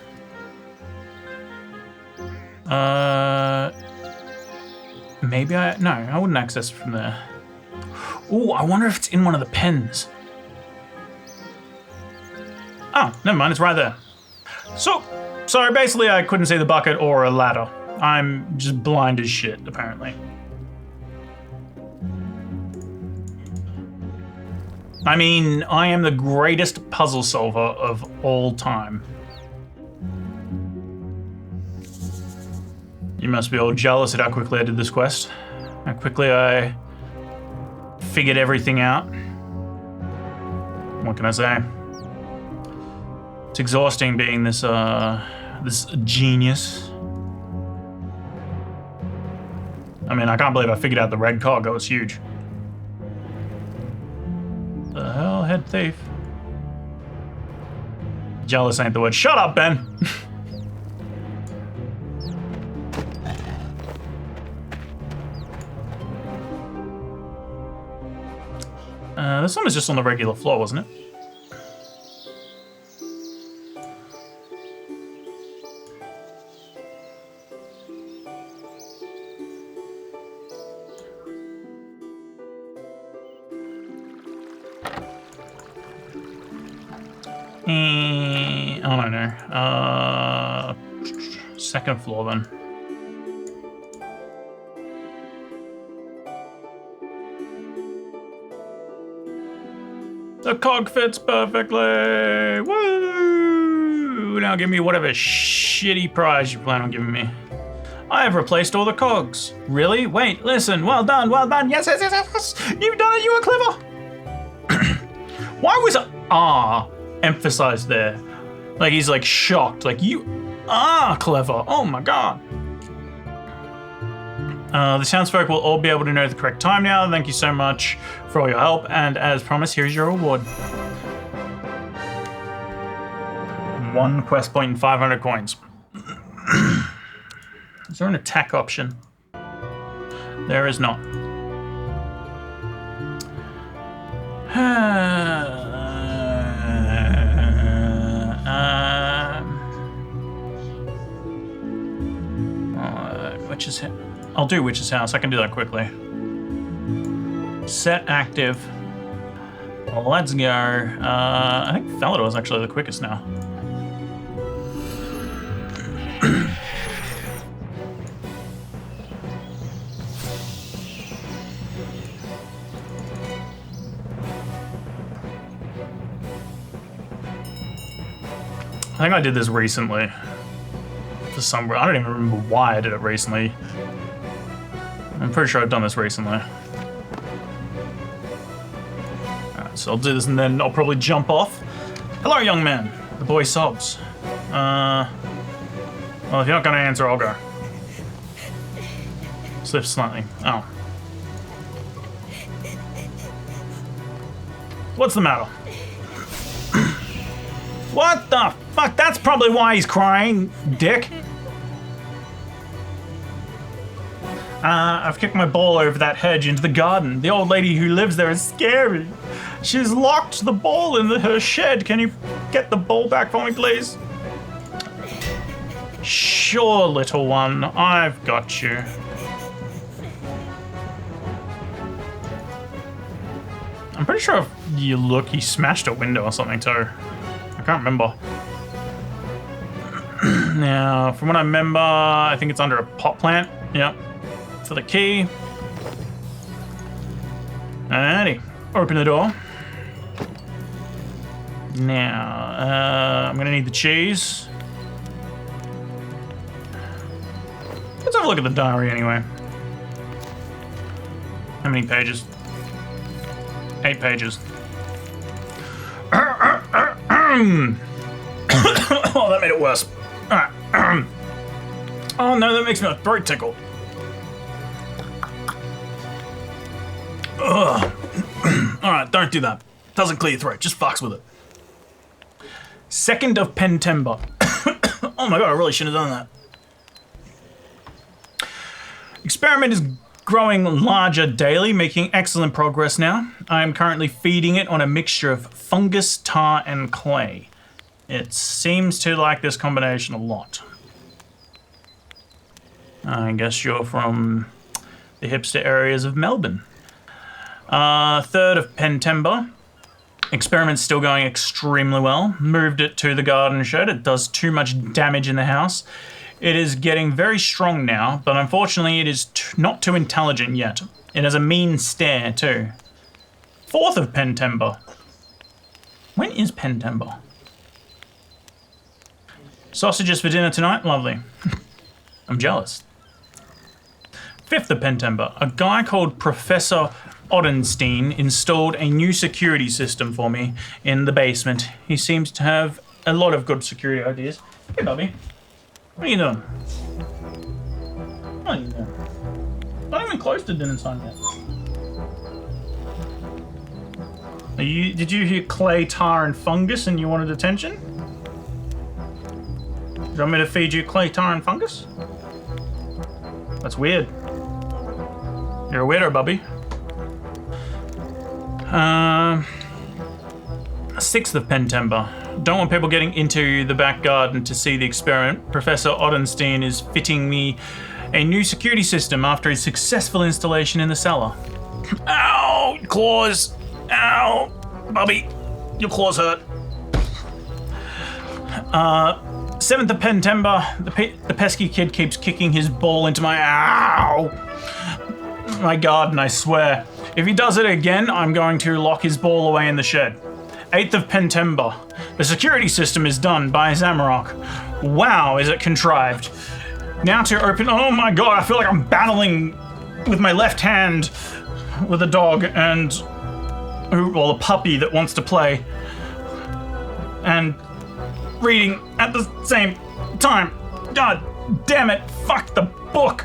Maybe no, I wouldn't access it from there. Ooh, I wonder if it's in one of the pens. Oh, never mind, it's right there. So basically I couldn't see the bucket or a ladder. I'm just blind as shit, apparently. I mean, I am the greatest puzzle solver of all time. You must be all jealous at how quickly I did this quest. How quickly I figured everything out. What can I say? It's exhausting being this this genius. I mean, I can't believe I figured out the red cog. That was huge. The hell, head thief. Jealous ain't the word. Shut up, Ben. This one was just on the regular floor, wasn't it? I don't know. Second floor then. The cog fits perfectly! Woo! Now give me whatever shitty prize you plan on giving me. I have replaced all the cogs. Really? Wait, listen. Well done, well done. Yes, yes, yes, yes. You've done it, you were clever. Why was R emphasized there? Like he's like shocked. Like you are clever. Oh my god. The townsfolk will all be able to know the correct time now. Thank you so much for all your help. And as promised, here's your reward. 1 quest point and 500 coins. Is there an attack option? There is not. Witch's House. I'll do Witch's House. I can do that quickly. Set active. Well, let's go. I think Felidor is actually the quickest now. I think I did this recently. For some reason, I don't even remember why I did it recently. I'm pretty sure I've done this recently. Alright, so I'll do this and then I'll probably jump off. Hello, young man. The boy sobs. Well, if you're not going to answer, I'll go. Slips slightly. Oh. What's the matter? What the fuck? That's probably why he's crying, dick. I've kicked my ball over that hedge into the garden. The old lady who lives there is scary. She's locked the ball in her shed. Can you get the ball back for me, please? Sure, little one. I've got you. I'm pretty sure if you look, he smashed a window or something too. I can't remember. Now, from what I remember, I think it's under a pot plant. Yep. For the key. Alrighty. Open the door. Now, I'm gonna need the cheese. Let's have a look at the diary anyway. How many pages? 8 pages. Oh, that made it worse. Oh no, that makes my throat tickle. Ugh. Alright, don't do that. Doesn't clear your throat, just fucks with it. 2nd of Pentember. Oh my god, I really shouldn't have done that. Experiment is growing larger daily, making excellent progress now. I am currently feeding it on a mixture of fungus, tar, and clay. It seems to like this combination a lot. I guess you're from the hipster areas of Melbourne. 3rd of Pentember. Experiment's still going extremely well. Moved it to the garden shed. It does too much damage in the house. It is getting very strong now, but unfortunately it is not too intelligent yet. It has a mean stare too. 4th of Pentember. When is Pentember? Sausages for dinner tonight? Lovely. I'm jealous. 5th of Pentember. A guy called Professor Odenstein installed a new security system for me in the basement. He seems to have a lot of good security ideas. Hey, Bobby. What are you doing? What are you doing? Not even close to dinner time yet. Did you hear clay, tar, and fungus and you wanted attention? Do you want me to feed you clay, tar, and fungus? That's weird. You're a weirdo, Bubby. 6th of Pentember. Don't want people getting into the back garden to see the experiment. Professor Odenstein is fitting me a new security system after a successful installation in the cellar. Ow! Claws! Ow! Bubby, your claws hurt. 7th of Pentember. The pesky kid keeps kicking his ball into my... Ow! My garden, I swear. If he does it again, I'm going to lock his ball away in the shed. 8th of Pentember. The security system is done by Zamarok. Wow, is it contrived. Now to open... Oh my god, I feel like I'm battling with my left hand with a dog and... Well, a puppy that wants to play. And reading at the same time. God damn it, fuck the book.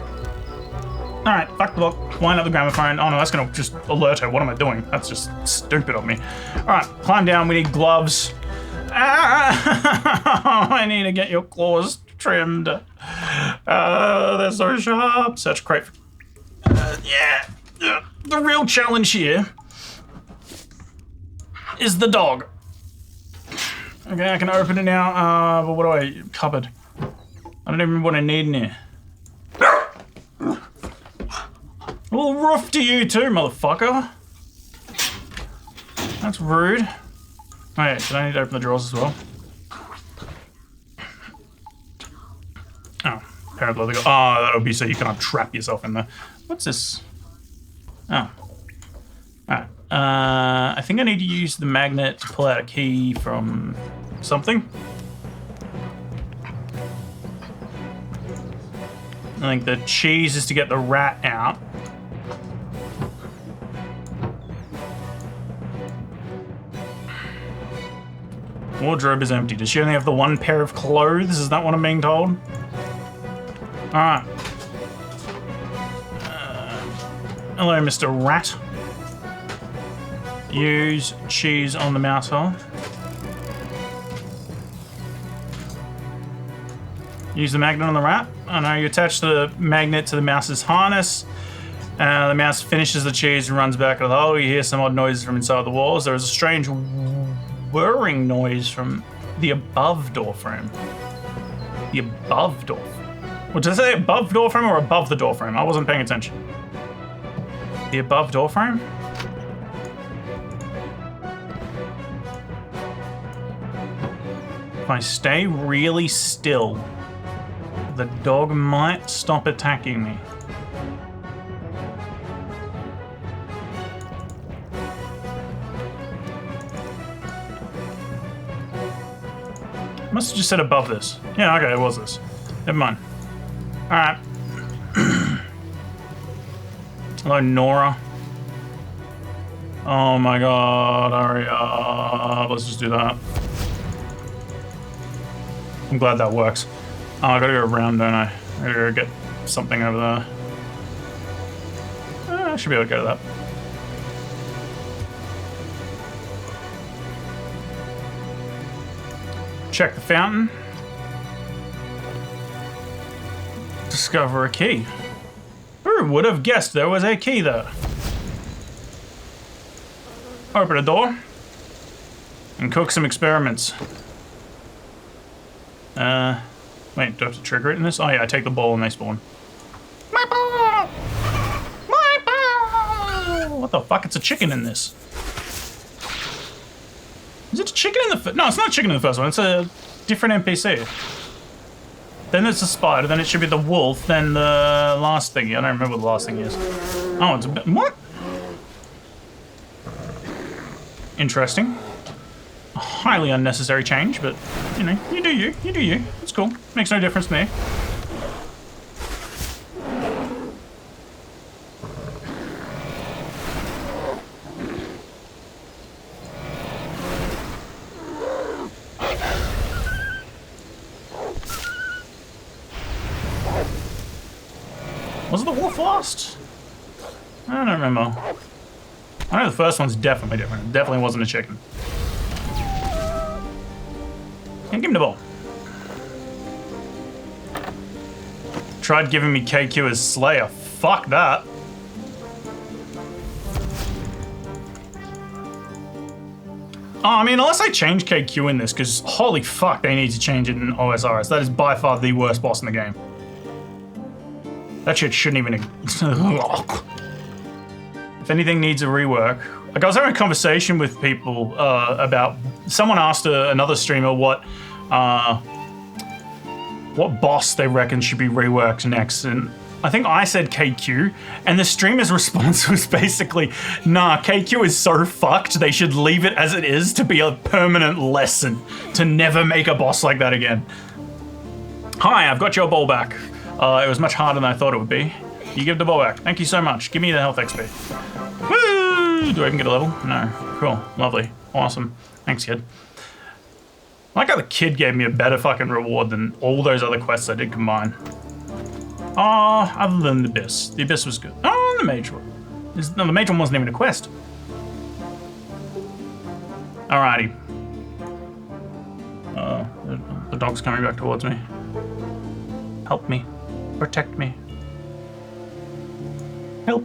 Alright, fuck the book. Wind up the gramophone. Oh no, that's gonna just alert her. What am I doing? That's just stupid of me. Alright, climb down. We need gloves. I need to get your claws trimmed. They're so sharp. Search crate. Yeah. The real challenge here is the dog. Okay, I can open it now. But what do I... Cupboard. I don't even remember what I need in here. A little roof to you too, motherfucker. That's rude. Oh yeah, did I need to open the drawers as well? Oh, apparently they go. Oh, that would be so you can't trap yourself in there. What's this? Oh. Alright. I think I need to use the magnet to pull out a key from something. I think the cheese is to get the rat out. Wardrobe is empty. Does she only have the one pair of clothes? Is that what I'm being told? Alright. Hello, Mr. Rat. Use cheese on the mouse hole. Use the magnet on the rat. Oh no, you attach the magnet to the mouse's harness. The mouse finishes the cheese and runs back to the hole. You hear some odd noises from inside the walls. There is a strange whirring noise from the above door frame. The above door frame. What, did I say above door frame or above the door frame? I wasn't paying attention. The above door frame? If I stay really still, the dog might stop attacking me. Must have just said above this. Yeah, okay, it was this. Never mind. Alright. Hello, Nora. Oh my god, hurry up. Let's just do that. I'm glad that works. Oh, I gotta go around, don't I? I gotta go get something over there. I should be able to go to that. Check the fountain. Discover a key. Who would have guessed there was a key there? Open a door and cook some experiments. Wait, do I have to trigger it in this? Oh yeah, I take the ball and they spawn. My ball! My ball! What the fuck? It's a chicken in this. Is it a chicken in the first? No, it's not a chicken in the first one. It's a different NPC. Then it's a spider, then it should be the wolf, then the last thingy. I don't remember what the last thing is. Oh, it's a bit... What? Interesting. A highly unnecessary change, but, you know, you do you. You do you. It's cool. Makes no difference to me. Was it the wolf last? I don't remember. I know the first one's definitely different. It definitely wasn't a chicken. And give him the ball. Tried giving me KQ as Slayer. Fuck that. Oh, I mean, unless I change KQ in this, because holy fuck, they need to change it in OSRS. That is by far the worst boss in the game. That shit shouldn't even... If anything needs a rework... Like, I was having a conversation with people about... Someone asked another streamer what boss they reckon should be reworked next, and I think I said KQ, and the streamer's response was basically, nah, KQ is so fucked, they should leave it as it is to be a permanent lesson, to never make a boss like that again. Hi, I've got your ball back. It was much harder than I thought it would be. You give the ball back. Thank you so much. Give me the health XP. Woo! Do I even get a level? No. Cool. Lovely. Awesome. Thanks, kid. I like how the kid gave me a better fucking reward than all those other quests I did combine. Oh, other than the Abyss. The Abyss was good. Oh, and the Mage one. No, the Mage one wasn't even a quest. Alrighty. The dog's coming back towards me. Help me. Protect me. Help.